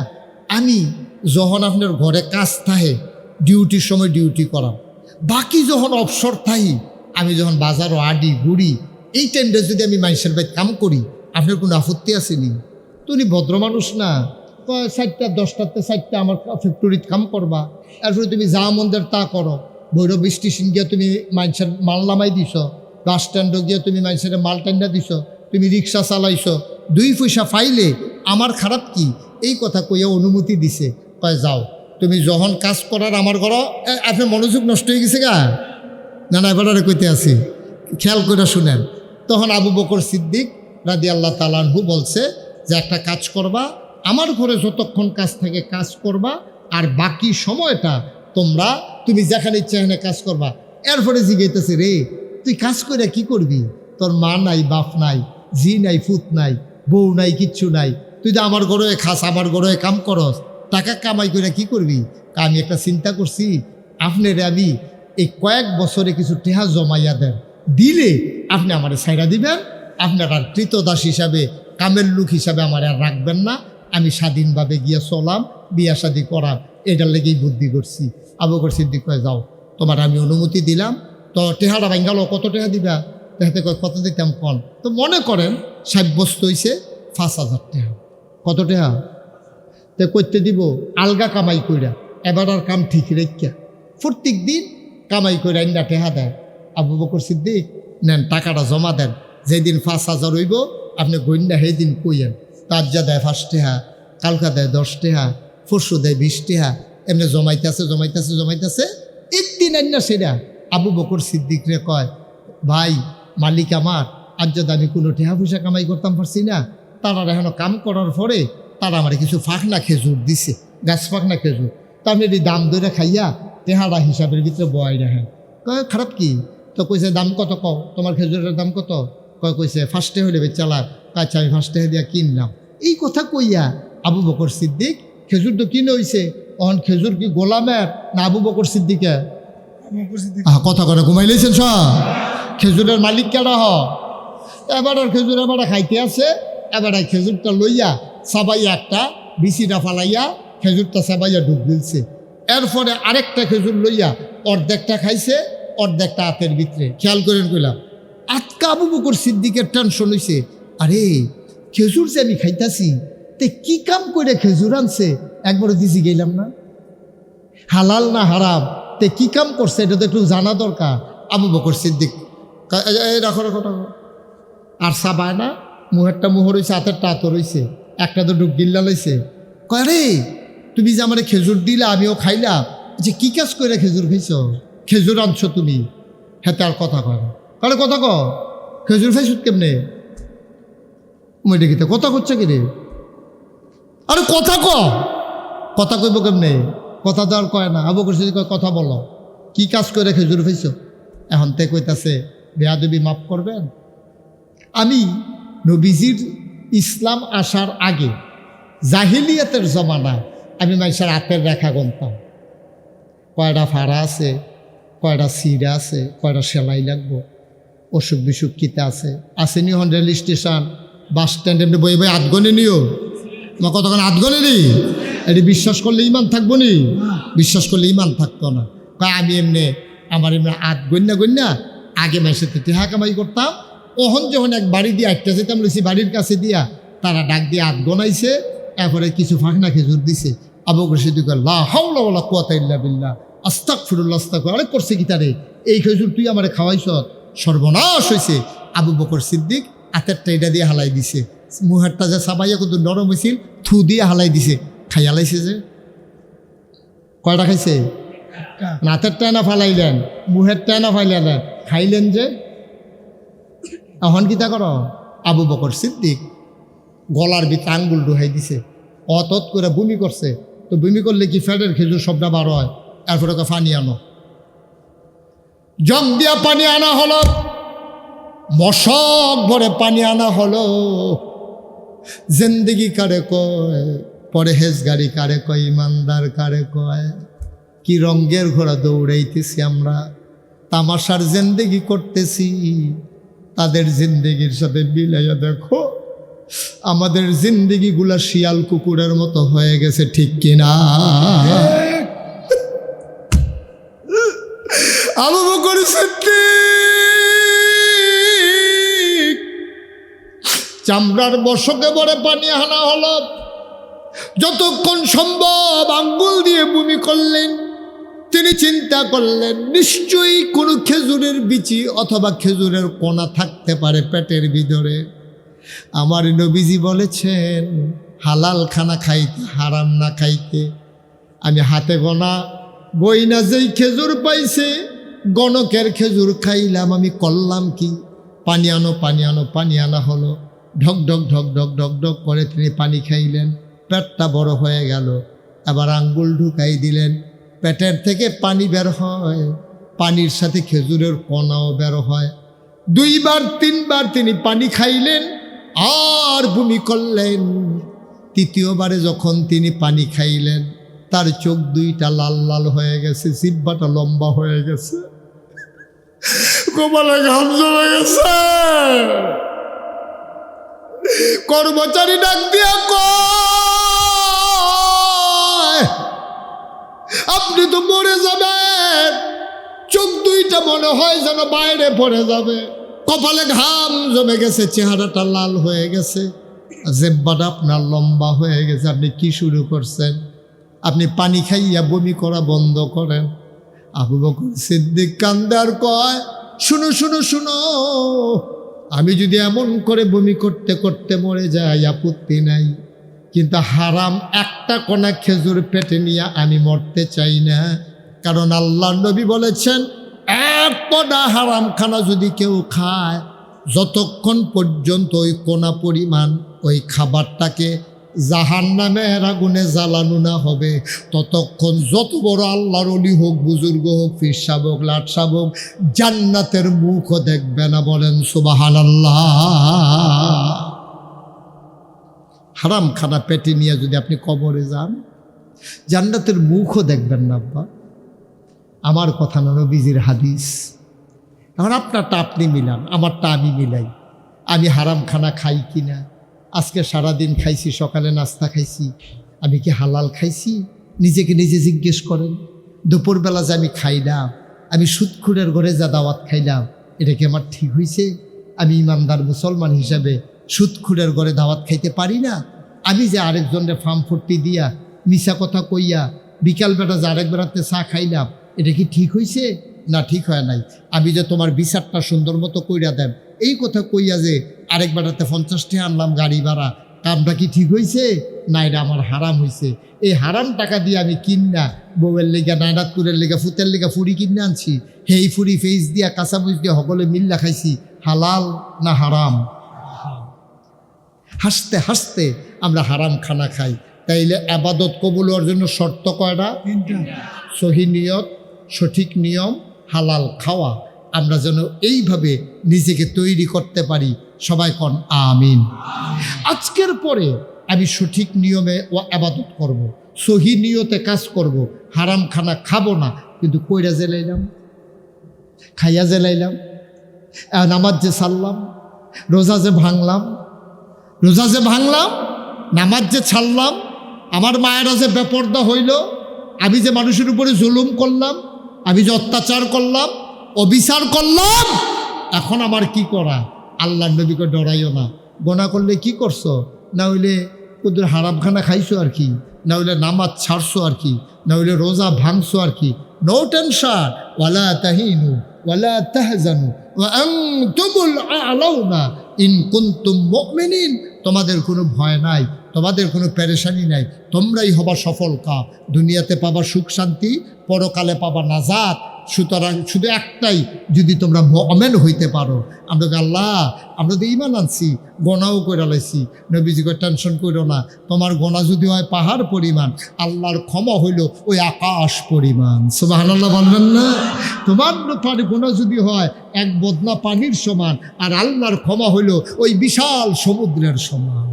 আমি যখন আপনার ঘরে কাজ থাকে ডিউটির সময় ডিউটি করাম, বাকি যখন অবসর থাকি আমি যখন বাজারও আডি ঘুরি, এই টাইমটা যদি আমি মানুষের বাড়ি কাম করি আপনার কোনো আপত্তি আসেনি? তো উনি ভদ্র মানুষ না, কয় 4টা 10টাতে 4টা আমার ফ্যাক্টরিত কাম করবা, এরপরে তুমি যা মন্দের তা করো, ভৈরব স্টেশন গিয়ে তুমি মানুষের মাল নামাই দিছ, বাস স্ট্যান্ডে গিয়ে তুমি মানুষের মাল টান্ডা দিছ, তুমি রিক্সা চালাইছ, 2 পয়সা পাইলে আমার খারাপ কি, এই কথা কইয়া অনুমতি দিছে। কয় যাও তুমি যখন কাজ করার আমার ঘর, আপনার মনোযোগ নষ্ট হয়ে গেছে গা, না না এবারে কইতে আছি, খেয়াল করে শুনেন। তখন আবু বকর সিদ্দিক রাদিয়াল্লাহু তাআলা আনহু বলছে যে একটা কাজ করবা, আমার ঘরে যতক্ষণ কাজ থাকে কাজ করবা, আর বাকি সময়টা তুমি যেখানে ইচ্ছা এখানে কাজ করবা। এরপরে জিগাইতেছে, রে তুই কাজ করে কি করবি, তোর মা নাই বাপ নাই, জি নাই ফুত নাই, বউ নাই, কিচ্ছু নাই, তুই তো আমার ঘরে খাস, আমার ঘরে কাম করস, টাকা কামাই করে কি করবি? আমি একটা চিন্তা করছি, আপনার আমি এই কয়েক বছরে কিছু টেহা জমাইয়া দেন, দিলে আপনি আমার ছাইড়া দিবেন, আপনার আর কৃতদাস হিসাবে কামের লোক হিসাবে আমার আর রাখবেন না, আমি স্বাধীনভাবে গিয়ে চলাম, বিয়া শাদি করাম, এটার লেগেই বুদ্ধি করছি। আবু বকর সিদ্দিক কয় যাও তোমার আমি অনুমতি দিলাম, তো টেহাটা ভাঙ্গালো, কত টেহা দিবা? দেখাতে কয় কত দিতাম কন, তো মনে করেন সাব্যস্ত হয়েছে 5,000 টাকা। কত টাকা? তো করতে দিব আলগা কামাই কইরা, এবার আর কাম ঠিক রেখা প্রত্যেক দিন কামাই কইরা না টেহা দেয়। আবু বকর সিদ্দিক নেন টাকাটা জমা দেন, যেদিন 5,000 হইব আপনি গইন্যা সেই দিন কইয়েন, তার যা দেয় 5 টাকা, কালকা দেয় 10 টাকা, পরশু দেয় 20 টাকা, এমনি জমাইতেছে একদিন আন্না সেটা আবু বকর সিদ্দিক রে কয়, ভাই মালিক আমার, আজ যদি আমি কোনো টেহা পয়সা কামাই করতাম পারছি না, তারা এখনো কাম করার পরে তারা আমার কিছু ফাঁকনা খেজুর দিছে, গাছ ফাঁকনা খেজুর, তা আমি এটি দাম ধরে খাইয়া টেহারা হিসাবের ভিতরে বয়াই রাখেন। কয় খারাপ কি? তো কইছে দাম কত কও, তোমার খেজুরের দাম কত? কইছে 1 হইলে বেচালা। আচ্ছা আমি 1 দিয়া কিনলাম। এই কথা কইয়া আবু বকর সিদ্দিক খেজুর তো কিনে হইছে, অহন খেজুর কি গোলামের না আবু বকর সিদ্দিকের? কথা করে ঘুমাই লেছেন সব, খেজুরের মালিক কেডা হ? এবার খেজুর এবার খাইতে আছে, এবার খেজুরটা লইয়া সাবাইয়া একটা বিচিটা ফালাইয়া খেজুরটা সাবাইয়া ডুব দিলছে, এরপরে আরেকটা খেজুর লইয়া অর্ধেকটা খাইছে, অর্ধেকটা হাতের ভিতরে। খেয়াল করেন কইলাম আজকা আবু বকর সিদ্দিকের টেনশন হইছে, আরে খেজুর যে আমি খাইতাছি, তে কি কাম করে খেজুর আনছে একবার দিছি গেলাম না, হালাল না হারাম, তে কি কাম করছে এটা তো একটু জানা দরকার। আবু বকর সিদ্দিক রাখো রাখো রাখো, আর সাবায় না, মুহেরটা মুহর হয়েছে, হাতেরটা হাতর হয়েছে, একটা তো ডুব গিল্লা লাইছে। কয় রে তুমি যে আমার খেজুর দিলা আমিও খাইলাম, যে কি কাজ করে খেজুর খাইছ, খেজুর আনছো তুমি? হ্যাঁ তার কথা কয়, কারো কথা ক, খেজুর খাইছ কেমনে? মই দেখিতে কথা করছে কি রে, আরে কথা ক, কথা কইব কেমনে? কথা তো আর কয় না। আবু বকর সিদ্দিক কয় কথা বলো, কি কাজ করে খেজুর খাইছ? এখন তে কইতাছে, বেয়াদবি মাফ করবেন, আমি নবীজির ইসলাম আসার আগে জাহিলিয়াতের জমানায় আমি মানুষের হাতের রেখা গুনতাম, কয়টা ফাড়া আছে, কয়টা সিরা আছে, কয়টা সেলাই লাগবো, অসুখ বিসুখ কিতা আছে নি, হন রেল স্টেশন বাস স্ট্যান্ড এমনি বই বই আধগনে নিও, তোমার কতক্ষণ আধগনে নি, এটি বিশ্বাস করলে ইমান থাকবো নি? বিশ্বাস করলে ইমান থাকতো না। আমি এমনি আমার এমনি গন্যা আগে মাসে টেহা কামাই করতাম, ওহন যখন এক বাড়ি দিয়ে আটটা যেতাম লইছি, বাড়ির কাছে দিয়া তারা ডাক দিয়ে হাত গনাইছে, এরপরে কিছু ফাঁকনা খেজুর দিছে। আবু বকর সিদ্দিক লা হাওলা ওয়ালা কুওয়াতা ইল্লা বিল্লাহ, আস্তাগফিরুল্লাহ আস্তাগফিরুল্লাহ, আরে করছে কি তারে, এই খেজুর তুই আমারে খাওয়াইছ, সর্বনাশ হয়েছে। আবু বকর সিদ্দিক হাতেরটা এটা দিয়ে হালাই দিছে, মুহেরটা যে সাবাইয়া কত নরম হয়েছিল থু দিয়ে হালাই দিছে, খাই হালাইছে যে। কয়টা খাইছে? হাতেরটা না ফালাইলেন, মুহেরটা না ফাইলেন, খাইলেন যে। এখন কিতা করো? আবু বকর সিদ্দিক গলার ভিতরে আঙ্গুল ঢুকাই দিছে, অত করে বমি করছে। তো বমি করলে কি ফ্যাটের খেজুর সবটা বার হয়, এরপরে ফানি আনো, জগ দিয়া পানি আনা হলো, মশক ভরে পানি আনা হলো। জিন্দেগি কারে কয়, পরহেজগারি কারে কয়, ইমানদার কারে কয়? কি রঙ্গের ঘোড়া দৌড়াইতেছি আমরা, তামাশার জিন্দেগি করতেছি। তাদের জিন্দেগির সাথে মিলাইয়া দেখো, আমাদের জিন্দেগিগুলা শিয়াল কুকুরের মতো হয়ে গেছে, ঠিক কিনা? আবু বকর সিদ্দিক চামড়ার বশকে ভরে পানি আনা হলো। যতক্ষণ সম্ভব আঙ্গুল দিয়ে বমি করলেন। তিনি চিন্তা করলেন, নিশ্চয়ই কোনো খেজুরের বিচি অথবা খেজুরের কোনা থাকতে পারে পেটের ভিতরে। আমার নবীজি বলেছেন, হালাল খানা খাইতে, হারাম না খাইতে। আমি হাতে গোনা গইনা যেই খেজুর পাইছে, গণকের খেজুর খাইলাম। আমি করলাম কি? পানি আনো, পানি আনো, পানি আনা হলো। ঢক ঢক ঢক ঢক ঢক ঢক করে তিনি পানি খাইলেন। পেটটা বড় হয়ে গেল। আবার আঙ্গুল ঢুকাই দিলেন, পেটের থেকে পানি বের হয়, পানির সাথে খেজুরের কণাও বের হয়। 2 বার 3 বার তিনি পানি খাইলেন আর বমি করলেন। 3য়বারে যখন তিনি পানি খাইলেন, তার চোখ 2টা লাল লাল হয়ে গেছে, জিহ্বাটা লম্বা হয়ে গেছে, কপালে ঘাম জমে গেছে। কর্মচারী ডাক দিয়া কয়, আপনি তো মরে যাবেন। চোখ 2টা মনে হয় যেন বাইরে পড়ে যাবে, কপালে ঘাম জমে গেছে, চেহারাটা লাল হয়ে গেছে, জিহ্বাটা আপনার লম্বা হয়ে গেছে। আপনি কি শুরু করছেন? আপনি পানি খাইয়া বমি করা বন্ধ করেন। আবু বকর সিদ্দিক কান্দে আর কয়, শুনো শুনো শুনো, আমি যদি এমন করে বমি করতে করতে মরে যাই আপত্তি নাই, কিন্তু হারাম একটা কোনা খেজুর পেটে নিয়ে আমি মরতে চাই না। কারণ আল্লাহর নবী বলেছেন, এক কোনা হারাম খানা যদি কেউ খায়, যতক্ষণ পর্যন্ত ওই কোনা পরিমাণ ওই খাবারটাকে জাহান্নামের আগুনে জ্বালানো না হবে, ততক্ষণ যত বড় আল্লাহর ওলি হোক, বুজুর্গ হোক, পীর সাহেব হোক, লাট সাহেব হোক, জান্নাতের মুখও দেখবে না। বলেন সুবহানাল্লাহ। হারাম খানা পেটে নিয়ে যদি আপনি কবরে যান, জান্নাতের মুখও দেখবেন না। আব্বা, আমার কথা না, নবীজির হাদিস। এখন আপনারটা আপনি মিলান, আমারটা আমি মিলাই। আমি হারাম খানা খাই কিনা? আজকে সারাদিন খাইছি, সকালে নাস্তা খাইছি, আমি কি হালাল খাইছি? নিজেকে নিজে জিজ্ঞেস করেন। দুপুরবেলা যে আমি খাইলাম, আমি সুদখুরের ঘরে যা দাওয়াত খাইলাম, এটা কি আমার ঠিক হয়েছে? আমি ইমানদার মুসলমান হিসাবে সুদখুরের ঘরে দাওয়াত খাইতে পারি না? আমি যে আরেকজনের ফার্ম ফুর্তি দিয়া মিশা কথা কইয়া বিকালবেলা যে আরেক বেড়াতে চা খাইলাম, এটা কি ঠিক হয়েছে? না, ঠিক হয় নাই। আমি যে তোমার বিচারটা সুন্দর মতো কইরা দেন, এই কথা কইয়া যে আরেক বেড়াতে 50 টাকা আনলাম গাড়ি ভাড়া, কামটা কি ঠিক হয়েছে? না, এটা আমার হারাম হয়েছে। এই হারাম টাকা দিয়ে আমি কিনা বউয়ের লেগা, নায়নাতপুরের লেগা, ফুতের লেগা ফুরি কিনে আনছি। হেই ফুরি ফেস দিয়া, কাঁচামরিচ দিয়া সকলে মিল্লা খাইছি। হালাল না হারাম? হাসতে হাসতে আমরা হারাম খানা খাই। তাইলে আবাদত কবুল হওয়ার জন্য শর্ত কয়টা? 3টা। সহি নিয়ত, সঠিক নিয়ম, হালাল খাওয়া। আমরা যেন এইভাবে নিজেকে তৈরি করতে পারি। সবাই কন আমিন। আজকের পরে আমি সঠিক নিয়মে ও আবাদত করব, সহি নিয়তে কাজ করব, হারাম খানা খাবো না। কিন্তু কইরা জেলাইলাম, খাইয়া জেলাইলাম, নামাজ যে ছাড়লাম, রোজা যে ভাঙলাম, নামাজ যে ছাড়লাম, আমার মায়েরা যে বেপর্দা হইল, আমি যে মানুষের উপরে জুলুম করলাম, আমি যে অত্যাচার করলাম, অবিচার করলাম, এখন আমার কি করা? আল্লাহর নবীকে ডরাইও না। গোনা করলে কি করছো? না হইলে ওদের হারাম খানা খাইছো আর কি, না হইলে নামাজ ছাড়ছো আর কি, না হইলে রোজা ভাঙছো আর কি। নো টেনশন, ওয়ালা তাহিনু ওয়ালা তাহজানু ওয়া আনতুমুল আ'লাউনা ইন কুনতুম মুমিনিন। তোমাদের কোনো ভয় নাই, তোমাদের কোনো পেরেশানি নাই, তোমরাই হবা সফল কাম। দুনিয়াতে পাবা সুখ শান্তি, পরকালে পাবা নাজাত। সুতরাং শুধু একটাই, যদি তোমরা মুমিন হইতে পারো। আমরা আল্লাহ, আমরা তো ঈমান আনছি, গোনাও কইরা লাইছি। নবীজিকে টেনশন করো না, তোমার গোনা যদি হয় পাহাড় পরিমাণ, আল্লাহর ক্ষমা হইল ওই আকাশ পরিমাণ। সুবহানাল্লাহ বলবেন না? তোমার গোনা যদি হয় এক বদনা পানির সমান, আর আল্লাহর ক্ষমা হইল ওই বিশাল সমুদ্রের সমান।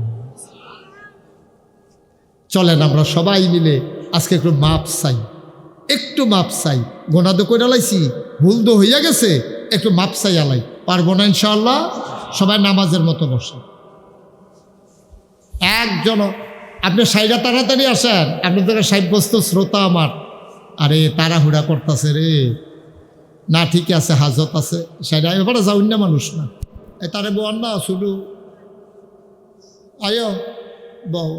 চলেন আমরা সবাই মিলে আজকে একটু মাপ চাই, একটু মাপ চাই। গোনা তো করে লাইছি, ভুল তো হইয়া গেছে, একটু মাপ চাই আলাই। পারবো না ইনশাআল্লাহ? সবাই নামাজের মতো বসে। একজন আপনি সাইডা তাড়াতাড়ি আসেন, আপনাদের সাব্যস্ত শ্রোতা আমার। আরে তাড়াহুড়া করতেছে রে, না ঠিক আছে, হাজত আছে, সাইডা এবারে যাউন না মানুষ না, এ তারে বোয়ার না শুধু আয় বউ।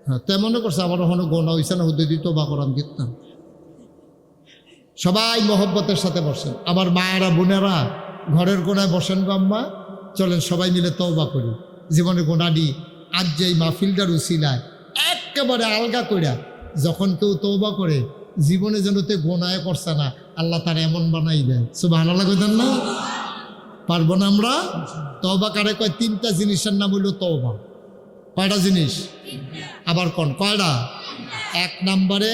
হ্যাঁ, তেমনও করছে আমার ওখানে গোনা হয়েছে না, হুদে দিত বা করাম কীর্তন। সবাই মহব্বতের সাথে বসেন, আমার মায়েরা বোনেরা ঘরের গোনায় বসেন গো আম্মা। চলেন সবাই মিলে তওবা করি, জীবনে গোনাডি আজ যে এই মাহফিলটার উসিলায় একেবারে আলগা কইরা যখন কেউ তওবা করে জীবনে যেন তে গোনায় করছে না, আল্লাহ তার এমন বানাই দেয়। সুবহানাল্লাহ কইতেন না? পারবো না আমরা? তওবা কারে কয়? তিনটা জিনিসের নাম হইল তওবা। কয়টা জিনিস? আবার কোন কয়টা? এক নম্বরে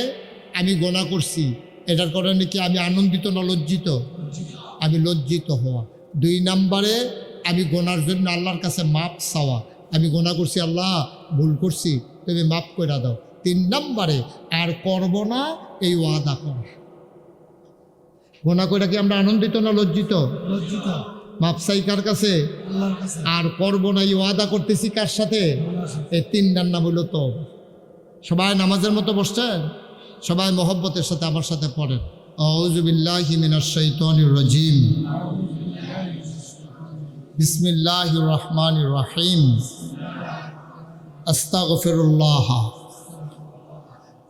আমি গোনা করছি, এটার কারণে কি আমি আনন্দিত না লজ্জিত? আমি লজ্জিত হওয়া। দুই নম্বরে আমি গোনার জন্য আল্লাহর কাছে মাপ চাওয়া, আমি গোনা করছি, আল্লাহ ভুল করছি, তুমি মাপ করে দাও। তিন নম্বরে আর করব না এই ওয়াদা করা। গোনা করে কি আমরা আনন্দিত না লজ্জিত? লজ্জিত। মাপ চাই কার কাছে? আল্লাহর কাছে। আর করব না এই ওয়াদা করতেছি কার সাথে? এই তিনটার নাম হইল তওবা। সবাই নামাজের মতো বসছেন, সবাই মহব্বতের সাথে আমার সাথে পড়েন। আউযু বিল্লাহি মিনাশ শাইতানির রাজিম, বিসমিল্লাহির রহমানির রহিম, আস্তাগফিরুল্লাহ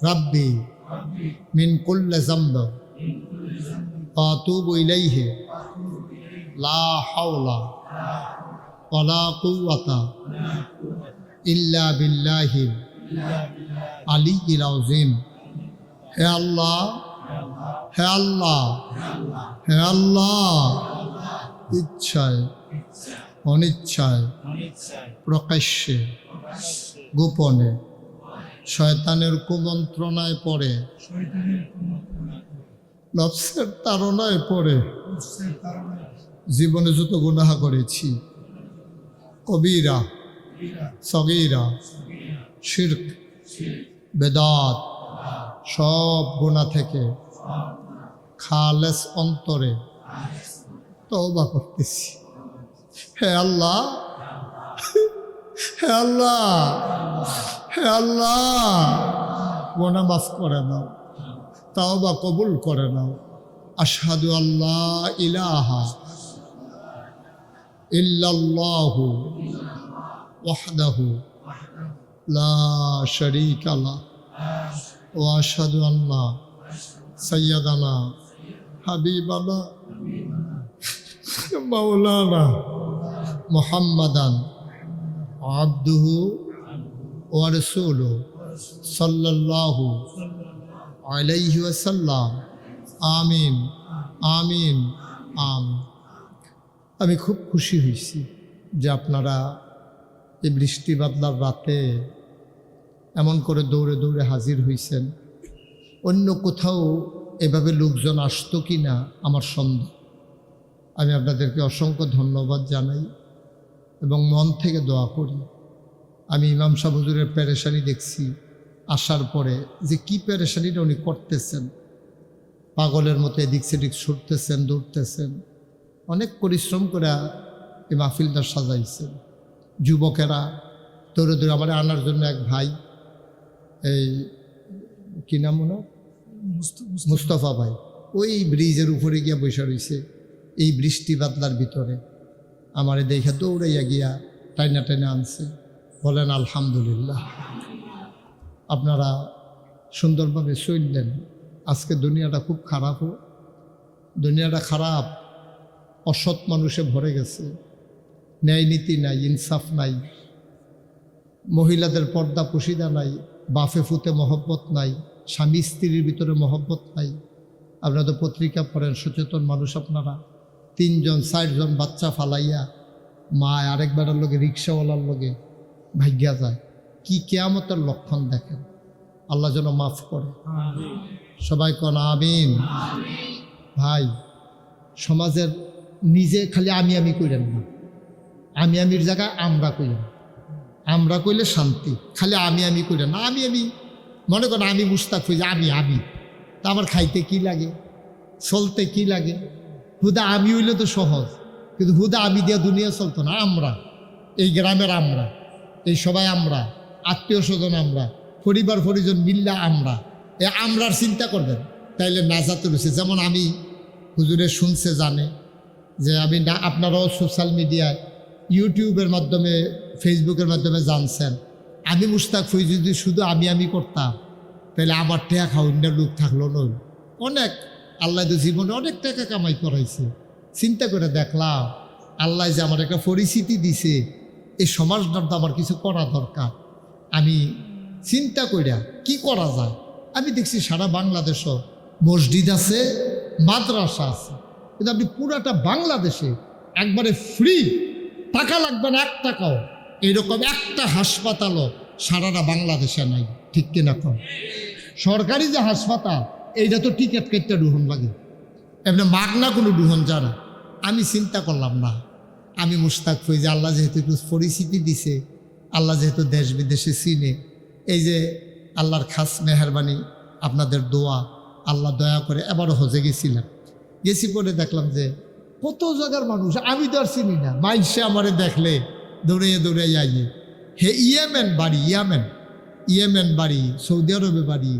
রাব্বি মিন কুল্লি যামব ওয়া আতুবু ইলাইহি লা হাওলা ওয়ালা কুওয়াতা ইল্লা বিল্লাহিল আলিয়্যিল আযীম। হে আল্লাহ, হে আল্লাহ, হে আল্লাহ, ইচ্ছায় অনিচ্ছায় প্রকাশ্যে গোপনে শয়তানের কুমন্ত্রণায় পড়ে, নফসের তাড়নায় পড়ে জীবনে যত গুনাহ করেছি, কবিরা সগীরা শিরক বেদাত, সব গুনাহ থেকে খালেস অন্তরে তওবা করতেছি। হে আল্লাহ, হে আল্লাহ, হে আল্লাহ, গুনাহ মাফ করে নাও, তওবা কবুল করে নাও। আশহাদু আল্লাহ ইলাহা ইল্লাল্লাহু ওয়াহদাহু লা শারীকা লাহু ওয়া আশহাদু আন্না সাইয়্যিদানা হাবিবানা মাওলানা মুহাম্মাদান আবদুহু ওয়া রাসূলুহু সাল্লাল্লাহু আলাইহি ওয়াসাল্লাম। আমিন, আমিন, আমিন। আমি খুব খুশি হয়েছি যে আপনারা এই বৃষ্টি বাদলার রাতে এমন করে দৌড়ে দৌড়ে হাজির হয়েছেন। অন্য কোথাও এভাবে লোকজন আসতো কি না আমার সন্দেহ। আমি আপনাদেরকে অসংখ্য ধন্যবাদ জানাই এবং মন থেকে দোয়া করি। আমি ইমাম সাহেব হুজুরের পেরেশানি দেখছি আসার পরে, যে কি পেরেশানিটা উনি করতেছেন, পাগলের মতো এদিক সেদিক ছুটতেছেন, দৌড়তেছেন, অনেক পরিশ্রম করে এই মাহফিলটা সাজাইছেন। যুবকেরা দৌড়ে দৌড়ে আমার আনার জন্য এক ভাই, এই কি নাম ওনার, মুস্তফা ভাই, ওই ব্রিজের উপরে গিয়া বসে রয়েছে এই বৃষ্টি বাদলার ভিতরে। আমারে দেখে দৌড়াইয়া গিয়া টাইনা টাইনা আনছে। বলেন আলহামদুলিল্লাহ। আপনারা সুন্দরভাবে চললেন। আজকে দুনিয়াটা খুব খারাপ, দুনিয়াটা খারাপ, অসৎ মানুষে ভরে গেছে, ন্যায় নীতি নাই, ইনসাফ নাই, মহিলাদের পর্দা পুশিদা নাই, বাফে ফুতে মহব্বত নাই, স্বামী স্ত্রীর ভিতরে মহব্বত নাই। আপনারা তো পত্রিকা পড়েন, সচেতন মানুষ আপনারা। 3 জন 4 জন বাচ্চা ফালাইয়া মা আরেকবারের লগে রিক্সাওয়ালার লগে ভাগ্যা যায়। কি কেয়ামতের লক্ষণ দেখেন। আল্লাহ যেন মাফ করে। সবাই কোন আমিন। ভাই, সমাজের নিজে খালি আমি কইলেন না, আমির জায়গায় আমরা কইলেন। আমরা কইলে শান্তি, খালি আমি কইলেন না। আমি মনে করেন আমি মুস্তাক হই যে আমি তা আমার খাইতে কি লাগে, চলতে কি লাগে। হুদা আমি হইলে তো সহজ, কিন্তু হুদা আমি দিয়া দুনিয়া চলতো না। আমরা এই গ্রামের, আমরা এই সবাই, আমরা আত্মীয় স্বজন, আমরা পরিবার পরিজন মিল্লা, আমরার চিন্তা করবেন, তাইলে নাজাত রয়েছে। যেমন আমি হুজুরে শুনছে, জানে যে আমি না, আপনারাও সোশ্যাল মিডিয়ায় ইউটিউবের মাধ্যমে ফেসবুকের মাধ্যমে জানছেন। আমি মুস্তাক হই যদি শুধু আমি করতাম, তাহলে আমার টাকা খাওয়ার লোক থাকলো নই। অনেক আল্লাহ তো জীবনে অনেক টাকা কামাই করাইছে। চিন্তা করে দেখলাম আল্লাহ যে আমার একটা পরিস্থিতি দিছে, এই সমাজটার তো আমার কিছু করা দরকার। আমি চিন্তা কইরা কি করা যায়। আমি দেখছি সারা বাংলাদেশও মসজিদ আছে, মাদ্রাসা আছে, কিন্তু আপনি পুরাটা বাংলাদেশে একবারে ফ্রি, টাকা লাগবে না 1 টাকাও, এরকম একটা হাসপাতালও সারাটা বাংলাদেশে নাই। ঠিক কিনা কম? সরকারি যে হাসপাতাল, এইটা তো টিকিট কেটে ডুহন লাগে, এমনি মাগনা কোনো ডুহন জানা। আমি চিন্তা করলাম না, আমি মুস্তাক হই যে আল্লাহ যেহেতু একটু পরিস্থিতি দিছে, আল্লাহ যেহেতু দেশ বিদেশে চিনে, এই যে আল্লাহর খাস মেহরবানি, আপনাদের দোয়া, আল্লাহ দয়া করে এবারও হজে গেছি পরে দেখলাম যে কত জায়গার মানুষ আমি তো আর চিনি না। মাইসে আমারে দেখলে দৌড়ে যাইয়ে, হে ইয়েমেন বাড়ি, সৌদি আরবে বাড়ি,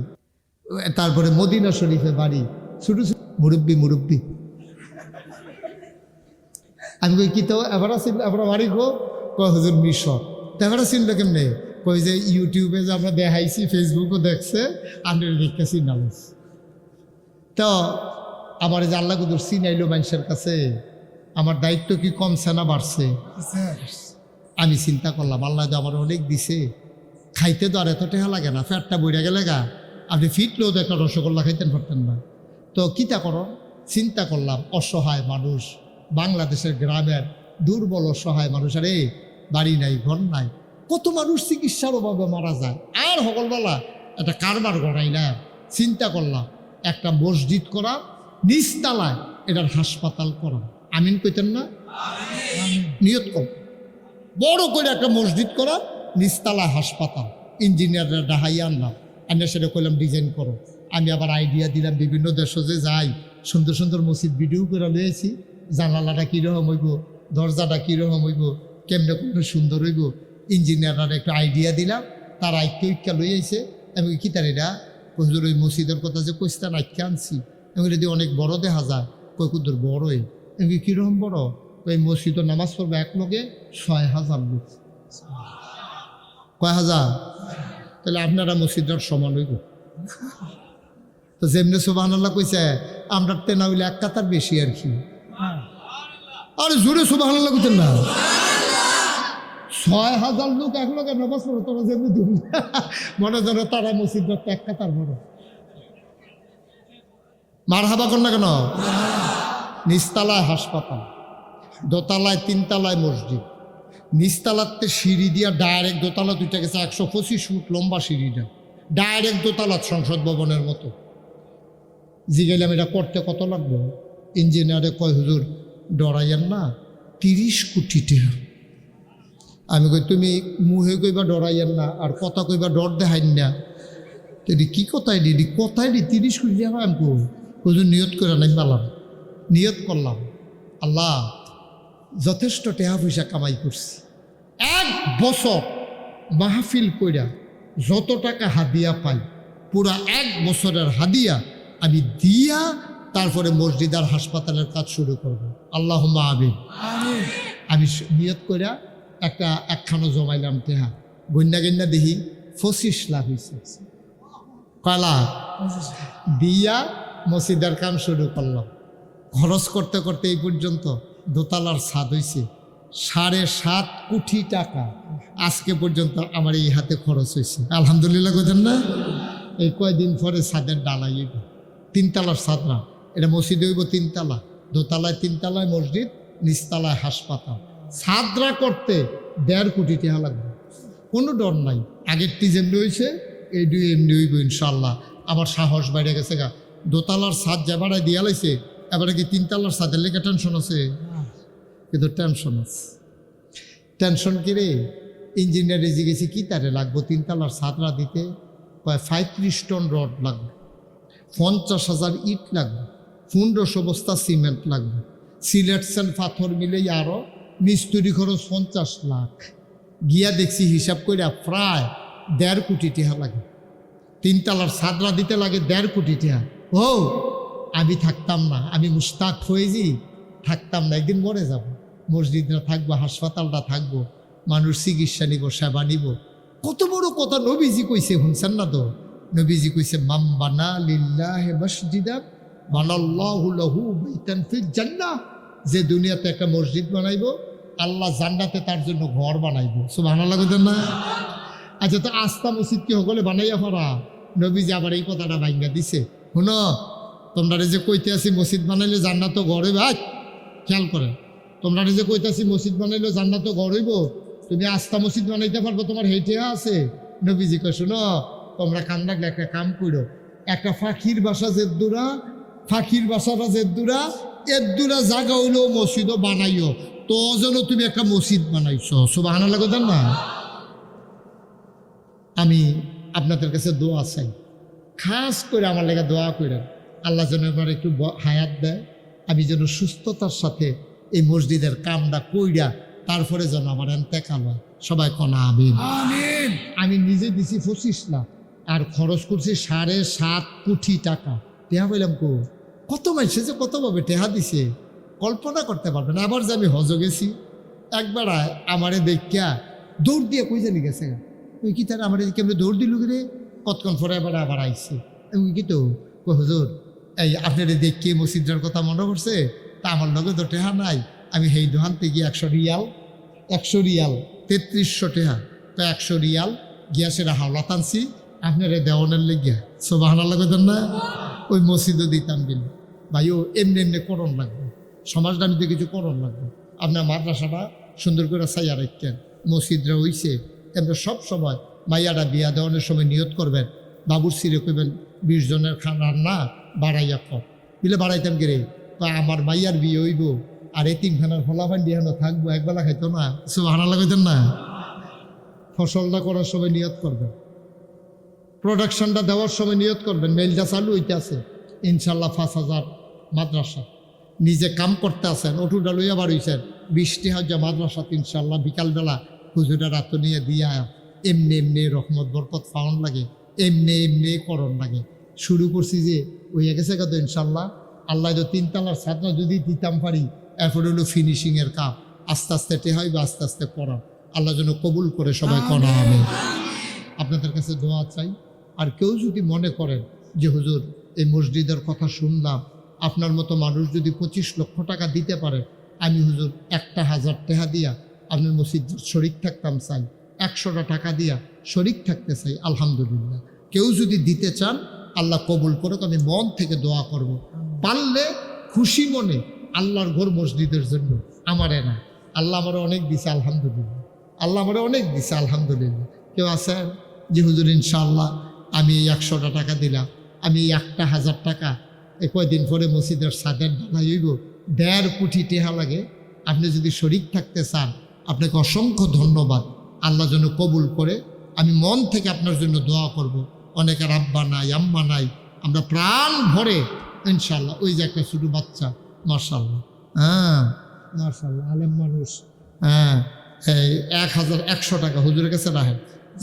তারপরে মদিনা শরীফে বাড়ি, ছোট ছোট মুরব্বী। আমি কই কি তো এবার বাড়ি গো, কয় হুজুর মিশর। তো এবার চিনলো কেমনে? কই যে ইউটিউবে যে আমরা দেখাইছি, ফেসবুকও দেখছে, আমি দেখতেছি নামাজ। তো আমার যে আল্লাহ কুদুর চিনাইলো মানুষের কাছে, আমার দায়িত্ব কি কমছে না বাড়ছে? আমি চিন্তা করলাম আল্লাহ তো আমার অনেক দিছে, খাইতে তো আর এত টেহা লাগে না, ফ্যাটটা বইরা গেলে গা আপনি ফিটলেও তো একটা রসগোল্লা খাইতেন পারতেন না। তো কিতা করো, চিন্তা করলাম অসহায় মানুষ, বাংলাদেশের গ্রামের দুর্বল অসহায় মানুষ, আরে বাড়ি নাই, ঘর নাই, কত মানুষ চিকিৎসার অভাবে মারা যায়। আর সকলবেলা একটা কারবার গড়াই না। চিন্তা করলাম একটা মসজিদ করা, নিচতলায় এটার হাসপাতাল করা। আমিন কইতেন না? নিয়ত কর, বড় করে একটা মসজিদ করা, নিচতলায় হাসপাতাল, ইঞ্জিনিয়াররা ডাহাই আনলাম, আমি সেটা কইলাম ডিজাইন করো। আমি আবার আইডিয়া দিলাম, বিভিন্ন দেশে যে যাই সুন্দর সুন্দর মসজিদ ভিডিও করে লয়েছি, জানালাটা কীরকম হইব, দরজাটা কীরকম হইব, কেমনে কোনো সুন্দর হইব, ইঞ্জিনিয়াররা একটু আইডিয়া দিলাম, তারা ঐক্য লইয়াছে। আমি কি তার এটা হুজুর ওই মসজিদের কথা যে কইস্তান আইক্যা আনছি, আমি যদি অনেক বড় দেখা যায়, কই কুদুর বড়ই। আমি কীরকম বড়? ওই মসজিদও নামাজ পড়বে এক লোকে 6000 লোক। কয় হাজার? তাহলে আপনারা মসজিদের সমান হইব। তো যেমনি সুবহানাল্লাহ কইছে, আমরা তেনা হইলে 1 কাতার বেশি আর কি। আরে জোরে সুবহানাল্লাহ কইতেন না? 6000 লোক এক লোকে নামাজ পড়ো, তোরা যেমনি দূর মনে ধরো তারা মসজিদের 1 কাতার বড়। মারহাবা কর না কেন? নিচতলায় হাসপাতাল, দোতলায় 3 তলায় মসজিদ, নিচতলাতে সিঁড়ি দিয়া ডাইরেক্ট দোতলা, 2টা গেছে 125 ফুট লম্বা সিঁড়িটা, ডাইরেক্ট দোতলা, সংসদ ভবনের মতো। জিগাইলাম এটা করতে কত লাগবে? ইঞ্জিনিয়ারে কয় হুজুর ডরাইয়েন না, 30 কোটি টাকা। আমি কই তুমি মুহে কইবা ডরাইয়েন না, আর কথা কইবা ডর দেখাইন না। তো এটি কী কথাই দি কথাই দি 30 কোটি টাকা। আমি কই হুজুর নিয়ত করে নাই পালাম, নিয়ত করলাম আল্লাহ যথেষ্ট টাকা পয়সা কামাই করছি, 1 বছর মাহফিল কইরা যত টাকা হাদিয়া পাই, পুরা 1 বছরের হাদিয়া আমি দিয়া তারপরে মসজিদ আর হাসপাতালের কাজ শুরু করব। আল্লাহুম্মা আমিন। আমি নিয়ত কইরা একখানো জমাইলাম টেহা, গন্যা দেখি 25 লাখ হয়েছে। কয়লা দিয়া মসজিদের কাম শুরু করলাম। খরচ করতে করতে এই পর্যন্ত দোতলার ছাদ হয়েছে 7.5 কোটি টাকা। আজকে পর্যন্ত আমার এই হাতে খরচ হয়েছে। আলহামদুলিল্লাহ কইতেন না? এই কয়দিন পরে ছাদের ডালাই 3 তলার ছাদ না, এটা মসজিদ হইব 3 তলা, দোতলায় 3 তলায় মসজিদ, নিচতলায় হাসপাতাল। ছাদরা করতে 1.5 কোটি টাকা লাগবে, কোনো ডর নাই। আগেরটি যেমনি হয়েছে এই দুই এমনি হইব ইনশাল্লাহ। আবার সাহস বাইরে গেছে গা, দোতলার ছাদ যা বাড়ায় দিয়া লাইছে, এবারে কি 3 তলার ছাদের লেগে টেনশন আছে? কিন্তু টেনশন আছে। টেনশন কি রে? ইঞ্জিনিয়ারে জিজ্ঞেসি কি তারে লাগবো 3 তলার ছাদরা দিতে? 35 টন রড লাগবে, 50,000 ইট লাগবে, 1500 বস্তা সিমেন্ট লাগবে, সিলেকশন পাথর মিলে আরও মিস্ত্রি খরচ 50 লাখ। গিয়া দেখছি হিসাব করে প্রায় 1.5 কোটি টাকা লাগে। 3 তলার ছাদরা দিতে লাগে 1.5 কোটি টাকা। ও আমি থাকতাম না, আমি মুস্তাক হয়েছি, থাকতাম না, একদিন মরে যাব। মসজিদটা থাকবো, হাসপাতালটা থাকবো, মানুষ চিকিৎসা নিব, সেবা নিব। কত বড় কথা নবীজি কইছে, শুনছেন না তো? নবীজি কইছে মাম বানা লিল্লাহি মসজিদান বানাল্লাহু লাহু বাইতান ফিল জান্নাহ। যে দুনিয়াতে একটা মসজিদ বানাইবো, আল্লাহ জান্নাতে তার জন্য ঘর বানাইবো। সুবহানাল্লাহ কইতেন না? আচ্ছা, তো আস্থা মসজিদ কি হগলে বানাইয়া ফরা? নবীজি আবার এই কথাটা ভাঙ্গা দিছে, শুনো তোমরা যে কইতে আসি মসজিদ বানাইলে জান্নাত ঘর হইব। খেয়াল করে, তোমরা যে কইতে আসি মসজিদ বানাইলে জান্নাত ঘর হইব, তুমি আস্থা মসজিদ বানাইতে পারবো? তোমার হেঁটে আছে? নবীজি কয় শোনো, তোমরা কান লাগলে একটা কাম করো, একটা ফাঁকির বাসা জেদ্দুরা, ফাঁকির বাসাটা জেদ্দুরা, এদ্দুরা জায়গা হইলেও মসজিদও বানাইও, তো যেন তুমি একটা মসজিদ বানাইছো। সুবহানাল্লাহ কইতেন না? আমি আপনাদের কাছে দোয়া চাই, খাস করে আমার লেগে দোয়া করেন, আল্লাহ যেন এবার একটু হায়াত দেয়, আমি যেন সুস্থতার সাথে এই মসজিদের কামটা কইরা তারপরে যেন আমার এন্তেকাল হয়। সবাই কনা আমিন। আমি নিজে দিছি 25 লাখ আর খরচ করছি 7.5 কোটি টাকা। টেহা পাইলাম কত মানুষে যে কতভাবে টেহা দিছে কল্পনা করতে পারবেন। আবার যে আমি হজ গেছি, একবার আমারে দেখিয়া দৌড় দিয়ে কই জানি গেছে, ওই কি তার আমার কেমন দৌড় দিল রে, কতক্ষণ পরে আবার আইসে। আমি কি তো হুজুর এই আপনার দেখিয়ে মসজিদের কথা মনে পড়ছে, তা আমার লগে তো টেহা নাই, আমি সেই দোকানতে গিয়ে 100 রিয়াল 3300 টেহা, তো 100 রিয়াল গিয়া সেটা হাওলাত আনছি আপনার দেওয়ানের লেগিয়া। সুবহানাল্লাহ কইতেন না? ওই মসজিদও দিতাম গেল। ভাইও এমনি এমনি করণ লাগবে, সমাজদানিতে কিছু করণ লাগবে। আপনার মাদ্রাসাটা সুন্দর করে চাইয়া রাখতেন, মসজিদরা হইছে এমনি সব সময়। মাইয়াটা বিয়া দেওয়ানোর সময় নিয়ত করবেন, বাবুর সিরে কইবেন 20 জনের রান্না বাড়াইয়া কর বিলে বাড়াইতাম গেরে, তা আমার মাইয়ার বিয়ে হইব আর এতিমখানার ফলাফান দিয়ানো থাকবো, একবেলা খাইতো না। সুবহানাল্লাহ কইতেন না? ফসলটা করার সময় নিয়ত করবেন, প্রোডাকশনটা দেওয়ার সময় নিয়ত করবেন। মেলটা চালু হইতে আছে ইনশাল্লাহ 5000 মাদ্রাসা নিজে কাম করতে আছেন, অটুটা লইয়া বাড়িয়েছেন 20টি হাজার মাদ্রাসা ইনশাল্লাহ। বিকালবেলা হুজুরা রাত নিয়ে দিয়া এমনি এমনি রহমত বরকত পাওয়ান লাগে, এমনি এমনি করণ লাগে। শুরু করছি যে হইয়া গেছে কত ইনশাল্লাহ। আল্লাহ তো 3 তলার ছাত্র যদি দিতাম পারি, এরপরে হলো ফিনিশিংয়ের কাপ, আস্তে আস্তে টেহাই বা আস্তে আস্তে পড়া। আল্লাহ যেন কবুল করে সবাই করা হবে। আপনাদের কাছে দোয়া চাই। আর কেউ যদি মনে করেন যে হুজুর এই মসজিদের কথা শুনলাম, আপনার মতো মানুষ যদি 25 লক্ষ টাকা দিতে পারে, আমি হুজুর 1000 টাকা দিয়া আপনার মসজিদ শরিক থাকতাম চাই, 100টা টাকা দিয়া শরিক থাকতে চাই, আলহামদুলিল্লাহ। কেউ যদি দিতে চান আল্লাহ কবুল করুক, আমি মন থেকে দোয়া করব। পারলে খুশি মনে আল্লাহর ঘর মসজিদের জন্য, আমারে না, আল্লাহ আমারে অনেক দিছে আলহামদুলিল্লাহ, আল্লাহ আমারে অনেক দিছে আলহামদুলিল্লাহ। কেউ আছেন যে হুজুর ইনশাআল্লাহ আমি এই 100টা টাকা দিলাম, আমি এই 1000 টাকা এই কয়দিন পরে মসজিদের ছাদের ঢালাই হইব, 1.5 কোটি টাকা লাগে, আপনি যদি শরিক থাকতে চান আপনাকে অসংখ্য ধন্যবাদ। আল্লাহ যেন কবুল করে, আমি মন থেকে আপনার জন্য দোয়া করব। অনেকের আব্বা নাই, আম্মা নাই, আমরা প্রাণ ভরে ইনশাল্লাহ। ওই যে একটা ছোটো বাচ্চা, মাশাআল্লাহ, হ্যাঁ মাশাআল্লাহ, আলেম মানুষ, হ্যাঁ, এই 100 টাকা হুজুরের কাছে রাখেন,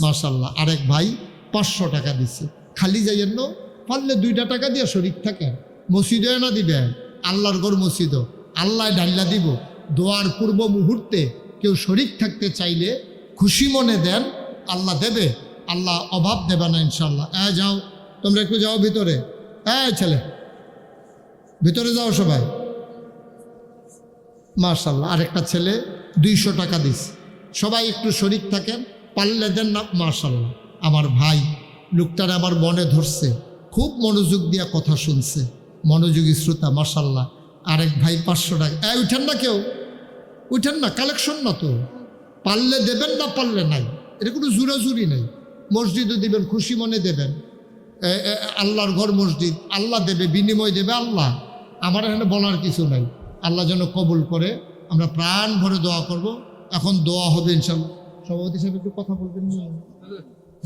মাশাআল্লাহ। আরেক ভাই 500 টাকা দিচ্ছে। খালি যাইয়েন না, পারলে 2টা টাকা দিয়ে শরিক থাকেন, মসজিদে না দিবেন, আল্লাহর ঘর মসজিদও আল্লাহ ডাল্লা দিব। দোয়ার পূর্ব মুহূর্তে কেউ শরিক থাকতে চাইলে খুশি মনে দেন, আল্লাহ দেবে, আল্লাহ অভাব দেবে না ইনশাল্লাহ। যাও তোমরা একটু যাও ভিতরে, ছেলে ভিতরে যাও সবাই, মাশাআল্লাহ। আরেকটা ছেলে 200 টাকা দিস, সবাই একটু শরিক থাকেন, পারলে দেন না, মাশাআল্লাহ। আমার ভাই লোকটার আমার মনে ধরছে, খুব মনোযোগ দিয়া কথা শুনছে, মনোযোগী শ্রোতা, মাশাল্লাহ। আরেক ভাই 500 টাকা। উঠেন না, কেউ উঠেন না, কালেকশন না তো, পারলে দেবেন, না পারলে নাই, এটা কোনো জুরাজুরি নেই। মসজিদও দিবেন, খুশি মনে দেবেন। আল্লাহর ঘর মসজিদ, আল্লাহ দেবে, বিনিময় দেবে আল্লাহ। আমার এখানে বলার কিছু নাই। আল্লাহ যেন কবুল করে, আমরা প্রাণ ভরে দোয়া করব। এখন দোয়া হবে ইনশাল্লাহ। সভাপতি সাহেব একটু কথা বলবেন,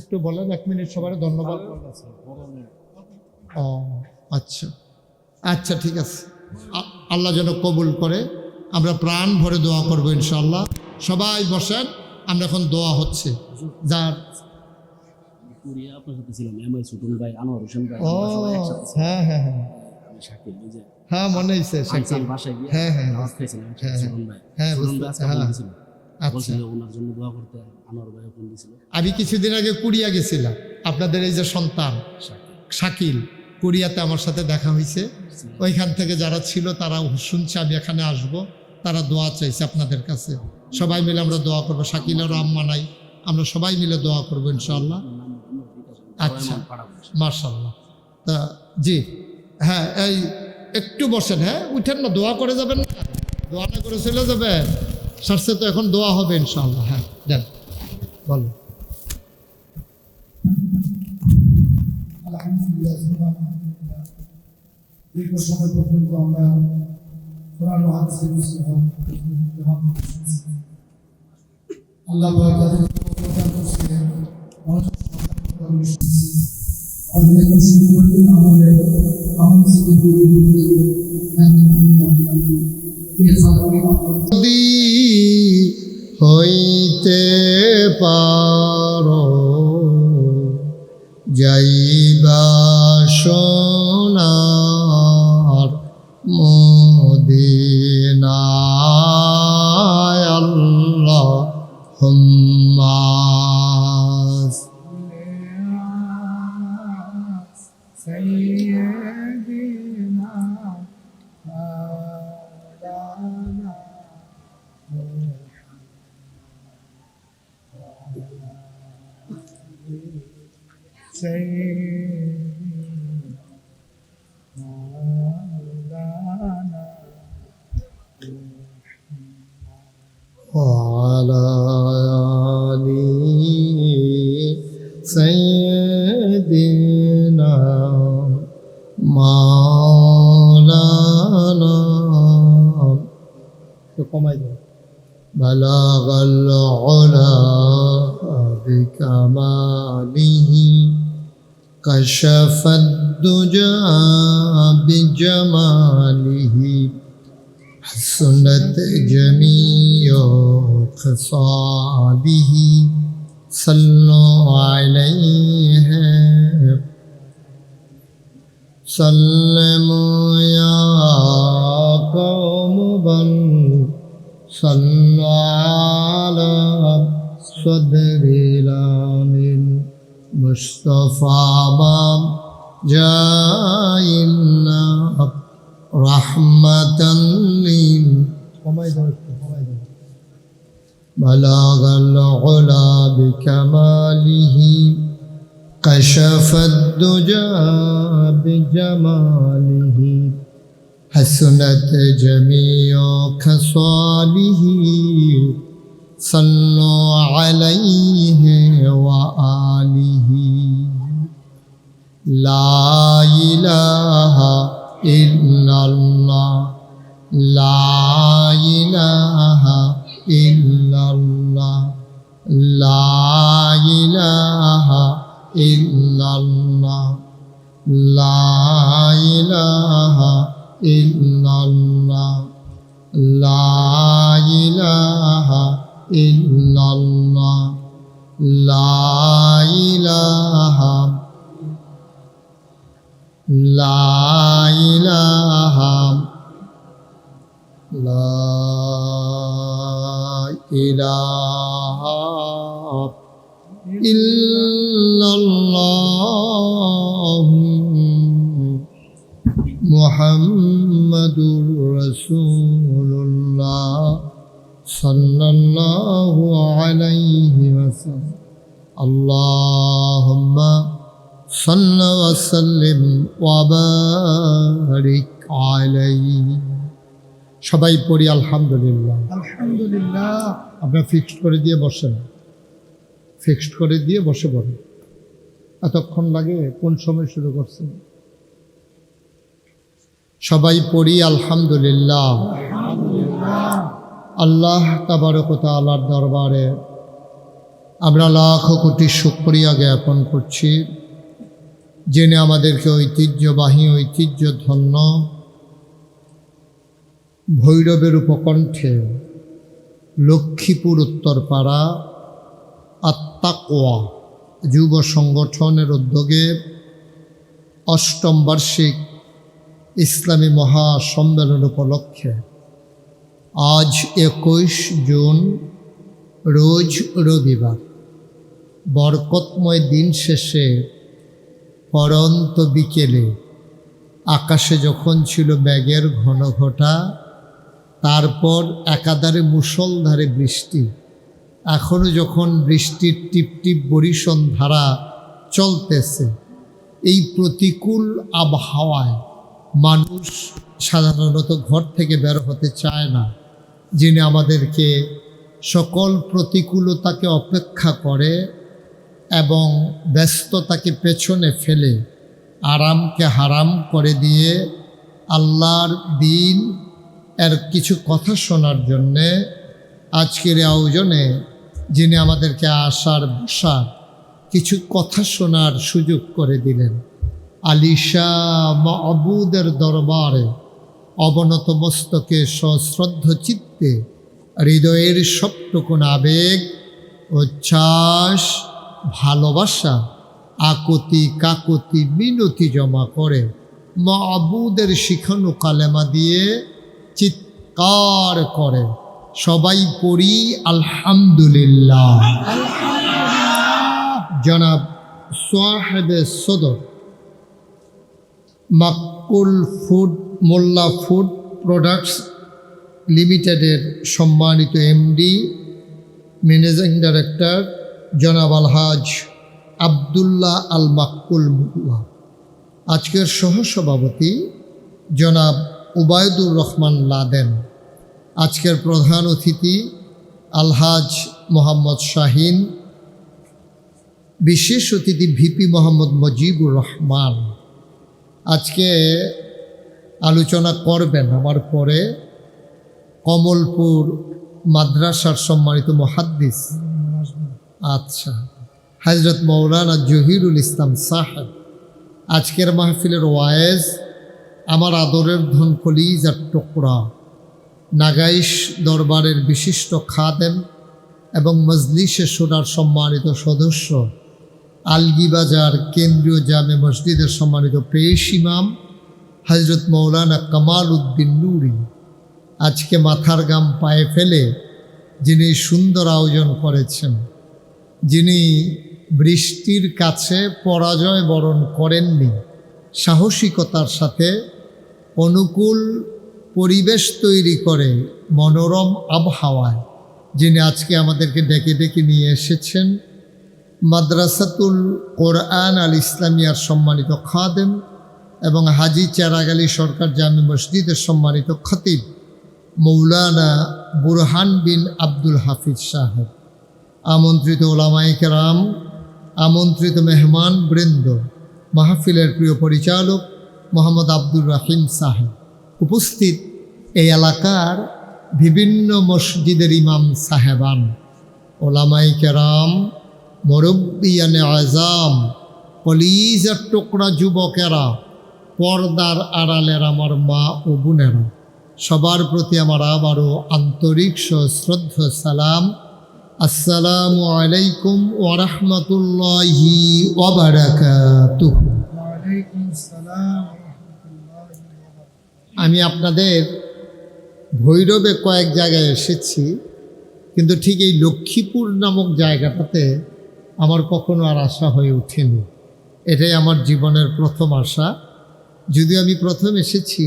একটু বলেন 1 মিনিট। সবার ধন্যবাদ। ও আচ্ছা আচ্ছা, ঠিক আছে। আল্লাহ যেন কবুল করে, আমরা প্রাণ ভরে দোয়া করবো ইনশাল্লাহ। সবাই বসেন, আমরা এখন দোয়া হচ্ছে। যার ও হ্যাঁ হ্যাঁ হ্যাঁ হ্যাঁ, মনে হয়েছে। হ্যাঁ হ্যাঁ আমি কিছুদিন আগে কুড়িয়া গেছিলাম। আপনাদের এই যে সন্তান শাকিল, কুড়িয়াতে আমার সাথে দেখা হয়েছে। ওইখান থেকে যারা ছিল তারা শুনছে আমি এখানে আসব, তারা দোয়া চাইছে আপনাদের কাছে। সবাই মিলে আমরা দোয়া করবো। শাকিলেরও আম্মা নাই, আমরা সবাই মিলে দোয়া করবো ইনশাআল্লাহ। আচ্ছা, মাশাআল্লাহ। তা জি হ্যাঁ, এই একটু বসেন। হ্যাঁ, উঠেন না, দোয়া করে যাবেন না, দোয়া না করে চলে যাবেন। সারসে তো এখন দোয়া হবে ইনশাআল্লাহ। হ্যাঁ দেন, বলো। দীর্ঘ সময় পর্যন্ত আমরা কোরআন ও হাদিসের আল্লাহ তাদের প্রদান করছিলেন। যদি হইতে পারো যাইবা সোনার মদিনায়, আল্লাহুম্মা وعلى آل سيدنا مولانا بلغ العلا بكماله كشف الدجى بجماله حسنت جميع خصاله صلوا عليه سلموا يا قوم بل صلوا على صدر الأمين مصطفى باب جاينا رحمة لل بلغ العلا بكماله كشف الدجى بجماله حسنت جميع خصاله صلوا عليه وآله لا إله إلا الله لا إله إلا الله لا إله إلا الله لا إله إلا الله لا إله إلا الله لا إله لا إله لا إله إلا الله محمد رسول الله صلى الله عليه وسلم اللهم صلى وسلم وبارك عليه সবাই পড়ি আলহামদুলিল্লাহ। আলহামদুলিল্লাহ। আপনারা ফিক্সড করে দিয়ে বসেন, ফিক্সড করে দিয়ে বসে পড়েন। এতক্ষণ লাগে? কোন সময় শুরু করছেন? সবাই পড়ি আলহামদুলিল্লাহ। আল্লাহ তাবারক ওয়া তাআলার দরবারে আমরা লাখ কোটি শুকরিয়া জ্ঞাপন করছি, যিনি আমাদেরকে ঐতিহ্যবাহী ঐতিহ্যধন্য ভৈরবের উপকণ্ঠে লক্ষ্মীপুর উত্তরপাড়া আত্তাকওয়া যুব সংগঠনের উদ্যোগে ৮ম বার্ষিক ইসলামী মহাসম্মেলন উপলক্ষে আজ ২১ জুন রোজ রবিবার বরকতময় দিন শেষে পরন্ত বিকেলে আকাশে যখন ছিল মেঘের ঘন ঘটা, তারপর একাধারে মুষলধারে বৃষ্টি, এখনও যখন বৃষ্টির টিপটিপ বরিশন ধারা চলতেছে, এই প্রতিকূল আবহাওয়ায় মানুষ সাধারণত ঘর থেকে বের হতে চায় না। যিনি আমাদেরকে সকল প্রতিকূলতাকে অপেক্ষা করে এবং ব্যস্ততাকে পেছনে ফেলে আরামকে হারাম করে দিয়ে আল্লাহর দিন এর কিছু কথা শোনার জন্যে আজকের আয়োজনে যিনি আমাদেরকে আসার বসার কিছু কথা শোনার সুযোগ করে দিলেন, আলিশা মাবুদের দরবারে অবনত মস্তকে সশ্রদ্ধ চিত্তে হৃদয়ের সবটুকুন আবেগ, উচ্ছ্বাস, ভালোবাসা, আকুতি কাকুতি মিনতি জমা করে মাবুদের শিখানো কালেমা দিয়ে চিৎকার করে সবাই পড়ি আলহামদুলিল্লাহ। জনাব সাহেবে সদর মাক্কুল ফুড মোল্লা ফুড প্রোডাক্টস লিমিটেডের সম্মানিত এমডি ম্যানেজিং ডাইরেক্টর জনাব আলহাজ আবদুল্লাহ আল মাক্কুল মোল্লা, আজকের সহসভাপতি জনাব উবায়দুর রহমান লাদেন, আজকের প্রধান অতিথি আলহাজ মোহাম্মদ শাহিন, বিশেষ অতিথি ভিপি মোহাম্মদ মজিবুর রহমান। আজকে আলোচনা করবেন আমার পরে কমলপুর মাদ্রাসার সম্মানিত মুহাদ্দিস আচ্ছা হযরত মৌলানা জহিরুল ইসলাম সাহেব। আজকের মাহফিলের ওয়ায়েজ আমার আদরের ধন কলিজার টুকরা নাগাইশ দরবারের বিশিষ্ট খাদেম এবং মজলিসে শোনার সম্মানিত সদস্য, আলগিবাজার কেন্দ্রীয় জামে মসজিদের সম্মানিত পেশ ইমাম হযরত মৌলানা কামাল উদ্দিন নুরি। আজকে মাথার গাম পায়ে ফেলে যিনি সুন্দর আয়োজন করেছেন, যিনি বৃষ্টির কাছে পরাজয় বরণ করেননি, সাহসিকতার সাথে অনুকূল পরিবেশ তৈরি করে মনোরম আবহাওয়ায় যিনি আজকে আমাদেরকে ডেকে ডেকে নিয়ে এসেছেন, মাদ্রাসাতুল কোরআন আল ইসলামিয়ার সম্মানিত খাদেম এবং হাজি চেরাগালী সরকার জামে মসজিদের সম্মানিত খতিব মৌলানা বুরহান বিন আব্দুল হাফিজ সাহেব, আমন্ত্রিত ওলামায়ে কেরাম, আমন্ত্রিত মেহমান বৃন্দ, মাহফিলের প্রিয় পরিচালক মোহাম্মদ আব্দুর রাহিম সাহেব, উপস্থিত এই এলাকার বিভিন্ন মসজিদের ইমাম সাহেবান, ওলামায়ে কেরাম, মুরব্বিয়ানে আযাম, কলিজার টুকরা যুবকেরা, পর্দার আড়ালের আমার মা ও বোনেরা, সবার প্রতি আমার আবারও আন্তরিক সশ্রদ্ধ সালাম। আসসালামু আলাইকুম ওয়া রাহমাতুল্লাহি ওয়া বারাকাতুহু। ওয়ালাইকুম আসসালাম ওয়া রাহমাতুল্লাহি ওয়া বারাকাতুহু। আমি আপনাদের ভৈরবে কয়েক জায়গায় এসেছি, কিন্তু ঠিক এই লক্ষ্মীপুর নামক জায়গাটাতে আমার কখনো আর আশা হয়ে ওঠেনি। এটাই আমার জীবনের প্রথম আশা। যদিও আমি প্রথম এসেছি,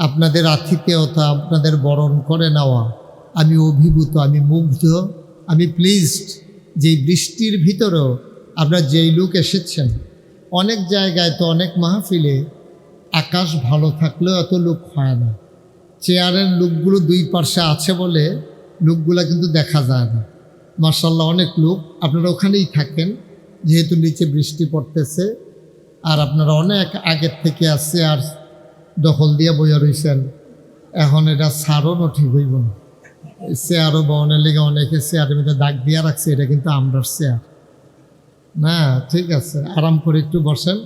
আপনাদের আতিথেয়তা, আপনাদের বরণ করে নেওয়া, আমি অভিভূত, আমি মুগ্ধ, আমি প্লিজড যে বৃষ্টির ভিতরেও আপনারা যেই লোক এসেছেন, অনেক জায়গায় তো অনেক মাহফিলে আকাশ ভালো থাকলেও এত লোক হয় না, চেয়ারের লোকগুলো দুই পার্শ্বে আছে বলে লোকগুলা কিন্তু দেখা যায় না। মার্শাল্লাহ অনেক লোক, আপনারা ওখানেই থাকেন যেহেতু নিচে বৃষ্টি পড়তেছে, আর আপনারা অনেক আগের থেকে আসছে আর দখল দিয়ে বইয়া রয়েছেন। এখন এটা সারও ঠিক হইব না, চেয়ারও বহনের লেগে অনেকে চেয়ারের মধ্যে দাগ দিয়ে রাখছে, এটা কিন্তু আমরার চেয়ার না। ঠিক আছে, আরাম করে একটু বসেন।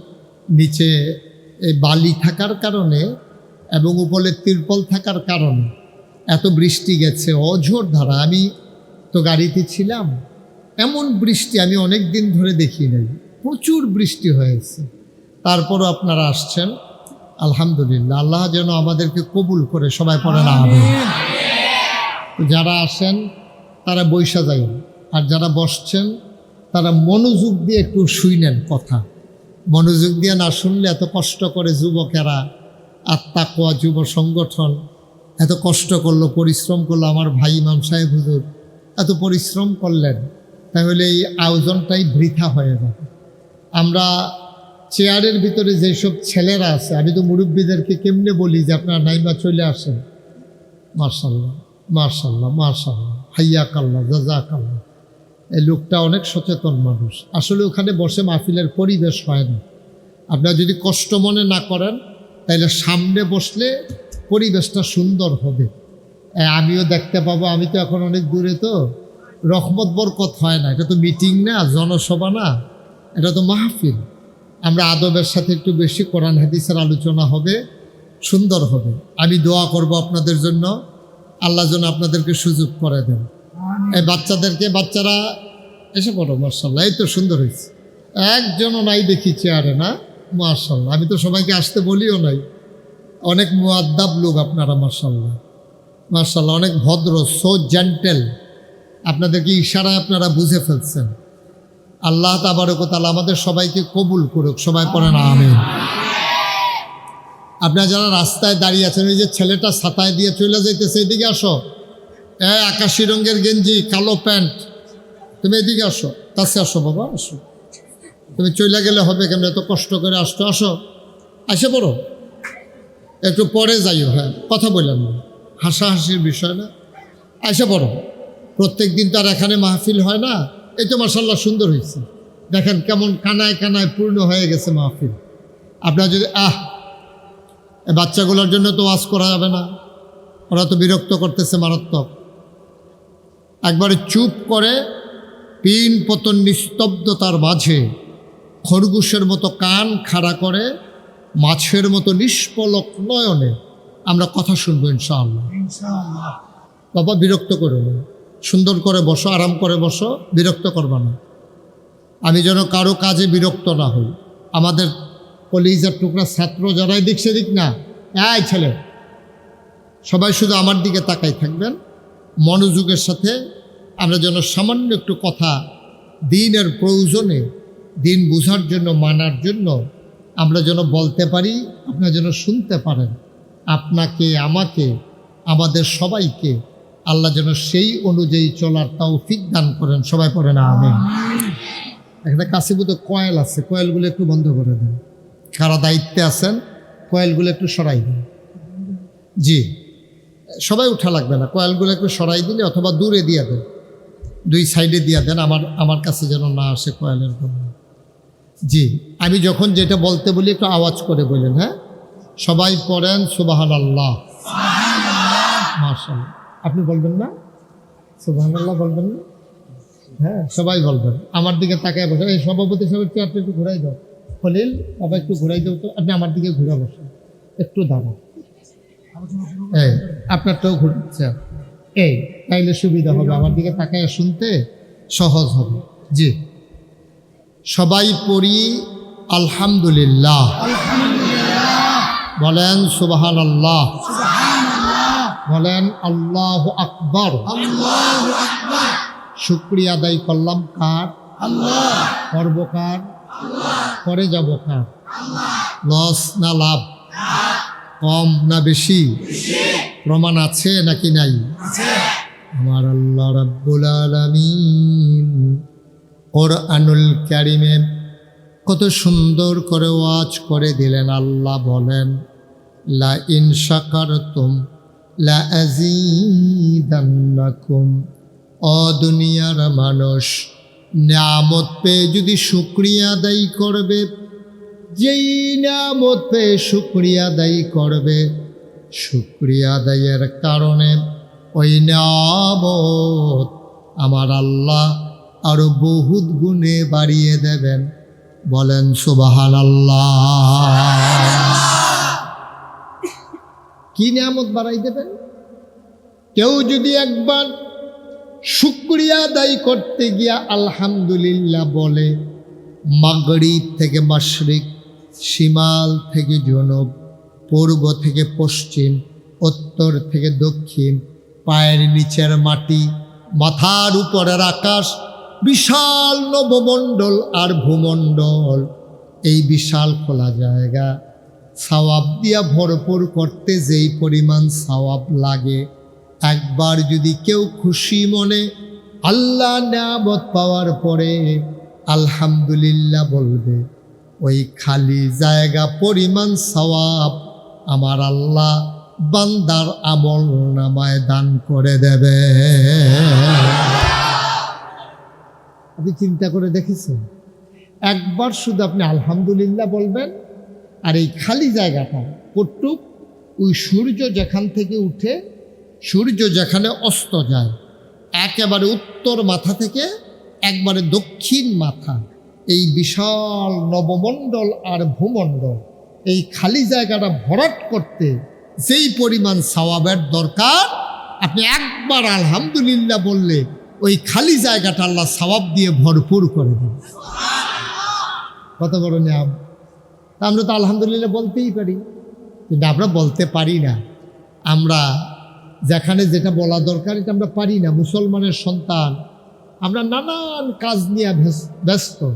নিচে এই বালি থাকার কারণে এবং উপরে তিরপল থাকার কারণে এত বৃষ্টি গেছে অঝোর ধারা। আমি তো গাড়িতে ছিলাম, এমন বৃষ্টি আমি অনেক দিন ধরে দেখি নাই, প্রচুর বৃষ্টি হয়েছে। তারপরও আপনারা আসছেন, আলহামদুলিল্লাহ। আল্লাহ যেন আমাদেরকে কবুল করে, সবাই পড়েন আমিন। যারা আসেন তারা বৈশা যায়, আর যারা বসছেন তারা মনোযোগ দিয়ে একটু শুনেন কথা। মনোযোগ দিয়ে না শুনলে, এত কষ্ট করে যুবকেরা আত্মাকোয়া যুব সংগঠন এত কষ্ট করলো, পরিশ্রম করলো, আমার ভাই ইমাম সাহেব হুজুর এত পরিশ্রম করলেন, তাহলে এই আয়োজনটাই বৃথা হয়ে যাবে। আমরা চেয়ারের ভিতরে যেসব ছেলেরা আছে, আমি তো মুরব্বীদেরকে কেমনে বলি যে আপনারা নাইমা চলে আসেন। মার্শাল্লাহ মার্শাল্লাহ মার্শাল্লাহ, হাইয়াকাল্লাহ জাযাকাল্লাহ। এই লোকটা অনেক সচেতন মানুষ। আসলে ওখানে বসে মাহফিলের পরিবেশ হয় না। আপনারা যদি কষ্ট মনে না করেন তাহলে সামনে বসলে পরিবেশটা সুন্দর হবে, আমিও দেখতে পাবো। আমি তো এখন অনেক দূরে, তো রহমত বরকত হয় না। এটা তো মিটিং না, জনসভা না, এটা তো মাহফিল। আমরা আদবের সাথে একটু বেশি কোরআন হাদিসের আলোচনা হবে, সুন্দর হবে। আমি দোয়া করব আপনাদের জন্য, আল্লাহ যেন আপনাদেরকে সুযোগ করে দেন। এই বাচ্চাদেরকে, বাচ্চারা এসে পড়ো। মার্শাল্লাহ, এই তো সুন্দর হয়েছে। একজনও নাই দেখি চেয়ারে, না? মার্শাল্লাহ, আমি তো সবাইকে আসতে বলিও নাই। অনেক মুআদ্দাব লোক আপনারা, মার্শাল্লাহ মার্শাল্লাহ, অনেক ভদ্র, সো জেন্টেল। আপনাদেরকে ইশারায় আপনারা বুঝে ফেলছেন। আল্লাহ তাবারক ওয়া তাআলা আমাদের সবাইকে কবুল করুক, সবাই পড়েন আমিন। আপনারা যারা রাস্তায় দাঁড়িয়ে আছেন, ওই যে ছেলেটা ছাতায় দিয়ে চলে যাইতেছে, এদিকে আসো। আকাশি রঙের গেঞ্জি, কালো প্যান্ট, তুমি এদিকে আসো, কাছে আসো বাবা, আসো। তুমি চলে গেলে হবে কেমন? এত কষ্ট করে আসতো, আসো, আসে পড়ো। একটু পরে যাইও, হ্যাঁ, কথা বললাম না, হাসাহাসির বিষয় না, আসে পড়ো। প্রত্যেক দিন তো আর এখানে মাহফিল হয় না। এই তো মাশাআল্লাহ সুন্দর হয়েছে, দেখেন কেমন কানায় কানায় পূর্ণ হয়ে গেছে মাহফিল। আপনারা যদি এই বাচ্চাগুলোর জন্য তো ওয়াজ করা যাবে না, ওরা তো বিরক্ত করতেছে মারাত্মক। একবারে চুপ করে পিন পতন নিস্তব্ধতার মাঝে খরগোশের মতো কান খাড়া করে মাছের মতো নিষ্পলক নয়নে আমরা কথা শুনবো ইনশাআল্লাহ। ইনশাআল্লাহ। বাবা বিরক্ত করো না, সুন্দর করে বসো, আরাম করে বসো, বিরক্ত করবা না। আমি যেন কারো কাজে বিরক্ত না হই। আমাদের কলিজার টুকরা ছাত্র যারাই দিক সেদিক না, এই ছেলে সবাই শুধু আমার দিকে তাকাই থাকবেন মনোযোগের সাথে। আমরা যেন সামান্য একটু কথা দিনের প্রয়োজনে, দিন বোঝার জন্য, মানার জন্য আমরা যেন বলতে পারি, আপনারা যেন শুনতে পারেন। আপনাকে, আমাকে, আমাদের সবাইকে আল্লাহ যেন সেই অনুযায়ী চলার তৌফিক দান করেন, সবাই পড়েন আমিন। একটা কাশিবুত কয়েল আছে, কয়েলগুলো একটু বন্ধ করে দেন। কারা দায়িত্বে আছেন কয়েলগুলো একটু সরাই দেন। জি, সবাই উঠা লাগবে না, কয়েলগুলো একটু সরাই দিলে অথবা দূরে দিয়ে দেন, দুই সাইডে দিয়ে দেন, আমার কাছে যেন না আসে কয়েলের জন্য। জি, আমি যখন যেটা বলতে বলি একটু আওয়াজ করে বলেন। হ্যাঁ, সবাই পড়েন সুবহানাল্লাহ। মাশাআল্লাহ, আপনি বলবেন না? সুবহানাল্লাহ বলবেন না? হ্যাঁ, সবাই বলবেন। আমার দিকে তাকায় বসে। এই সভাপতি সাহেব চেয়ারটা একটু ঘুরাই দাও। খলিল বাবা একটু ঘুরাই দাও তো। আপনি আমার দিকে ঘুরে বসেন, একটু দাঁড়ান। এই আপনারটাও ঘুরছে, এই তাইলে সুবিধা হবে, আমার দিকে তাকায় শুনতে সহজ হবে। জি, সবাই পড়ি আলহামদুলিল্লাহ, বলেন সুবহানাল্লাহ, বলেন আল্লাহু আকবার। শুকরিয়া আদায় করলাম কার? আল্লাহ। করব কার? করে যাব কার? লস না লাভ? কম না বেশি? প্রমাণ আছে নাকি নাই? আমার আল্লাহ রাব্বুল আলামিন কোরআনুল কারীমে কত সুন্দর করে ওয়াজ করে দিলেন। আল্লাহ বলেন, লা ইন শাকারতুম লা আযীদান্নাকুম। ও দুনিয়ার মানুষ, নিয়ামত পেয়ে যদি শুকরিয়া আদায় করবে, যেই নিয়ামত পেয়ে শুকরিয়া আদায় করবে, শুকরিয়া আদায়ের কারণে ওই নিয়ামত আমার আল্লাহ আরো বহুত গুণে বাড়িয়ে দেবেন। বলেন সুবহানাল্লাহ। কি নিয়ামত বাড়াই দেবেন? কেউ যদি একবার শুকরিয়া আদায় করতে গিয়া আলহামদুলিল্লাহ বলে, মাগরিব থেকে মাশরিক, শিমাল থেকে জনব, পূর্ব থেকে পশ্চিম, উত্তর থেকে দক্ষিণ, পায়ের নিচের মাটি, মাথার উপরের আকাশ, বিশাল নবমণ্ডল আর ভূমণ্ডল, এই বিশাল খোলা জায়গা সওয়াব দিয়া ভরপুর করতে যেই পরিমাণ সওয়াব লাগে, একবার যদি কেউ খুশি মনে আল্লাহ নিয়ামত পাওয়ার পরে আলহামদুলিল্লাহ বলবে, ওই খালি জায়গা পরিমাণ সওয়াব আমার আল্লাহ বান্দার আমল নামায় দান করে দেবে। আপনি চিন্তা করে দেখেছেন? একবার শুধু আপনি আলহামদুলিল্লাহ বলবেন, আর এই খালি জায়গাটা কটুক, ওই সূর্য যেখান থেকে উঠে সূর্য যেখানে অস্ত যায়, একেবারে উত্তর মাথা থেকে একবারে দক্ষিণ মাথা, এই বিশাল নবমণ্ডল আর ভূমণ্ডল, এই খালি জায়গাটা ভরাট করতে যেই পরিমাণ সওয়াবের দরকার, আপনি একবার আলহামদুলিল্লাহ বললে ওই খালি জায়গাটা আল্লাহ সওয়াব দিয়ে ভরপুর করে দেবে। কত বড় নিয়াম! আমরা তো আলহামদুলিল্লাহ বলতেই পারি, কিন্তু আমরা বলতে পারি না। আমরা যেখানে যেটা বলা দরকার এটা আমরা পারি না। মুসলমানের সন্তান, আমরা নানান কাজ নিয়ে ব্যস্ত।